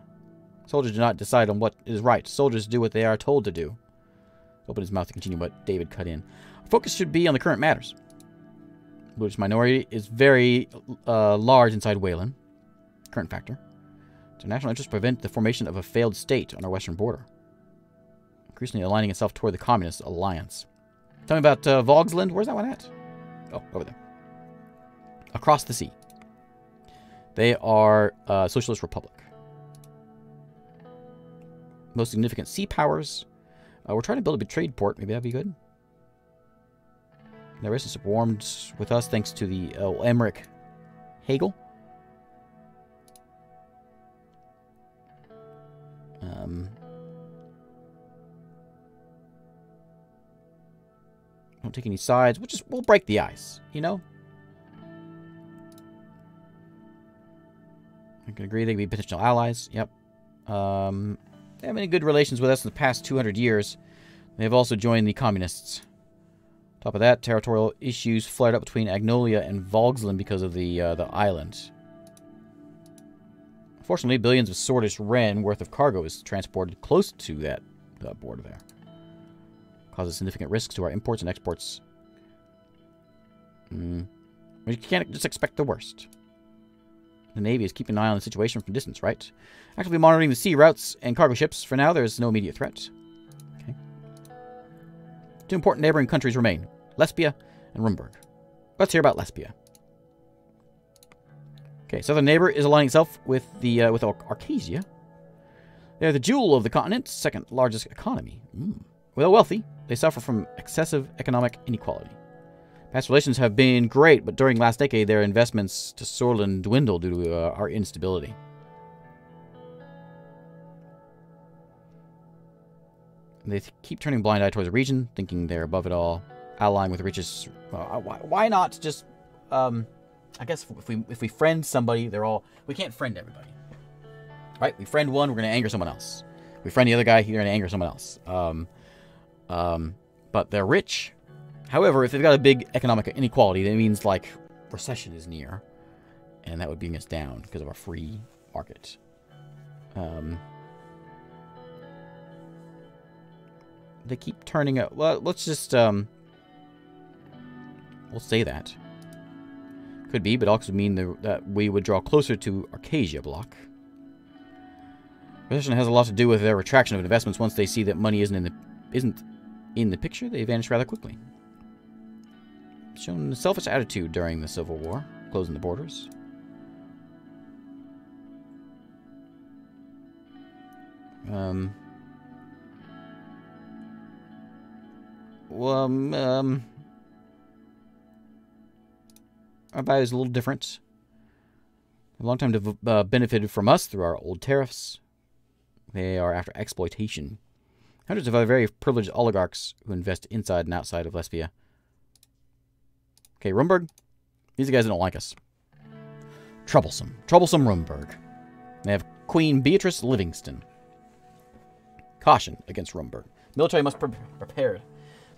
Soldiers do not decide on what is right. Soldiers do what they are told to do. Open his mouth to continue, but David cut in. Our focus should be on the current matters. The British minority is very large inside Wayland. Current factor. International interests prevent the formation of a failed state on our western border. Increasingly aligning itself toward the Communist Alliance. Tell me about Vogsland. Where's that one at? Oh, over there. Across the sea. They are a socialist republic. Most significant sea powers. We're trying to build a big trade port. Maybe that'd be good. Their relationship warmed with us thanks to the Emmerich Hegel. Don't take any sides. We'll break the ice, you know? I can agree they can be potential allies. Yep. They have many good relations with us in the past 200 years. They have also joined the communists. Top of that, territorial issues flared up between Agnolia and Vogsland because of the island. Unfortunately, billions of Sordish Ren worth of cargo is transported close to that border there. Causes significant risks to our imports and exports. We can't just expect the worst. The Navy is keeping an eye on the situation from distance, right? Actively monitoring the sea routes and cargo ships. For now, there is no immediate threat. Okay. Two important neighboring countries remain. Lesbia and Rumburg. Let's hear about Lesbia. Okay, southern neighbor is aligning itself with Arcasia. They're the jewel of the continent, second largest economy. Well, wealthy, they suffer from excessive economic inequality. Past relations have been great, but during last decade, their investments to Sordland dwindled due to our instability. They keep turning a blind eye towards the region, thinking they're above it all, allying with the richest. Why not just? I guess if we friend somebody, we can't friend everybody, right? We friend one, we're gonna anger someone else. We friend the other guy, you're gonna anger someone else. But they're rich. However, if they've got a big economic inequality, that means, like, recession is near. And that would bring us down because of our free market. They keep turning up. Well, let's just, we'll say that. Could be, but also mean that we would draw closer to Arcasia block. Recession has a lot to do with their retraction of investments. Once they see that money isn't in the picture, they vanish rather quickly. Shown a selfish attitude during the Civil War, closing the borders. Our value is a little different. A long time benefited from us through our old tariffs. They are after exploitation. Hundreds of other very privileged oligarchs who invest inside and outside of Lesbia. Okay, Rumburg. These guys don't like us. Troublesome. Troublesome Rumburg. They have Queen Beatrice Livingston. Caution against Rumburg. Military must be prepared.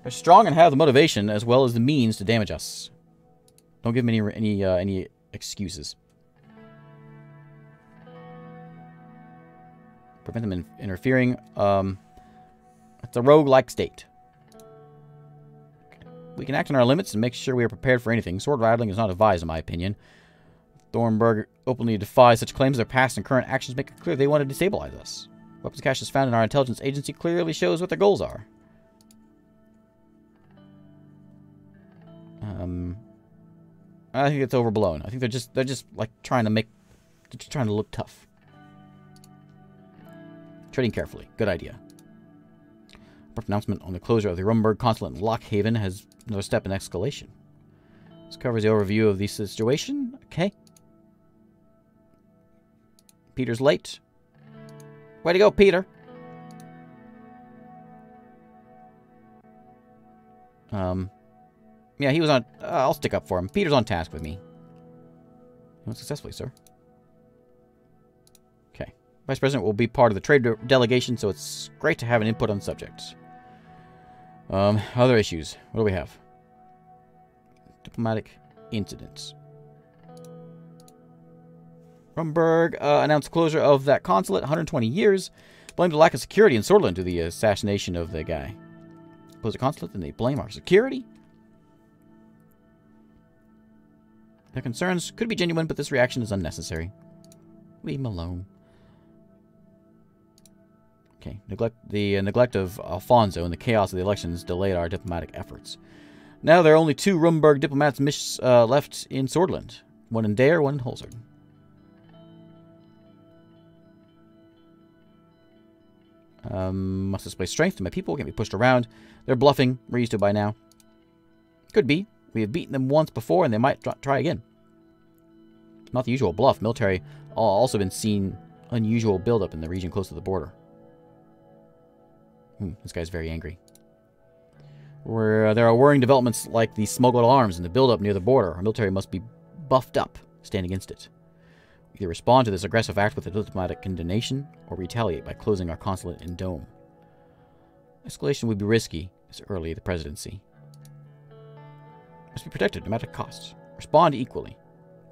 They're strong and have the motivation as well as the means to damage us. Don't give them any excuses. Prevent them interfering. It's a rogue-like state. We can act on our limits and make sure we are prepared for anything. Sword rattling is not advised, in my opinion. Thornburg openly defies such claims. Their past and current actions make it clear they want to destabilize us. Weapons caches found in our intelligence agency clearly shows what their goals are. I think it's overblown. I think they're just like trying to look tough. Treading carefully. Good idea. Our announcement on the closure of the Rumburg consulate in Lockhaven has another step in escalation. This covers the overview of the situation. Okay. Peter's late. Way to go, Peter. Yeah, he was on... I'll stick up for him. Peter's on task with me. He went successfully, sir. Okay. Vice President will be part of the trade delegation, so it's great to have an input on the subject. Other issues. What do we have? Diplomatic incidents. Rumburg announced closure of that consulate, 120 years. Blamed the lack of security in Sordland to the assassination of the guy. Close the consulate, and they blame our security? Their concerns could be genuine, but this reaction is unnecessary. Leave him alone. Okay. The neglect of Alfonso and the chaos of the elections delayed our diplomatic efforts. Now there are only 2 Rumburg diplomats left in Sordland. One in Dare, one in Holzard. Must display strength to my people. Can't be pushed around. They're bluffing. We're used to it by now. Could be. We have beaten them once before, and they might try again. Not the usual bluff. Military also been seen unusual buildup in the region close to the border. This guy's very angry. There are worrying developments like the smuggled arms and the buildup near the border. Our military must be buffed up to stand against it. We either respond to this aggressive act with a diplomatic condemnation or retaliate by closing our consulate in Dome. Escalation would be risky this early in the presidency. Must be protected no matter the cost. Respond equally.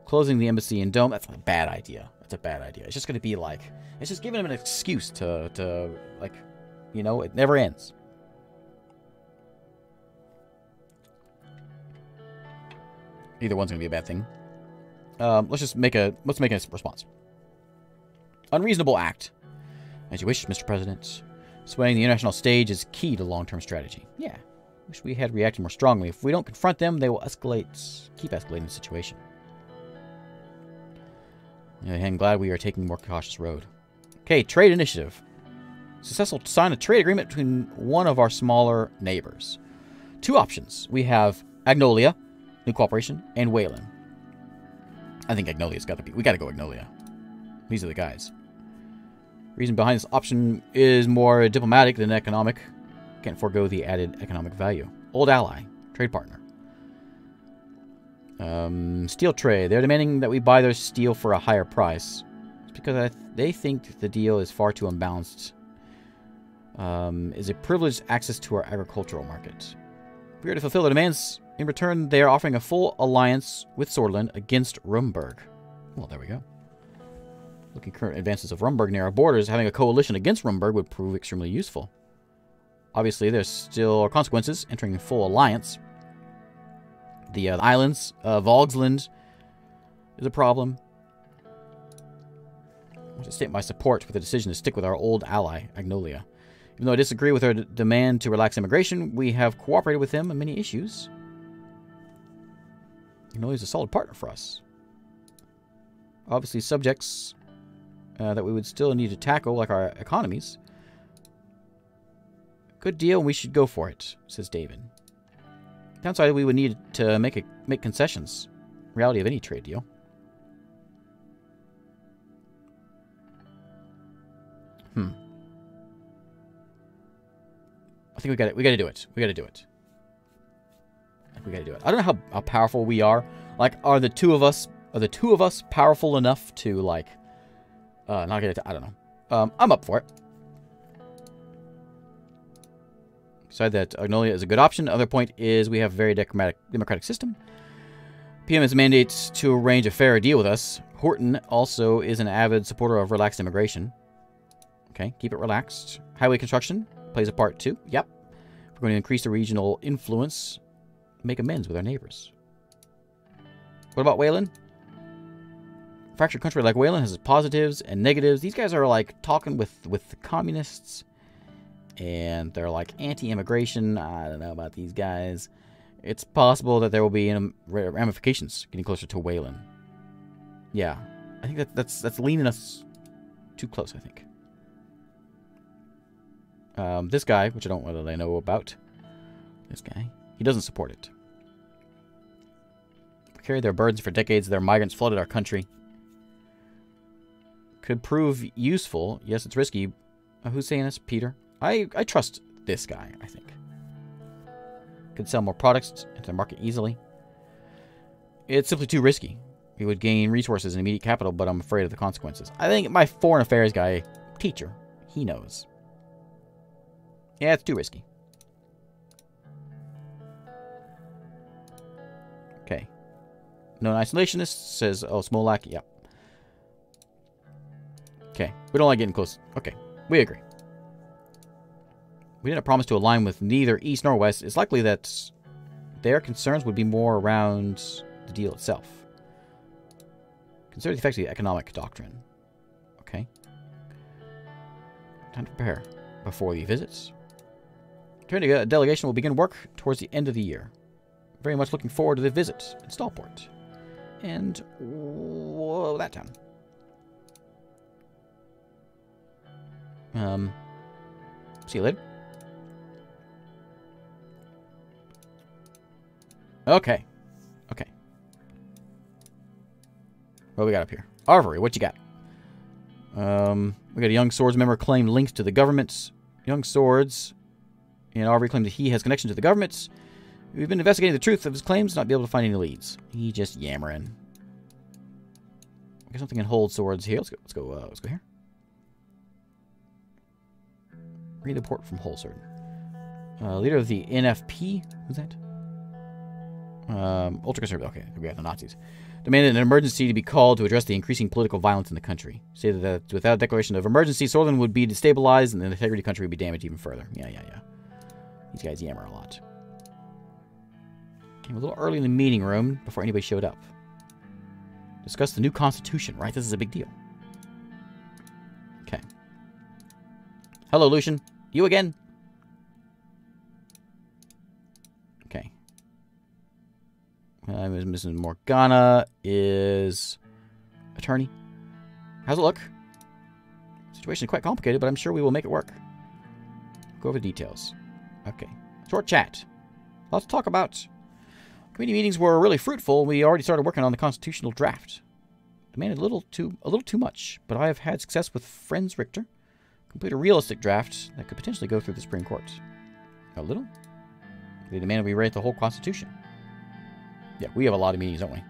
Closing the embassy in Dome, that's a bad idea. That's a bad idea. It's just going to be like, it's just giving him an excuse to like, you know, it never ends. Either one's going to be a bad thing. Let's make a response. Unreasonable act. As you wish, Mr. President. Swaying the international stage is key to long-term strategy. Yeah. Wish we had reacted more strongly. If we don't confront them, they will keep escalating the situation. On the other hand, glad we are taking a more cautious road. Okay, trade initiative. Successful to sign a trade agreement between one of our smaller neighbors. 2 options. We have Agnolia, New Cooperation, and Wayland. I think Agnolia's got to be... We got to go Agnolia. These are the guys. Reason behind this option is more diplomatic than economic. Can't forego the added economic value. Old ally. Trade partner. Steel trade. They're demanding that we buy their steel for a higher price. It's because they think the deal is far too unbalanced. Is a privileged access to our agricultural market. If we are to fulfill their demands, in return, they are offering a full alliance with Sordland against Rumburg. Well, there we go. Looking at current advances of Rumburg near our borders, having a coalition against Rumburg would prove extremely useful. Obviously, there's still consequences entering a full alliance. The islands, Vogsland, is a problem. I want to state my support for the decision to stick with our old ally, Agnolia. Even though I disagree with their demand to relax immigration, we have cooperated with them on many issues. Agnolia is a solid partner for us. Obviously, subjects that we would still need to tackle, like our economies. Good deal, and we should go for it, says David. Downside, we would need to make concessions. Reality of any trade deal. I think we got to do it. We got to do it. We got to do it. I don't know how powerful we are. Like, are the two of us powerful enough to like not get it? I don't know. I'm up for it. Decide that Agnolia is a good option. Other point is we have a very democratic system. PM's mandates to arrange a fairer deal with us. Horton also is an avid supporter of relaxed immigration. Okay, keep it relaxed. Highway construction plays a part too. Yep. We're going to increase the regional influence. Make amends with our neighbors. What about Wayland? fractured country like Wayland has its positives and negatives. These guys are like talking with the communists, and they're like anti-immigration. I don't know about these guys. It's possible that there will be ramifications getting closer to Wayland. Yeah, I think that's leaning us too close, I think. This guy, which I don't know whether they know about, this guy, he doesn't support it. We carried their burdens for decades. Their migrants flooded our country. Could prove useful. Yes, it's risky. Who's saying this? Peter. I trust this guy, I think. Could sell more products into the market easily. It's simply too risky. We would gain resources and immediate capital, but I'm afraid of the consequences. I think my foreign affairs guy, teacher, he knows. Yeah, it's too risky. Okay. No isolationist says, oh, Smolak, yep. Okay, we don't like getting close. Okay, we agree. We didn't promise to align with neither East nor West. It's likely that their concerns would be more around the deal itself. Consider the effects of the economic doctrine. Okay. Time to prepare before the visits. A delegation will begin work towards the end of the year. Very much looking forward to the visit in Stallport. And whoa, that town. See you later. Okay. Okay. What we got up here? Arvery, what you got? We got a young swords member claimed links to the governments. Young swords. And Arvery claimed that he has connection to the governments. We've been investigating the truth of his claims, not be able to find any leads. He just yammering. Got something in hold swords here. Let's go here. Read the report from Holsard. Leader of the NFP. Who's that? Ultra conservative. Okay, we got the Nazis. Demanded an emergency to be called to address the increasing political violence in the country. Stated that without a declaration of emergency, Sordland would be destabilized and the integrity of the country would be damaged even further. Yeah. These guys yammer a lot. Came a little early in the meeting room before anybody showed up. Discuss the new constitution, right? This is a big deal. Okay. Hello, Lucian. You again? Okay. Mrs. Morgana is attorney. How's it look? Situation is quite complicated, but I'm sure we will make it work. Go over the details. Okay. Short chat. Lots to talk about. Committee meetings were really fruitful. We already started working on the constitutional draft. Demanded a little too much, but I have had success with Friends Richter. Complete a realistic draft that could potentially go through the Supreme Court. A little? They demanded we rewrite the whole Constitution. Yeah, we have a lot of meetings, don't we?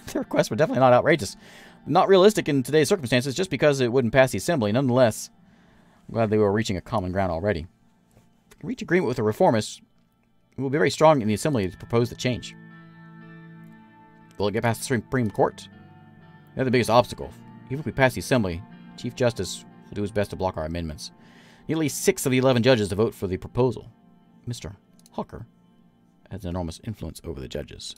The requests were definitely not outrageous. Not realistic in today's circumstances, just because it wouldn't pass the Assembly. Nonetheless, I'm glad they were reaching a common ground already. If we can reach agreement with the reformists, we will be very strong in the Assembly to propose the change. Will it get past the Supreme Court? They're the biggest obstacle. Even if we pass the Assembly, Chief Justice will do his best to block our amendments. Need at least 6 of the 11 judges to vote for the proposal. Mr. Hawker has an enormous influence over the judges.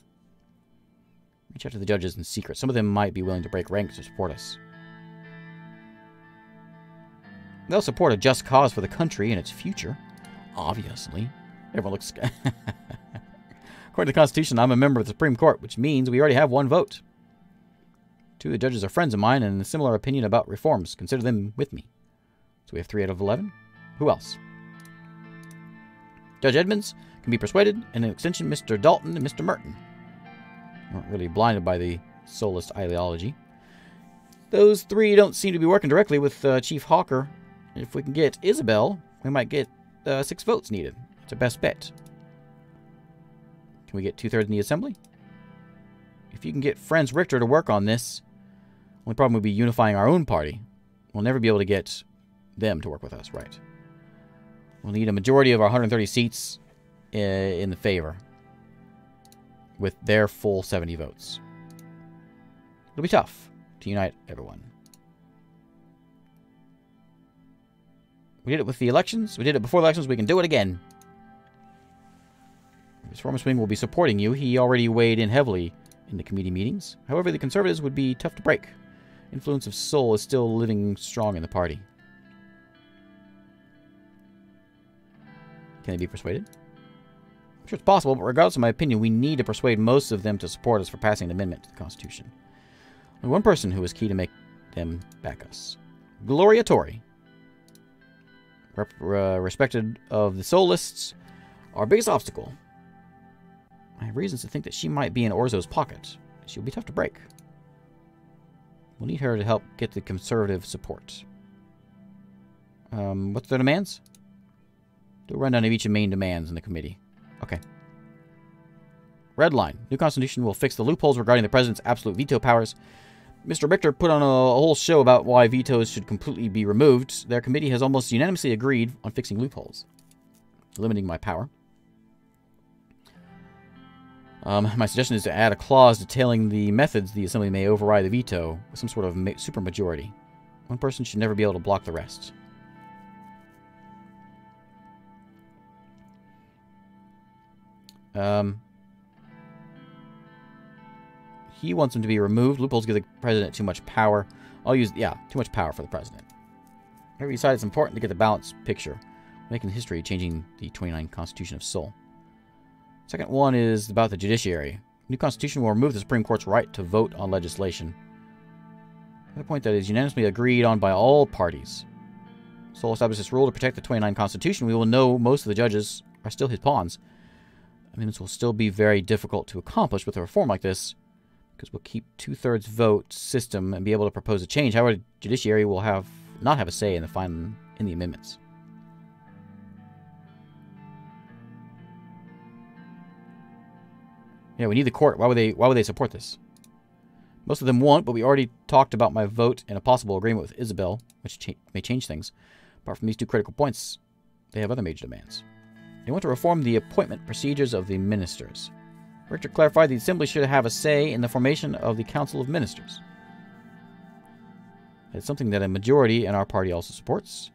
Reach out to the judges in secret. Some of them might be willing to break ranks to support us. They'll support a just cause for the country and its future. Obviously. Everyone looks... According to the Constitution, I'm a member of the Supreme Court, which means we already have 1 vote. 2 of the judges are friends of mine and in a similar opinion about reforms. Consider them with me. So we have 3 out of 11. Who else? Judge Edmonds can be persuaded, and in extension, Mr. Dalton and Mr. Merton. Aren't really blinded by the socialist ideology. Those 3 don't seem to be working directly with Chief Hawker. If we can get Isabel, we might get 6 votes needed. It's our best bet. Can we get 2/3 in the Assembly? If you can get Friends Richter to work on this, only problem would be unifying our own party. We'll never be able to get them to work with us, right? We'll need a majority of our 130 seats in the favor, with their full 70 votes. It'll be tough to unite everyone. We did it with the elections. We did it before the elections. We can do it again. His former swing will be supporting you. He already weighed in heavily in the committee meetings. However, the Conservatives would be tough to break. Influence of Soul is still living strong in the party. Can they be persuaded? I'm sure it's possible, but regardless of my opinion, we need to persuade most of them to support us for passing an amendment to the Constitution. Only one person who is key to make them back us. Gloria Tori. Respected of the Soulists, our biggest obstacle. I have reasons to think that she might be in Orzo's pocket. She'll be tough to break. We'll need her to help get the conservative support. What's their demands? Do a rundown of each of the main demands in the committee. Okay. Red line. New Constitution will fix the loopholes regarding the President's absolute veto powers. Mr. Richter put on a whole show about why vetoes should completely be removed. Their committee has almost unanimously agreed on fixing loopholes. Limiting my power. My suggestion is to add a clause detailing the methods the Assembly may override the veto with some sort of supermajority. One person should never be able to block the rest. He wants them to be removed. Loopholes give the President too much power. I'll use, yeah, too much power for the President. However, he decided it's important to get the balanced picture, making history changing the 29th Constitution of Seoul. Second one is about the judiciary. New Constitution will remove the Supreme Court's right to vote on legislation. Another point that is unanimously agreed on by all parties. Seoul established this rule to protect the 29th Constitution. We will know most of the judges are still his pawns. Amendments will still be very difficult to accomplish with a reform like this, because we'll keep two-thirds vote system and be able to propose a change. However, the judiciary will not have a say in the amendments. Yeah, we need the court. Why would they support this? Most of them won't, but we already talked about my vote and a possible agreement with Isabel, which may change things. Apart from these two critical points, they have other major demands. They want to reform the appointment procedures of the ministers. Richter clarified the Assembly should have a say in the formation of the Council of Ministers. It's something that a majority in our party also supports.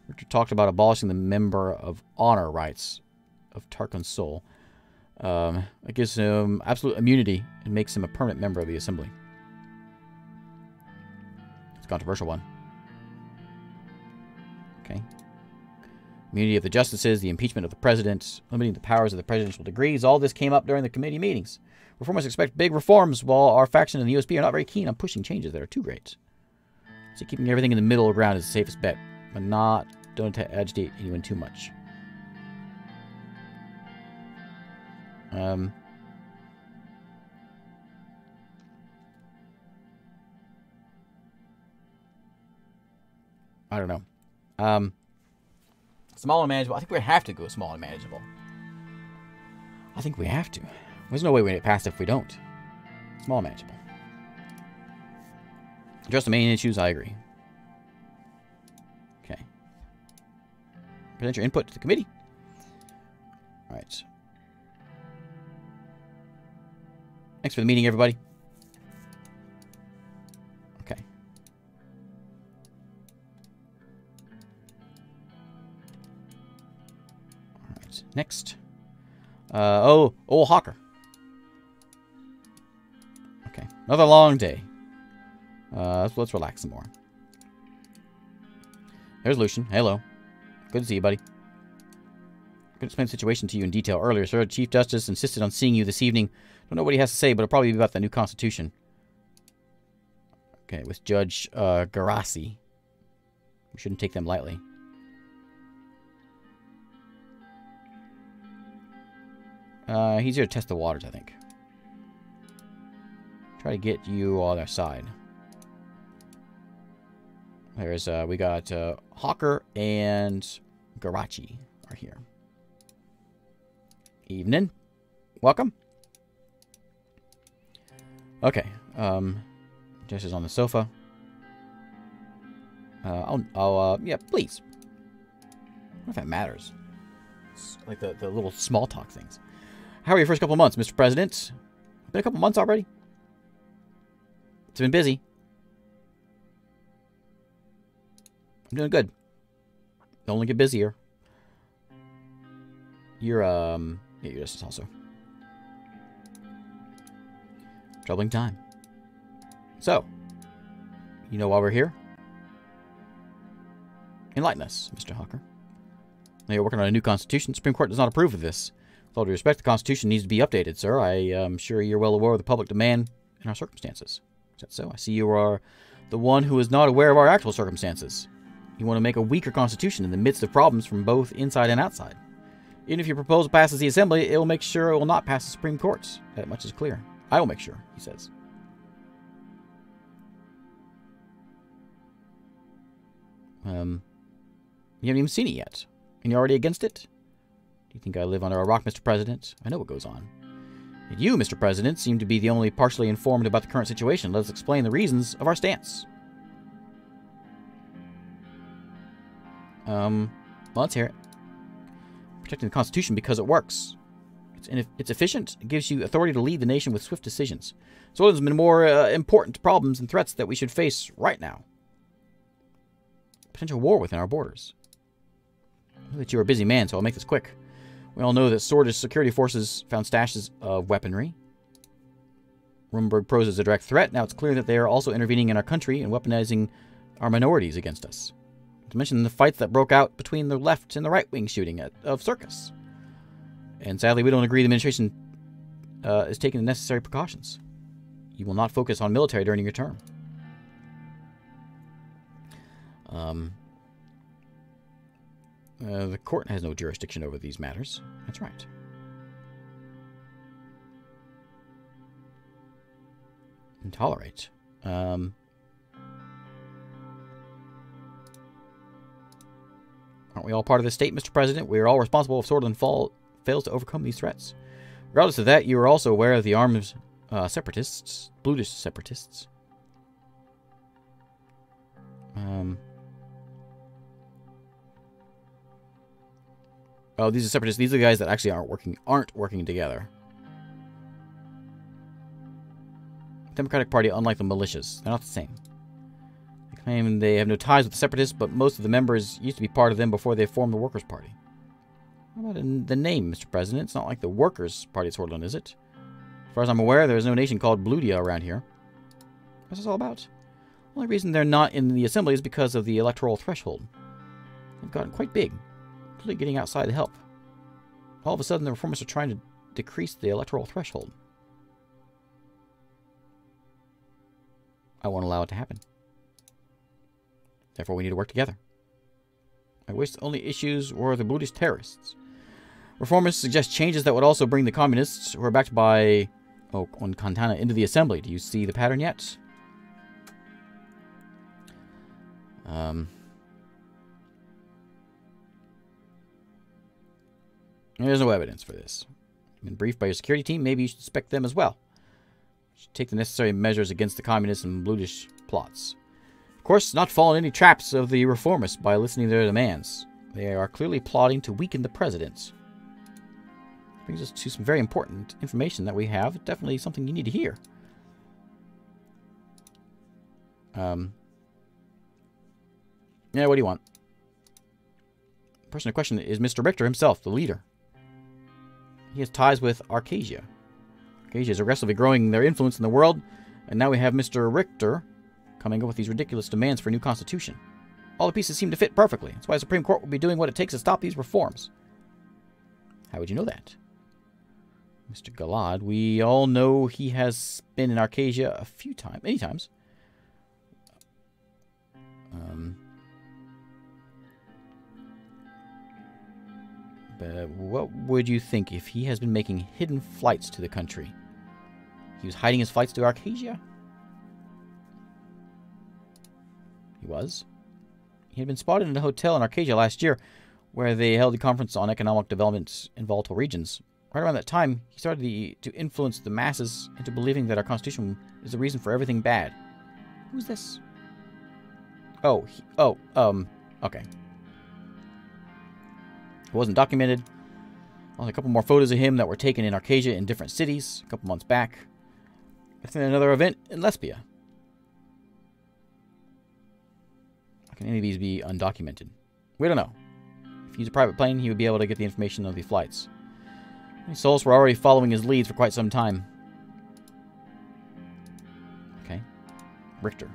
Richter talked about abolishing the Member of Honor rights of Tarkon Sol. It gives him absolute immunity and makes him a permanent member of the Assembly. It's a controversial one. Okay. Immunity of the justices, the impeachment of the president, limiting the powers of the presidential degrees. All this came up during the committee meetings. Reformers expect big reforms, while our faction and the USP are not very keen on pushing changes that are too great. So keeping everything in the middle ground is the safest bet, but don't agitate anyone too much. I don't know. Small and manageable. I think we have to go small and manageable. I think we have to. There's no way we get past it if we don't. Small and manageable. Address the main issues, I agree. Okay. Present your input to the committee. Alright. Thanks for the meeting, everybody. Okay. Alright, next. Hawker. Okay, another long day. Let's relax some more. There's Lucian. Hello. Good to see you, buddy. I could explain the situation to you in detail earlier, sir. Chief Justice insisted on seeing you this evening. Don't know what he has to say, but it'll probably be about the new Constitution. Okay, with Judge Garasi. We shouldn't take them lightly. He's here to test the waters, I think. Try to get you on their side. There's, we got Hawker and Garachi are here. Evening. Welcome. Okay. Jess is on the sofa. Yeah, please. I don't know if that matters. It's like the little small talk things. How are your first couple of months, Mr. President? Been a couple months already? It's been busy. I'm doing good. It'll only get busier. You're, yeah, you're just also. Troubling time. So, You know why we're here? Enlighten us, Mr. Hawker. Now you're working on a new constitution. The Supreme Court does not approve of this. With all due respect, the constitution needs to be updated, sir. I am sure you're well aware of the public demand in our circumstances. Is that so? I see you are the one who is not aware of our actual circumstances. You want to make a weaker constitution in the midst of problems from both inside and outside. Even if your proposal passes the Assembly, it will make sure it will not pass the Supreme Court. That much is clear. I will make sure, he says. You haven't even seen it yet. And you're already against it? Do you think I live under a rock, Mr. President? I know what goes on. And you, Mr. President, seem to be the only partially informed about the current situation. Let us explain the reasons of our stance. Well, let's hear it. Protecting the Constitution because it works. It's efficient. It gives you authority to lead the nation with swift decisions. So there's been more important problems and threats that we should face right now. Potential war within our borders. I know that you're a busy man, so I'll make this quick. We all know that Swordist security forces found stashes of weaponry. Rumberg poses a direct threat. Now it's clear that they are also intervening in our country and weaponizing our minorities against us. Not to mention the fights that broke out between the left and the right-wing shooting of Circus. And sadly, we don't agree the administration is taking the necessary precautions. You will not focus on military during your term. The court has no jurisdiction over these matters. That's right. Intolerate. Aren't we all part of the state, Mr. President? We are all responsible if Sordland fails to overcome these threats. Regardless of that, you are also aware of the armed separatists, Bludish separatists. Oh, these are separatists. These are the guys that actually aren't working together. Democratic Party, unlike the militias, they're not the same. They claim they have no ties with the separatists, but most of the members used to be part of them before they formed the Workers' Party. How about the name, Mr. President? It's not like the Workers' Party of Sordland, is it? As far as I'm aware, there is no nation called Bludia around here. What's this all about? The only reason they're not in the Assembly is because of the electoral threshold. They've gotten quite big. Clearly getting outside to help. All of a sudden, the reformers are trying to decrease the electoral threshold. I won't allow it to happen. Therefore, we need to work together. My worst only issues were the Buddhist terrorists. Reformers suggest changes that would also bring the communists, who are backed by Quantana, into the Assembly. Do you see the pattern yet? There's no evidence for this. You've been briefed by your security team. Maybe you should inspect them as well. You should take the necessary measures against the communist and Bludish plots. Of course, not fall in any traps of the reformists by listening to their demands. They are clearly plotting to weaken the president. Brings us to some very important information that we have. Definitely something you need to hear. Yeah, what do you want? The person in question is Mr. Richter himself, the leader. He has ties with Arcasia. Arcasia is aggressively growing their influence in the world, and now we have Mr. Richter coming up with these ridiculous demands for a new constitution. All the pieces seem to fit perfectly. That's why the Supreme Court will be doing what it takes to stop these reforms. How would you know that? Mr. Galad, we all know he has been in Arcasia many times. But what would you think if he has been making hidden flights to the country? He was hiding his flights to Arcasia? He was. He had been spotted in a hotel in Arcasia last year, where they held a conference on economic development in volatile regions. Right around that time, he started to influence the masses into believing that our constitution is the reason for everything bad. Who's this? Okay. It wasn't documented. Only a couple more photos of him that were taken in Arcasia in different cities a couple months back. And then another event in Lesbia. How can any of these be undocumented? We don't know. If he used a private plane, he would be able to get the information of the flights. These souls were already following his leads for quite some time. Okay. Richter.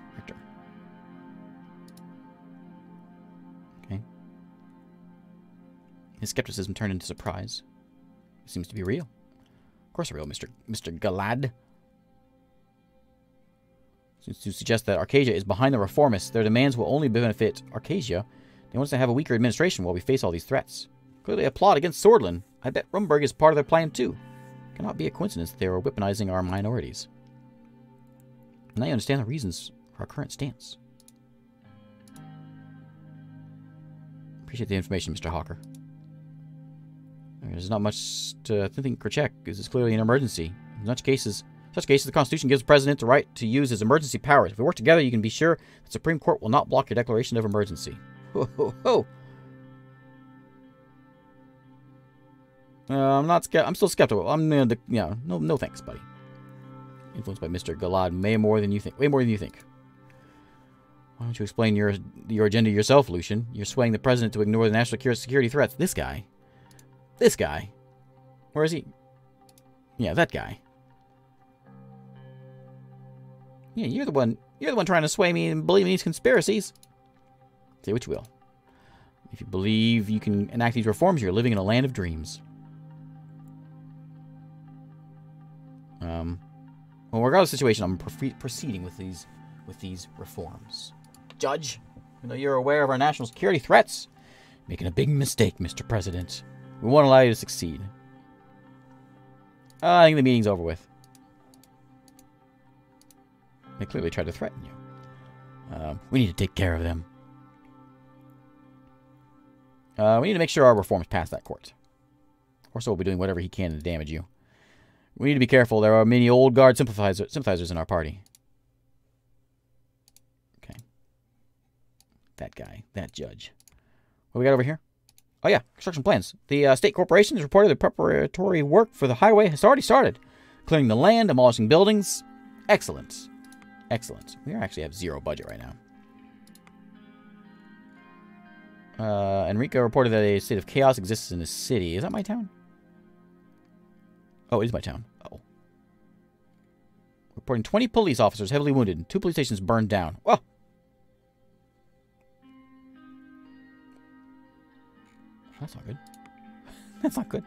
His skepticism turned into surprise. It seems to be real. Of course real, Mr. Galad. Seems to suggest that Arcasia is behind the reformists. Their demands will only benefit Arcasia. They want us to have a weaker administration while we face all these threats. Clearly a plot against Sordland. I bet Rumburg is part of their plan too. Cannot be a coincidence that they are weaponizing our minorities. Now you understand the reasons for our current stance. Appreciate the information, Mr. Hawker. There's not much to think or check. This is clearly an emergency. In such cases, the Constitution gives the President the right to use his emergency powers. If we work together, you can be sure the Supreme Court will not block your declaration of emergency. Ho, ho, ho. I'm still skeptical. No thanks, buddy. Influenced by Mr. Galad, way more than you think. Why don't you explain your agenda yourself, Lucian? You're swaying the President to ignore the national security threats. This guy. Where is he? Yeah, that guy. Yeah, you're the one trying to sway me and believe in these conspiracies. Say what you will. If you believe you can enact these reforms, you're living in a land of dreams. Well, regardless of the situation, I'm proceeding with these reforms. Judge, even though you're aware of our national security threats, you're making a big mistake, Mr. President. We won't allow you to succeed. I think the meeting's over with. They clearly tried to threaten you. We need to take care of them. We need to make sure our reforms pass that court. Or so we'll be doing whatever he can to damage you. We need to be careful. There are many old guard sympathizers in our party. Okay. That guy. That judge. What we got over here? Oh, yeah. Construction plans. The state corporation has reported that preparatory work for the highway has already started. Clearing the land, demolishing buildings. Excellent. Excellent. We actually have zero budget right now. Enrico reported that a state of chaos exists in the city. Is that my town? Oh, it is my town. Oh. Reporting 20 police officers heavily wounded. 2 police stations burned down. Whoa. That's not good. That's not good.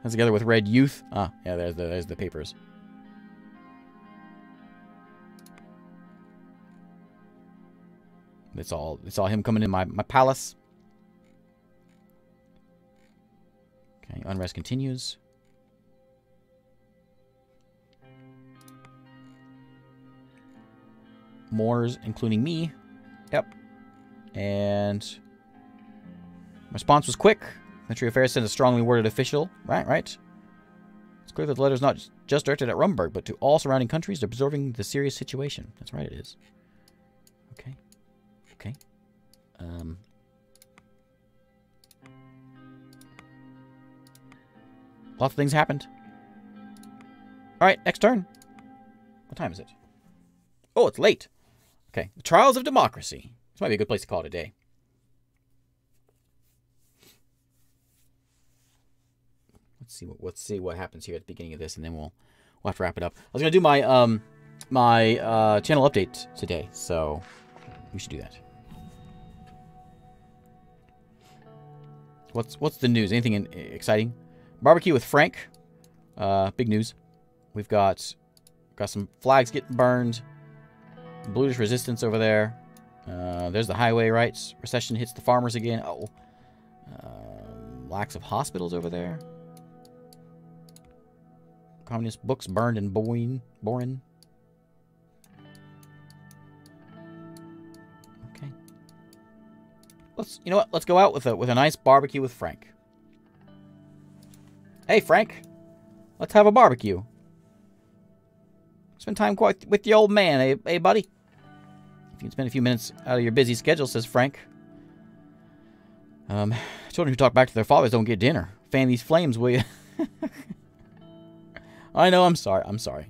That's together with Red Youth. Ah, yeah, there's the papers. It's all him coming in my palace. Okay, unrest continues. Mourners, including me. Yep. And response was quick. Ministry of Affairs sent a strongly worded official. Right. It's clear that the letter is not just directed at Rumburg, but to all surrounding countries observing the serious situation. That's right, it is. Okay. Okay. Lots of things happened. Alright, next turn. What time is it? Oh, it's late. Okay. The Trials of Democracy. This might be a good place to call it a day. Let's see what happens here at the beginning of this, and then we'll have to wrap it up. I was gonna do my channel update today, so we should do that. What's the news? Anything exciting? Barbecue with Frank. Big news. We've got some flags getting burned. Bluish resistance over there. There's the highway, right? Recession hits the farmers again. Oh. Lacks of hospitals over there. Communist books burned in Borin. Okay. You know what? Let's go out with a nice barbecue with Frank. Hey, Frank. Let's have a barbecue. Spend time with the old man, eh, buddy? If you can spend a few minutes out of your busy schedule, says Frank. Children who talk back to their fathers don't get dinner. Fan these flames, will you? I know, I'm sorry. I'm sorry,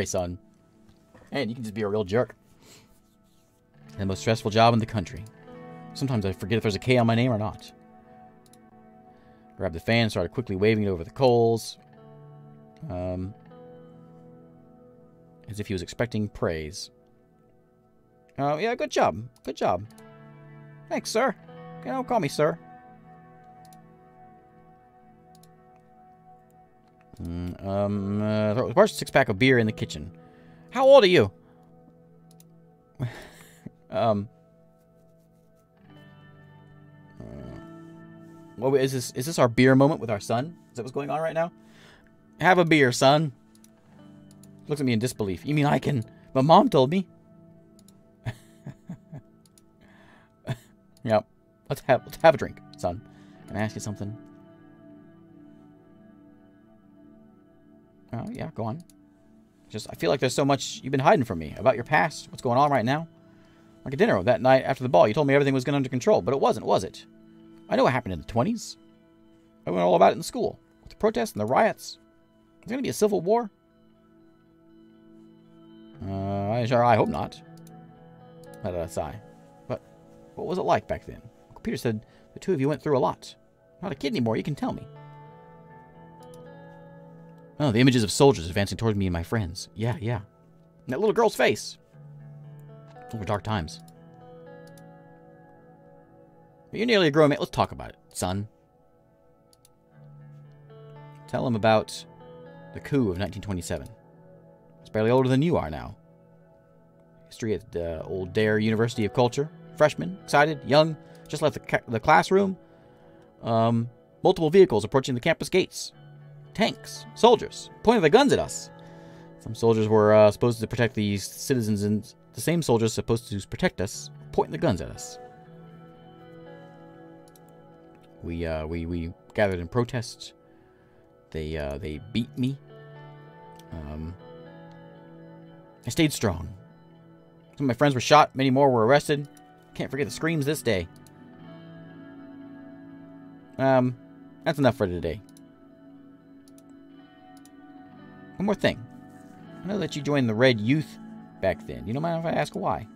son. And you can just be a real jerk. The most stressful job in the country. Sometimes I forget if there's a K on my name or not. Grabbed the fan and started quickly waving it over the coals. As if he was expecting praise. Oh, yeah, good job. Good job. Thanks, sir. Don't call me sir. There's a 6-pack of beer in the kitchen. How old are you? What is this? Is this our beer moment with our son? Is that what's going on right now? Have a beer, son. Looks at me in disbelief. You mean I can? My mom told me. Yep. Let's have a drink, son. Can I ask you something? Oh, yeah, go on. I feel like there's so much you've been hiding from me about your past. What's going on right now? Like a dinner that night after the ball, you told me everything was going under control, but it wasn't, was it? I know what happened in the 20s. I went all about it in school. With the protests and the riots. Is there going to be a civil war? I hope not. Let us sigh. But what was it like back then? Uncle Peter said the two of you went through a lot. I'm not a kid anymore, you can tell me. Oh, the images of soldiers advancing toward me and my friends. Yeah. And that little girl's face. Those were dark times. But you're nearly a grown man. Let's talk about it, son. Tell him about the coup of 1927. It's barely older than you are now. History at the old Dare University of Culture. Freshman, excited, young, just left the classroom. Multiple vehicles approaching the campus gates. Tanks, soldiers, pointing their guns at us. Some soldiers were supposed to protect these citizens, and the same soldiers supposed to protect us, pointing the guns at us. We gathered in protest. They beat me. I stayed strong. Some of my friends were shot. Many more were arrested. Can't forget the screams this day. That's enough for today. One more thing. I know that you joined the Red Youth back then. You don't mind if I ask why?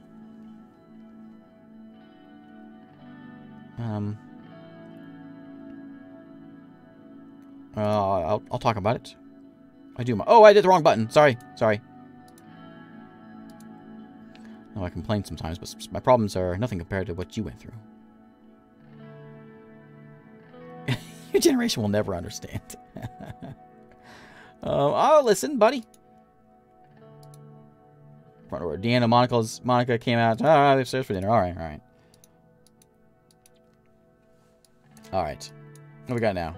I'll talk about it. I did the wrong button. Sorry. Oh, I complain sometimes, but my problems are nothing compared to what you went through. Your generation will never understand. Oh, listen, buddy. Front door. Deanna, Monica came out. They're upstairs for dinner. All right. What do we got now?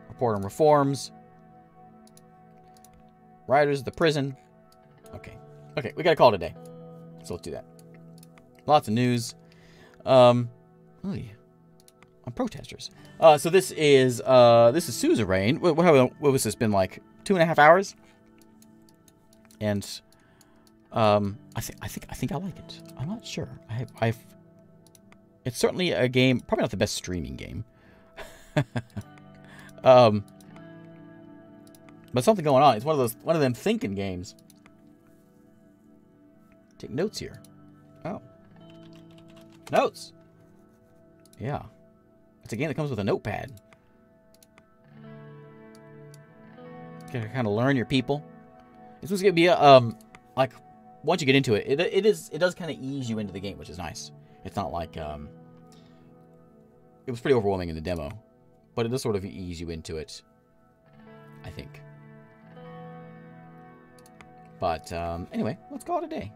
Report on reforms. Riders of the prison. Okay, we got a call today. So let's do that. Lots of news. Oh yeah. On protesters. So this is Suzerain. What was this? Been like 2.5 hours? And I think I like it. I'm not sure. It's certainly a game, probably not the best streaming game. But something going on. It's one of them thinking games. Take notes here. Oh. Notes. Yeah. It's a game that comes with a notepad. You gotta kind of learn your people. This was gonna be a like once you get into it, it does kind of ease you into the game, which is nice. It's not like it was pretty overwhelming in the demo, but it does sort of ease you into it, I think. But anyway, let's call it a day.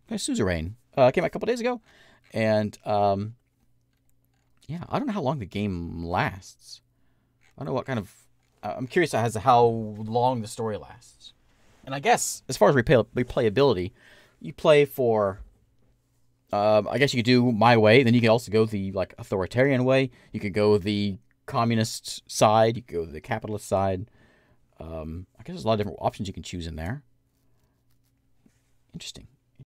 Suzerain came out a couple days ago, and yeah, I don't know how long the game lasts. I don't know what kind of. I'm curious as to how long the story lasts. And I guess as far as replayability, you play for. I guess you could do my way. Then you can also go the like authoritarian way. You could go the communist side. You could go the capitalist side. I guess there's a lot of different options you can choose in there. Interesting.